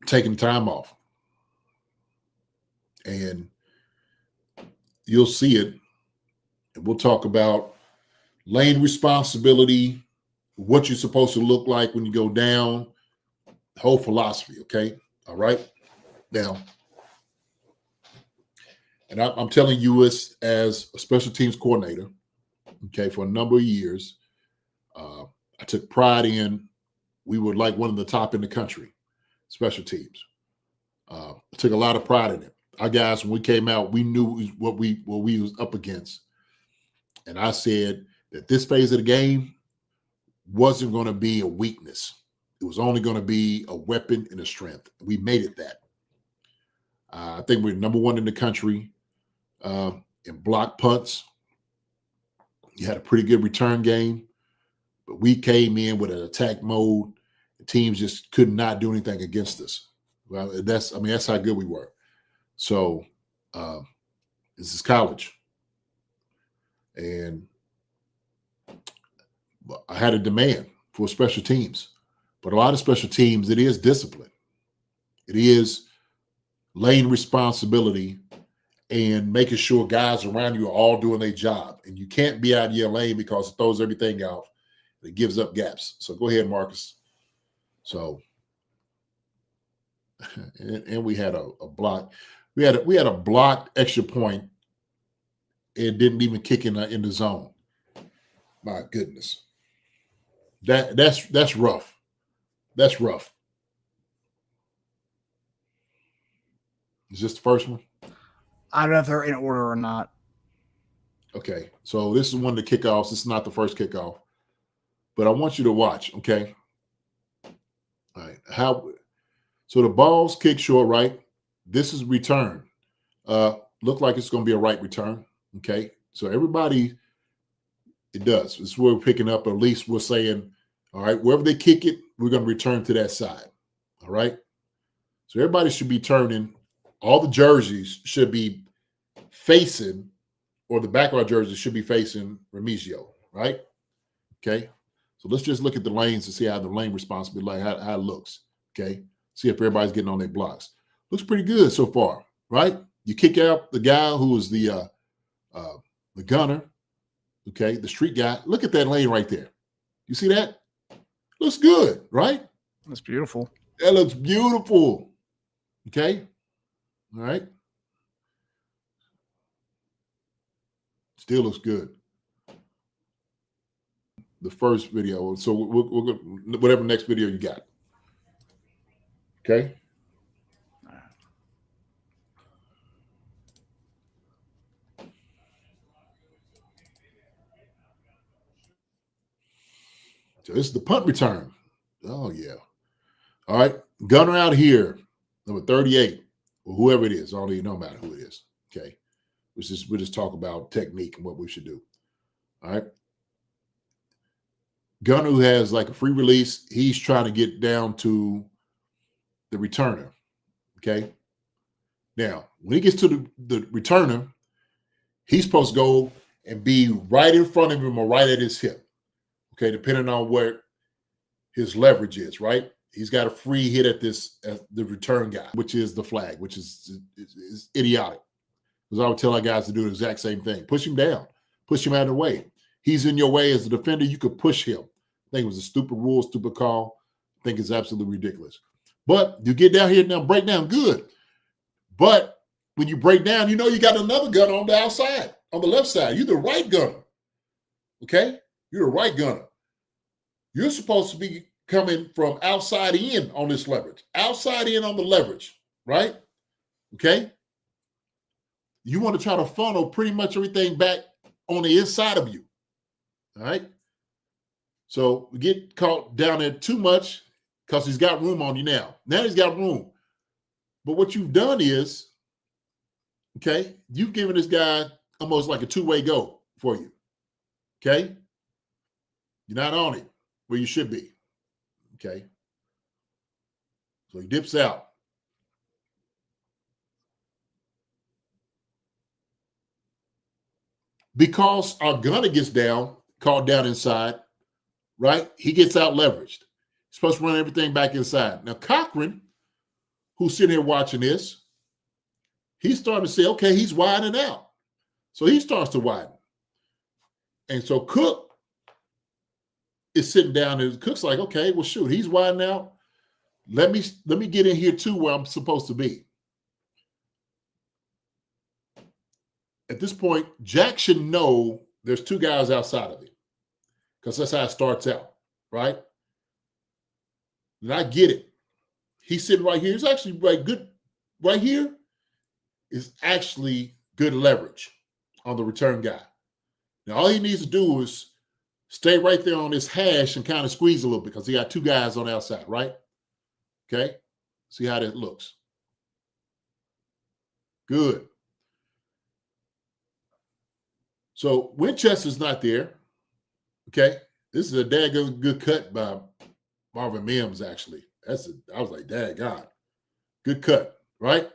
taking time off. And you'll see it. And we'll talk about lane responsibility, what you're supposed to look like when you go down, the whole philosophy, okay? All right? Now, and I'm telling you this as a special teams coordinator, okay, for a number of years. I took pride in, we were like one of the top in the country, special teams. I took a lot of pride in it. Our guys, when we came out, we knew what we was up against. And I said that this phase of the game wasn't going to be a weakness. It was only going to be a weapon and a strength. We made it that. I think we're number one in the country in block punts. You had a pretty good return game, but we came in with an attack mode. The teams just could not do anything against us. Well, that's how good we were. So this is college. And I had a demand for special teams. But a lot of special teams, it is discipline. It is lane responsibility and making sure guys around you are all doing their job. And you can't be out of your lane because it throws everything out. It gives up gaps. So go ahead, Marcus. So, and we had a block. We had a blocked extra point. It didn't even kick in the zone. My goodness. That's rough. That's rough. Is this the first one? I don't know if they're in order or not. Okay. So this is one of the kickoffs. This is not the first kickoff. But I want you to watch, okay? All right. So the ball's kicked short, right? This is return. Look like it's going to be a right return. Okay. So everybody It does. It's where we're picking up, or at least we're saying, all right, wherever they kick it, we're going to return to that side. All right. So everybody should be turning. All the jerseys should be facing, or the back of our jerseys should be facing Remigio, right? Okay. So let's just look at the lanes to see how the lane response be like, how it looks. Okay. See if everybody's getting on their blocks. Looks pretty good so far, right? You kick out the guy who was the gunner, okay, the street guy. Look at that lane right there. You see that? Looks good, right? That's beautiful. That looks beautiful. Okay. All right. Still looks good. The first video. So we'll go, whatever next video you got. Okay. So this is the punt return. Oh, yeah. All right. Gunner out here, number 38, or whoever it is. I don't even know matter who it is. Okay. We'll just talk about technique and what we should do. All right. Gunner, who has like a free release, he's trying to get down to the returner. Okay. Now, when he gets to the returner, he's supposed to go and be right in front of him or right at his hip. Okay, depending on where his leverage is, right? He's got a free hit at the return guy, which is the flag, which is idiotic. Because I would tell our guys to do the exact same thing. Push him down. Push him out of the way. He's in your way as a defender. You could push him. I think it was a stupid rule, stupid call. I think it's absolutely ridiculous. But you get down here now, break down, good. But when you break down, you know you got another gunner on the outside, on the left side. You're the right gunner. Okay? You're a right gunner. You're supposed to be coming from outside in on this leverage. Outside in on the leverage, right? Okay? You want to try to funnel pretty much everything back on the inside of you. All right? So we get caught down there too much because he's got room on you now. Now he's got room. But what you've done is, okay, you've given this guy almost like a two-way go for you. Okay? You're not on it where you should be. Okay. So he dips out. Because our gunner gets down, called down inside, right? He gets out leveraged. He's supposed to run everything back inside. Now, Cochran, who's sitting here watching this, he's starting to say, okay, he's widening out. So he starts to widen. And so Cook is sitting down and Cook's like, okay, well, shoot, he's wide now. Let me get in here too where I'm supposed to be. At this point, Jack should know there's two guys outside of him because that's how it starts out, right? And I get it. He's sitting right here. He's actually good. Right here is actually good leverage on the return guy. Now, all he needs to do is stay right there on this hash and kind of squeeze a little bit because he got two guys on the outside, right? Okay. See how that looks. Good. So Winchester's not there. Okay. This is a daggone good cut by Marvin Mims, actually. I was like, daggone. Good cut, right?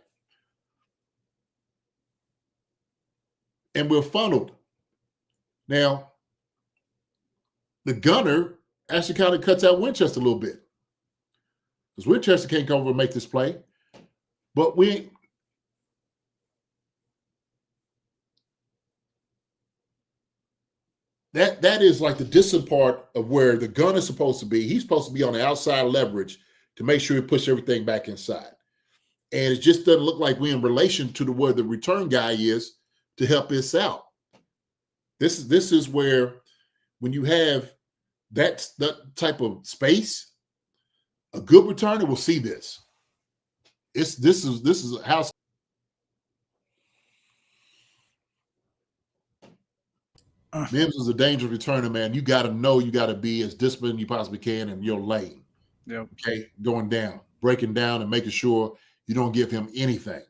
And we're funneled. Now, the gunner actually kind of cuts out Winchester a little bit because Winchester can't come over and make this play. But that is like the distant part of where the gunner is supposed to be. He's supposed to be on the outside leverage to make sure he pushes everything back inside. And it just doesn't look like we're in relation to where the return guy is to help us out. This is where when you have that type of space, a good returner will see this. This is a house. Mims is a dangerous returner, man. You got to know you got to be as disciplined as you possibly can in your lane. Yep. Okay, going down, breaking down, and making sure you don't give him anything.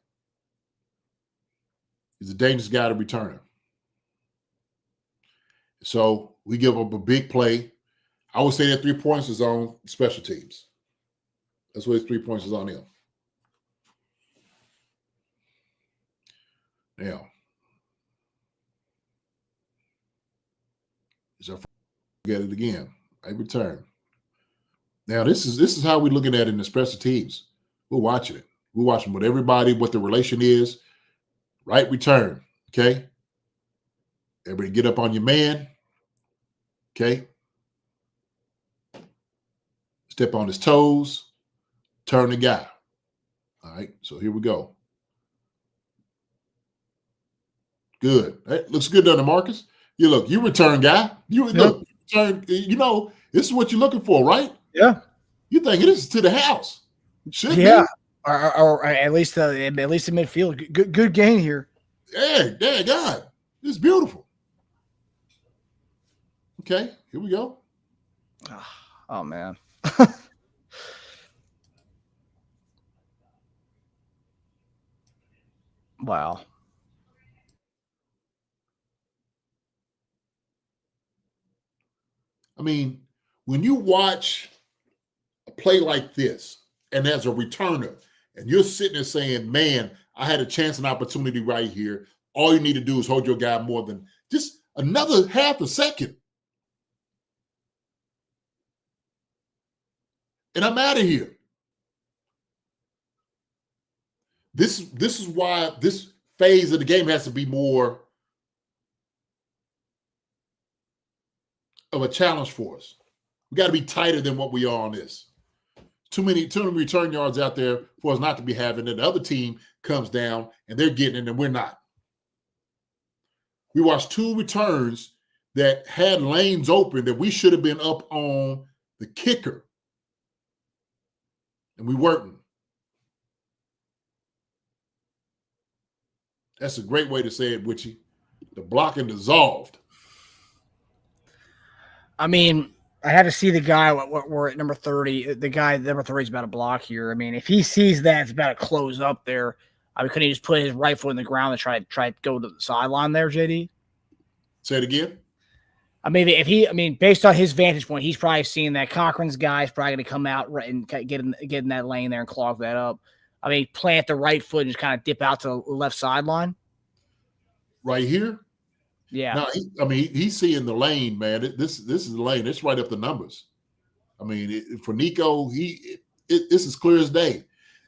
He's a dangerous guy to returner. So We give up a big play. I would say that 3 points is on special teams. That's what his 3 points is on him. Now, get it again. I return. Now, this is how we're looking at it in the special teams. We're watching it. We're watching with everybody, what the relation is. Right return. Okay. Everybody get up on your man. Okay. Step on his toes. Turn the guy. All right. So here we go. Good. That looks good, doesn't it, Marcus? You return guy. Look, return, this is what you're looking for, right? Yeah. You think this is to the house. Should be. Or at least in midfield. Good gain here. Yeah, God. This is beautiful. Okay, here we go. Oh man. Wow. I mean, when you watch a play like this, and as a returner, and you're sitting there saying, man, I had a chance and opportunity right here. All you need to do is hold your guy more than just another half a second. And I'm out of here. This is why this phase of the game has to be more of a challenge for us. We got to be tighter than what we are on this. Too many return yards out there for us not to be having it. The other team comes down and they're getting it and we're not. We watched 2 returns that had lanes open that we should have been up on the kicker. And we weren't. That's a great way to say it, Witchy. The blocking dissolved. I mean, I had to see the guy. We're at number 30. The guy, number 30, is about to block here. I mean, if he sees that it's about to close up there, couldn't he just put his right foot in the ground and try to go to the sideline there, JD? Say it again. Based on his vantage point, he's probably seeing that Cochran's guy is probably going to come out and get in that lane there and clog that up. Plant the right foot and just kind of dip out to the left sideline. Right here? Yeah. No, he's seeing the lane, man. This is the lane. It's right up the numbers. For Nico, this is clear as day.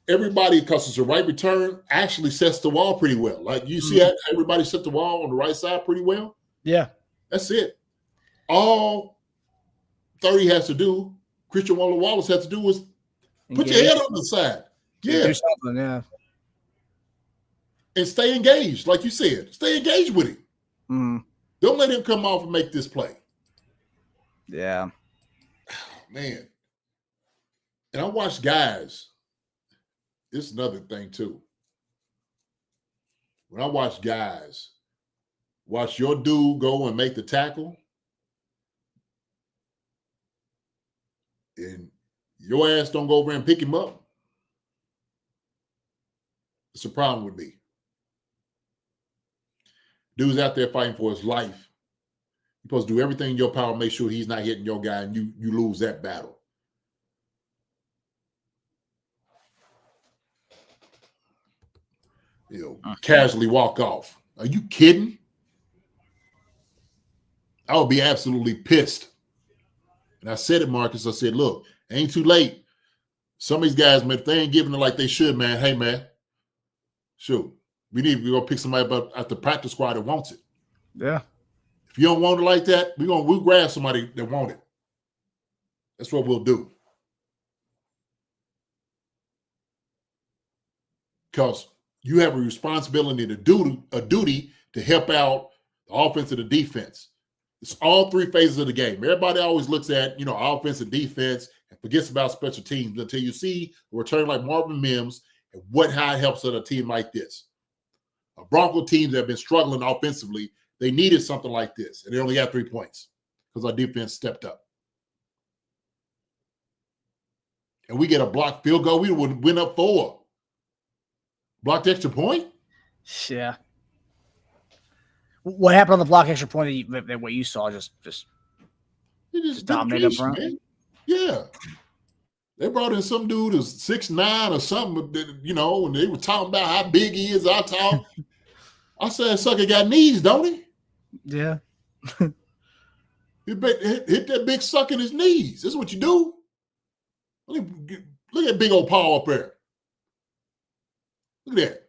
Everybody, because it's a right return, actually sets the wall pretty well. Like you see, everybody set the wall on the right side pretty well. Yeah. That's it. All 30 has to do, Christian Wallace has to do is put your head on the side. Yeah. Do something, yeah. And stay engaged, like you said. Stay engaged with him. Mm. Don't let him come off and make this play. Yeah. Man. And I watch guys. This is another thing, too. When I watch guys, watch your dude go and make the tackle, and your ass don't go over and pick him up, it's a problem with me. Dude's out there fighting for his life. You're supposed to do everything in your power to make sure he's not hitting your guy and you lose that battle. Casually walk off. Are you kidding? I would be absolutely pissed. And I said it, Marcus. I said, look, ain't too late. Some of these guys, man, if they ain't giving it like they should, man, hey, man, shoot. We're going to pick somebody up at the practice squad that wants it. Yeah. If you don't want it like that, we'll grab somebody that want it. That's what we'll do. Because you have a responsibility to do a duty to help out the offense and the defense. It's all 3 phases of the game. Everybody always looks at, offense and defense and forgets about special teams until you see a return like Marvin Mims and how it helps a team like this. A Bronco teams that have been struggling offensively, they needed something like this, and they only got 3 points because our defense stepped up. And we get a blocked field goal, we would win up 4. Blocked extra point? Yeah. What happened on the block extra point that what you saw? Just Just dominate up penetration, front. man. Yeah. They brought in some dude who's 6'9" or something, and they were talking about how big he is, how tall. I said, sucker got knees, don't he? Yeah. Hit that big suck in his knees. This is what you do. Look at big old Paul up there. Look at that.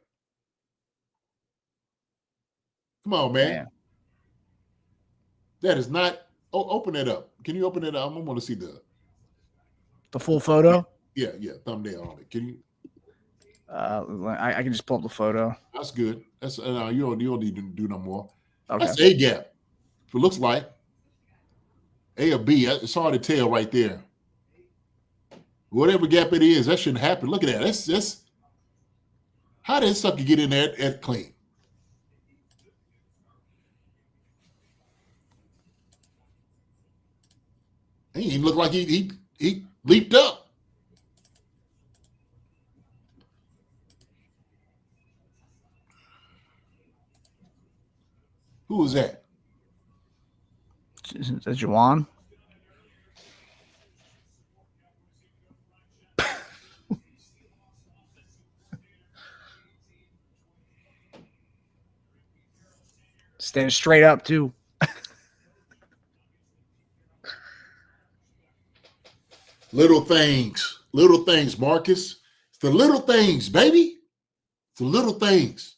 Come on, man. That is not. Oh, open it up. Can you open it up? I want to see the full photo. Yeah, thumbnail on it. Can you? I can just pull up the photo. That's good. That's you don't need to do no more. Okay. That's A gap. It looks like A or B. It's hard to tell right there. Whatever gap it is, that shouldn't happen. Look at that. That's how did sucker get in there at clean? He didn't look like he leaped up. Who was that? Is that Juwan? Standing straight up, too. Little things, Marcus. It's the little things, baby. It's the little things.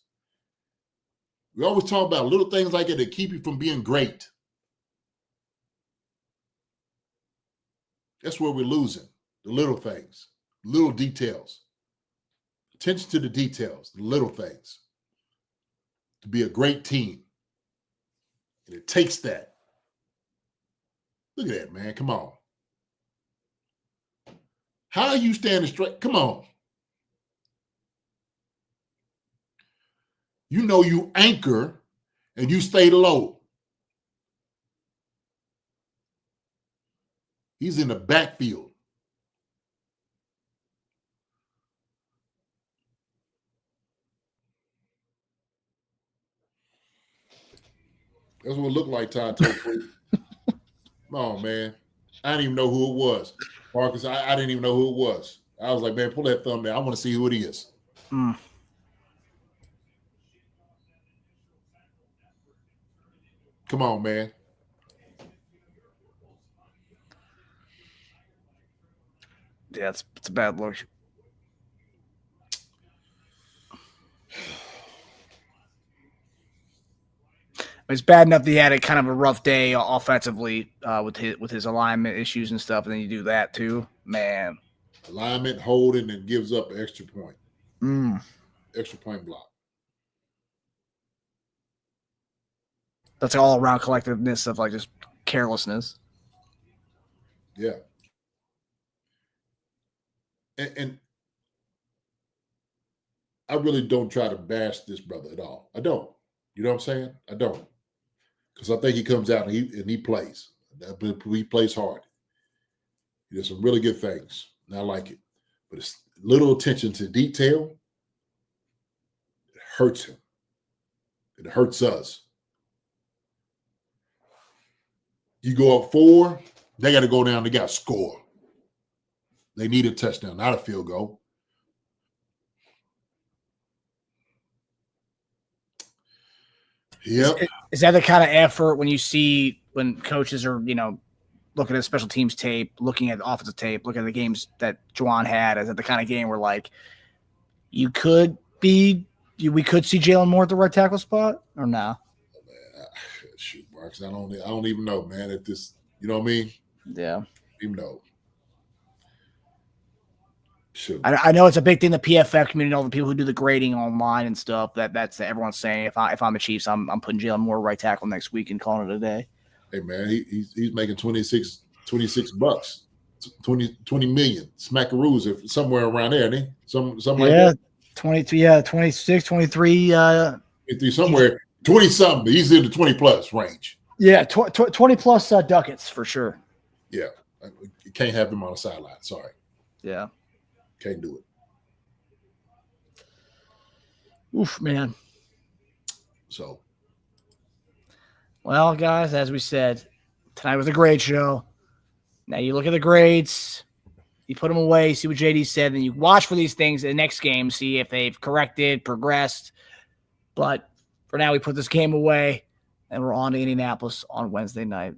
We always talk about little things like that that keep you from being great. That's where we're losing. The little things, little details. Attention to the details, the little things. To be a great team. And it takes that. Look at that, man. Come on. How are you standing straight? Come on. You know you anchor and you stay low. He's in the backfield. That's what it looked like, Todd Topher. Come on, man. I didn't even know who it was. Marcus, I didn't even know who it was. I was like, man, pull that thumbnail. I want to see who it is. Mm. Come on, man. Yeah, it's a bad look. It's bad enough that he had a kind of a rough day offensively with his alignment issues and stuff, and then you do that too, man. Alignment, holding, and gives up an extra point. Extra point block. That's all around collectiveness of like just carelessness. Yeah. And I really don't try to bash this brother at all. I don't. You know what I'm saying? I don't. Because I think he comes out and he plays. He plays hard. He does some really good things. And I like it. But it's little attention to detail. It hurts him. It hurts us. You go up 4, they got to go down. They got to score. They need a touchdown, not a field goal. Yep. Is that the kind of effort when you see when coaches are, looking at special teams tape, looking at offensive tape, looking at the games that Juwan had? Is that the kind of game where like we could see Jalen Moore at the right tackle spot or no? Shoot, Marcus, I don't even know, man. At this, you know what I mean? Yeah. Even know. Shoot. I know it's a big thing in the PFF community, all the people who do the grading online and stuff. That's everyone's saying if I'm the Chiefs, I'm putting Jalen Moore right tackle next week and calling it a day. Hey man, he's making $26 $20 million smackaroos if somewhere around there, ain't he? Something like that. 22, 26, 23. Somewhere 20 something. He's in the 20 plus range. Yeah, 20 plus ducats for sure. Yeah, you can't have him on the sideline. Sorry. Yeah. Can't do it. Oof, man. So. Well, guys, as we said, tonight was a great show. Now you look at the grades, you put them away, see what JD said, and you watch for these things in the next game, see if they've corrected, progressed. But for now, we put this game away, and we're on to Indianapolis on Wednesday night.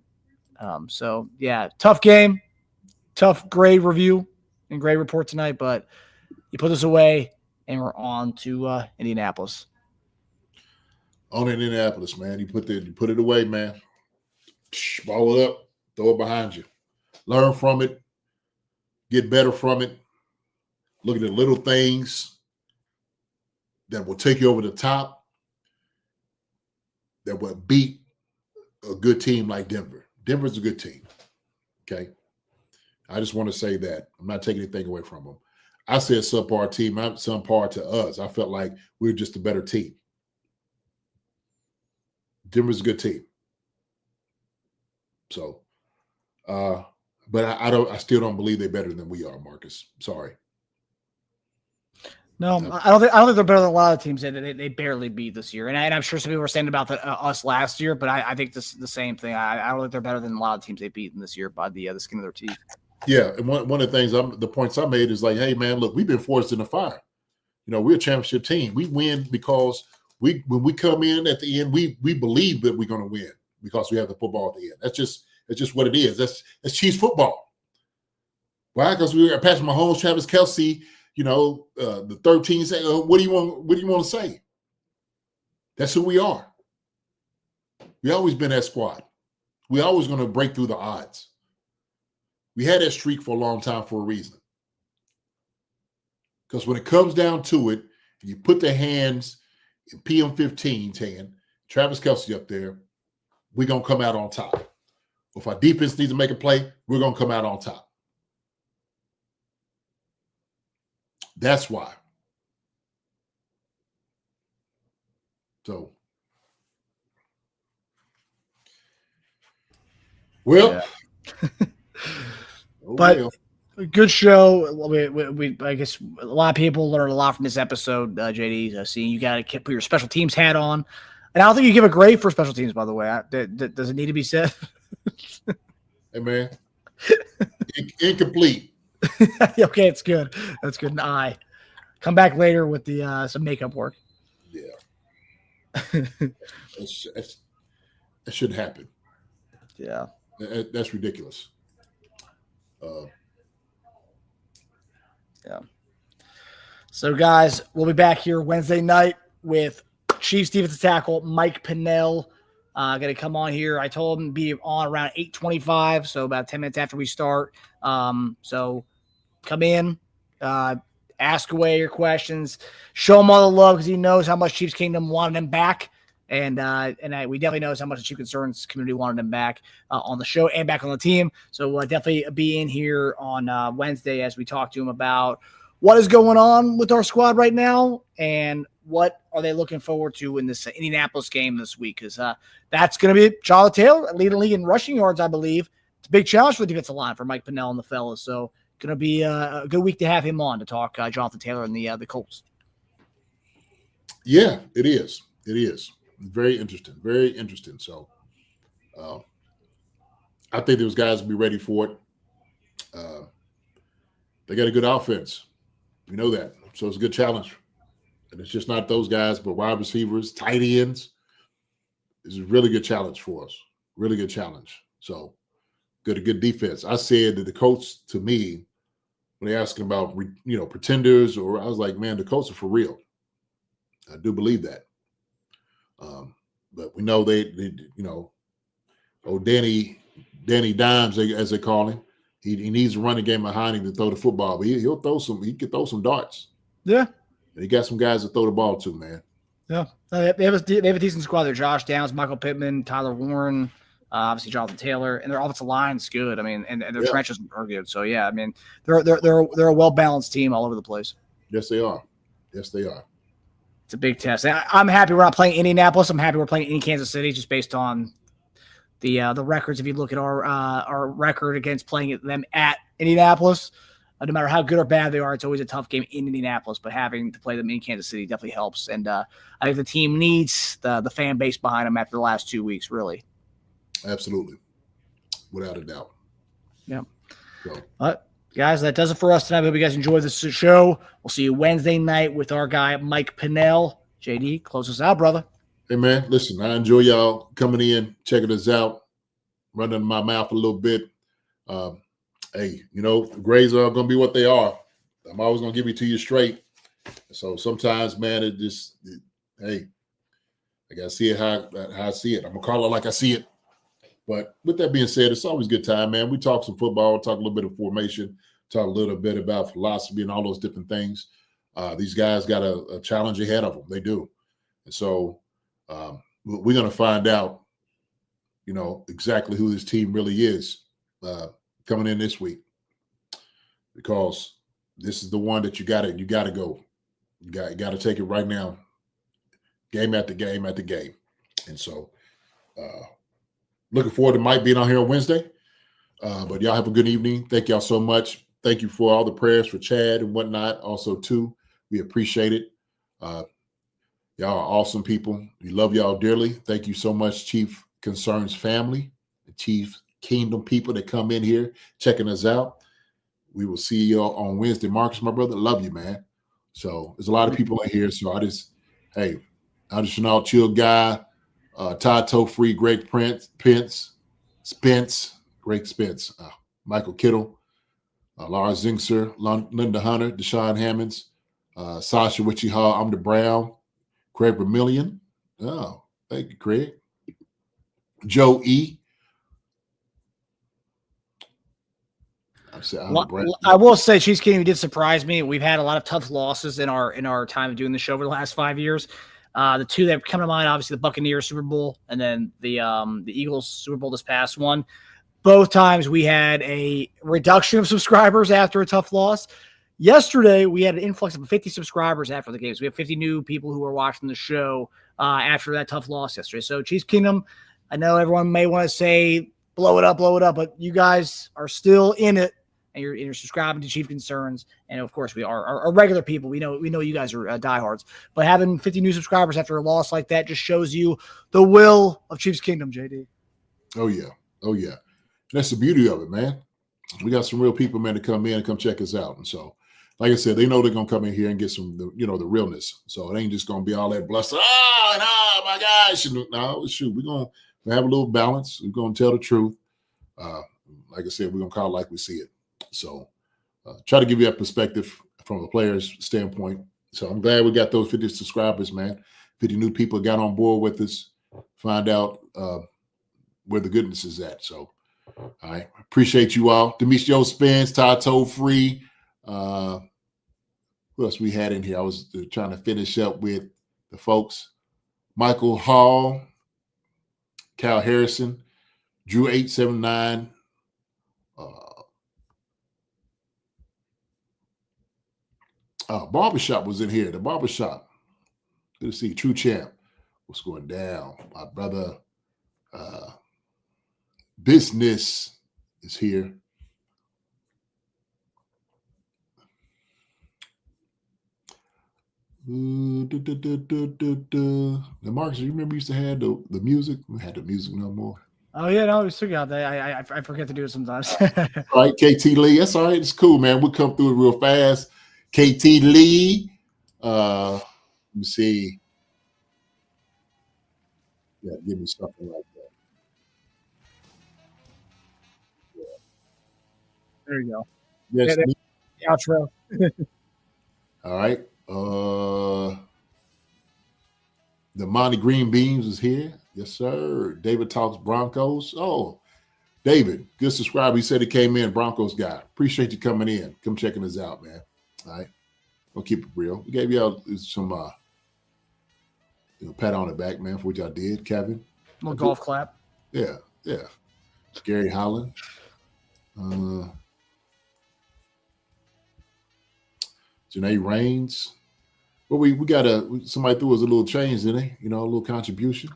So, yeah, tough game, tough grade review and grade report tonight, but you put this away, and we're on to Indianapolis. On Indianapolis, man. You put it away, man. Ball it up, throw it behind you. Learn from it, get better from it. Look at the little things that will take you over the top, that will beat a good team like Denver. Denver's a good team, okay? I just want to say that. I'm not taking anything away from them. I said subpar team, not subpar to us. I felt like we were just a better team. Denver's a good team. So, but I still don't believe they're better than we are, Marcus. Sorry. No, I don't think they're better than a lot of teams that they barely beat this year. And I'm sure some people were saying about us last year, but I think this the same thing. I don't think they're better than a lot of teams they've beaten this year by the skin of their teeth. Yeah, and one of the things the points I made is like, hey man, look, we've been forced in the fire. You know, we're a championship team. We win because when we come in at the end, we believe that we're going to win because we have the football at the end. That's just what it is. That's Chiefs football. Why? Because we got Patrick Mahomes, Travis Kelce. You know, the 13 say, what do you want to say? That's who we are. We always been that squad. We always going to break through the odds. We had that streak for a long time for a reason. Because when it comes down to it, you put the hands in PM15's hand, Travis Kelce up there, we're going to come out on top. If our defense needs to make a play, we're going to come out on top. That's why. So, well, yeah. But good show. We I guess a lot of people learned a lot from this episode, JD. Seeing you got to put your special teams hat on. And I don't think you give a grade for special teams, by the way. Does it need to be said? Hey, man. Incomplete. Okay, it's good. That's good. An eye. Come back later with the some makeup work. Yeah. That shouldn't happen. Yeah. That's ridiculous. Yeah. So, guys, we'll be back here Wednesday night with Chiefs defensive tackle Mike Pennell. Going to come on here. I told him to be on around 8:25, so about 10 minutes after we start. So come in, ask away your questions, show him all the love because he knows how much Chiefs Kingdom wanted him back. And we definitely knows how much the Chief Concerns community wanted him back on the show and back on the team. So we'll definitely be in here on Wednesday as we talk to him about what is going on with our squad right now and what are they looking forward to in this Indianapolis game this week. Because that's going to be Jonathan Taylor leading the league in rushing yards, I believe. It's a big challenge for the defensive line for Mike Pennell and the fellas. So going to be a good week to have him on to talk Jonathan Taylor and the Colts. Yeah, it is. It is. Very interesting. Very interesting. So I think those guys will be ready for it. They got a good offense. We know that. So it's a good challenge. And it's just not those guys, but wide receivers, tight ends. It's a really good challenge for us. Really good challenge. So a good defense. I said that the Colts, to me, when they're asking about, pretenders, or I was like, man, the Colts are for real. I do believe that. But we know they Danny Dimes, as they call him, he needs a running game behind him to throw the football. But he can throw some darts. Yeah. And he got some guys to throw the ball to, man. Yeah. They have a decent squad there. Josh Downs, Michael Pittman, Tyler Warren, obviously Jonathan Taylor, and their offensive line's good. I mean, and their trenches are good. So yeah, I mean, they're a well-balanced team all over the place. Yes, they are. Yes, they are. It's a big test. I'm happy we're not playing Indianapolis. I'm happy we're playing in Kansas City just based on the records. If you look at our record against playing them at Indianapolis, no matter how good or bad they are, it's always a tough game in Indianapolis. But having to play them in Kansas City definitely helps. And I think the team needs the fan base behind them after the last 2 weeks, really. Absolutely. Without a doubt. Yeah. So, Guys, that does it for us tonight. Hope you guys enjoyed this show. We'll see you Wednesday night with our guy, Mike Pinnell. JD, close us out, brother. hey, man, listen, I enjoy y'all coming in, checking us out, running my mouth a little bit. Hey, the grades are going to be what they are. I'm always going to give it to you straight. So sometimes, man, hey, I got to see it how I see it. I'm going to call it like I see it. But with that being said, it's always a good time, man. We talk some football, talk a little bit of formation, talk a little bit about philosophy and all those different things. These guys got a challenge ahead of them. They do. And so we're going to find out, exactly who this team really is coming in this week, because this is the one that you got to go. You got to take it right now, game after game after game. And so looking forward to Mike being on here on Wednesday. But y'all have a good evening. Thank y'all so much. Thank you for all the prayers for Chad and whatnot. Also, too, we appreciate it. Y'all are awesome people. We love y'all dearly. Thank you so much, Chief Concerns family, the Chief Kingdom people that come in here checking us out. We will see y'all on Wednesday. Marcus, my brother, love you, man. So there's a lot of people in here. So I'm just an chill guy. Todd Tofree, Greg Greg Spence, Michael Kittle, Laura Zinkser, Linda Hunter, Deshaun Hammonds, Sasha Wichita, I'm the Brown, Craig Vermillion. Oh, thank you, Craig. Joe E. I will say, Chiefs King did surprise me. We've had a lot of tough losses in our time of doing the show over the last 5 years. The two that come to mind, obviously, the Buccaneers Super Bowl and then the Eagles Super Bowl this past one. Both times we had a reduction of subscribers after a tough loss. Yesterday, we had an influx of 50 subscribers after the game. So we have 50 new people who are watching the show after that tough loss yesterday. So Chiefs Kingdom, I know everyone may want to say, blow it up, but you guys are still in it. And you're subscribing to Chief Concerns, and of course we are regular people. We know you guys are diehards, but having 50 new subscribers after a loss like that just shows you the will of Chiefs Kingdom, JD. Oh yeah. That's the beauty of it, man. We got some real people, man, to come in and come check us out. And so, like I said, they know they're gonna come in here and get some, the realness. So it ain't just gonna be all that bluster. Oh my gosh! No, shoot, we're gonna have a little balance. We're gonna tell the truth. Like I said, we're gonna call it like we see it. So try to give you that perspective from a player's standpoint. So I'm glad we got those 50 subscribers, man. 50 new people got on board with us. Find out where the goodness is at. So I appreciate you all. Demetrio Spence, Todd Tofree. Who else we had in here? I was trying to finish up with the folks. Michael Hall, Cal Harrison, Drew 879. Barbershop was in here. The Barbershop. Good to see True Champ. What's going down? My brother Business is here. The Marcus, you remember we used to have the music? We had the music no more. Oh yeah, no, we still got that. I forget to do it sometimes. All right, KT Lee. That's all right. It's cool, man. We'll come through it real fast. KT Lee. Let me see. Yeah, give me something like that. Yeah. There you go. Yes. Yeah, outro. All right. The Monty Green Beans is here. Yes, sir. David Talks Broncos. Oh, David, good subscriber. He said he came in, Broncos guy. Appreciate you coming in. Come checking us out, man. All right. We'll keep it real. We gave y'all some pat on the back, man, for what y'all did, Kevin. A little golf clap. Yeah. Gary Holland. Janae Raines. Well, we got somebody threw us a little change, didn't they? A little contribution.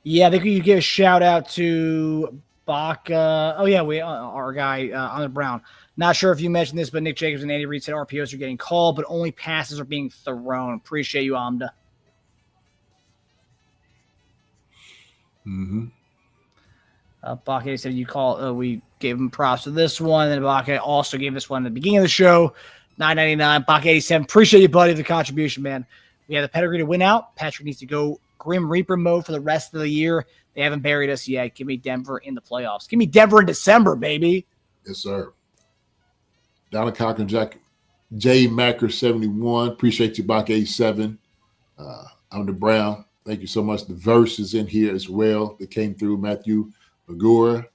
Yeah, I think you give a shout out to Baca. Oh yeah, our guy on the Brown. Not sure if you mentioned this, but Nick Jacobs and Andy Reid said RPOs are getting called, but only passes are being thrown. Appreciate you, Amda. Mm-hmm. Bake said we gave him props for this one, and Bake also gave this one at the beginning of the show. $9.99. Bake 87. Appreciate you, buddy, the contribution, man. We have the pedigree to win out. Patrick needs to go Grim Reaper mode for the rest of the year. They haven't buried us yet. Give me Denver in the playoffs. Give me Denver in December, baby. Yes, sir. Donna Cochran, Jack, J. Macker 71. Appreciate you, Bach 87. I'm the Brown. Thank you so much. The verse is in here as well. That came through Matthew Magura.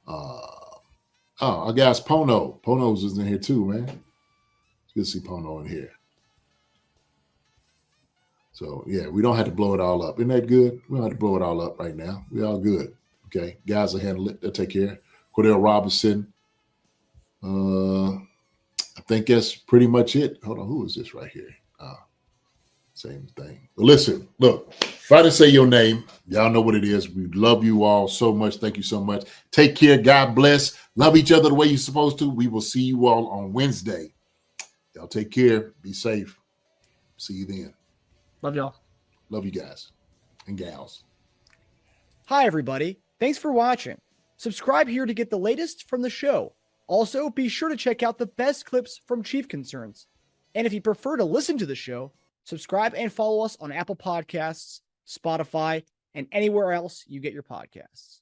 I guess Pono. Pono's is in here too, man. It's good to see Pono in here. So, yeah, we don't have to blow it all up. Isn't that good? We don't have to blow it all up right now. We all good. Okay. Guys will handle it. They'll take care. Cordell Robinson. I think that's pretty much it. Hold on. Who is this right here? Same thing. But listen, look, if I didn't say your name, y'all know what it is. We love you all so much. Thank you so much. Take care. God bless. Love each other the way you're supposed to. We will see you all on Wednesday. Y'all take care. Be safe. See you then. Love y'all. Love you guys and gals. Hi, everybody. Thanks for watching. Subscribe here to get the latest from the show. Also, be sure to check out the best clips from Chief Concerns. And if you prefer to listen to the show, subscribe and follow us on Apple Podcasts, Spotify, and anywhere else you get your podcasts.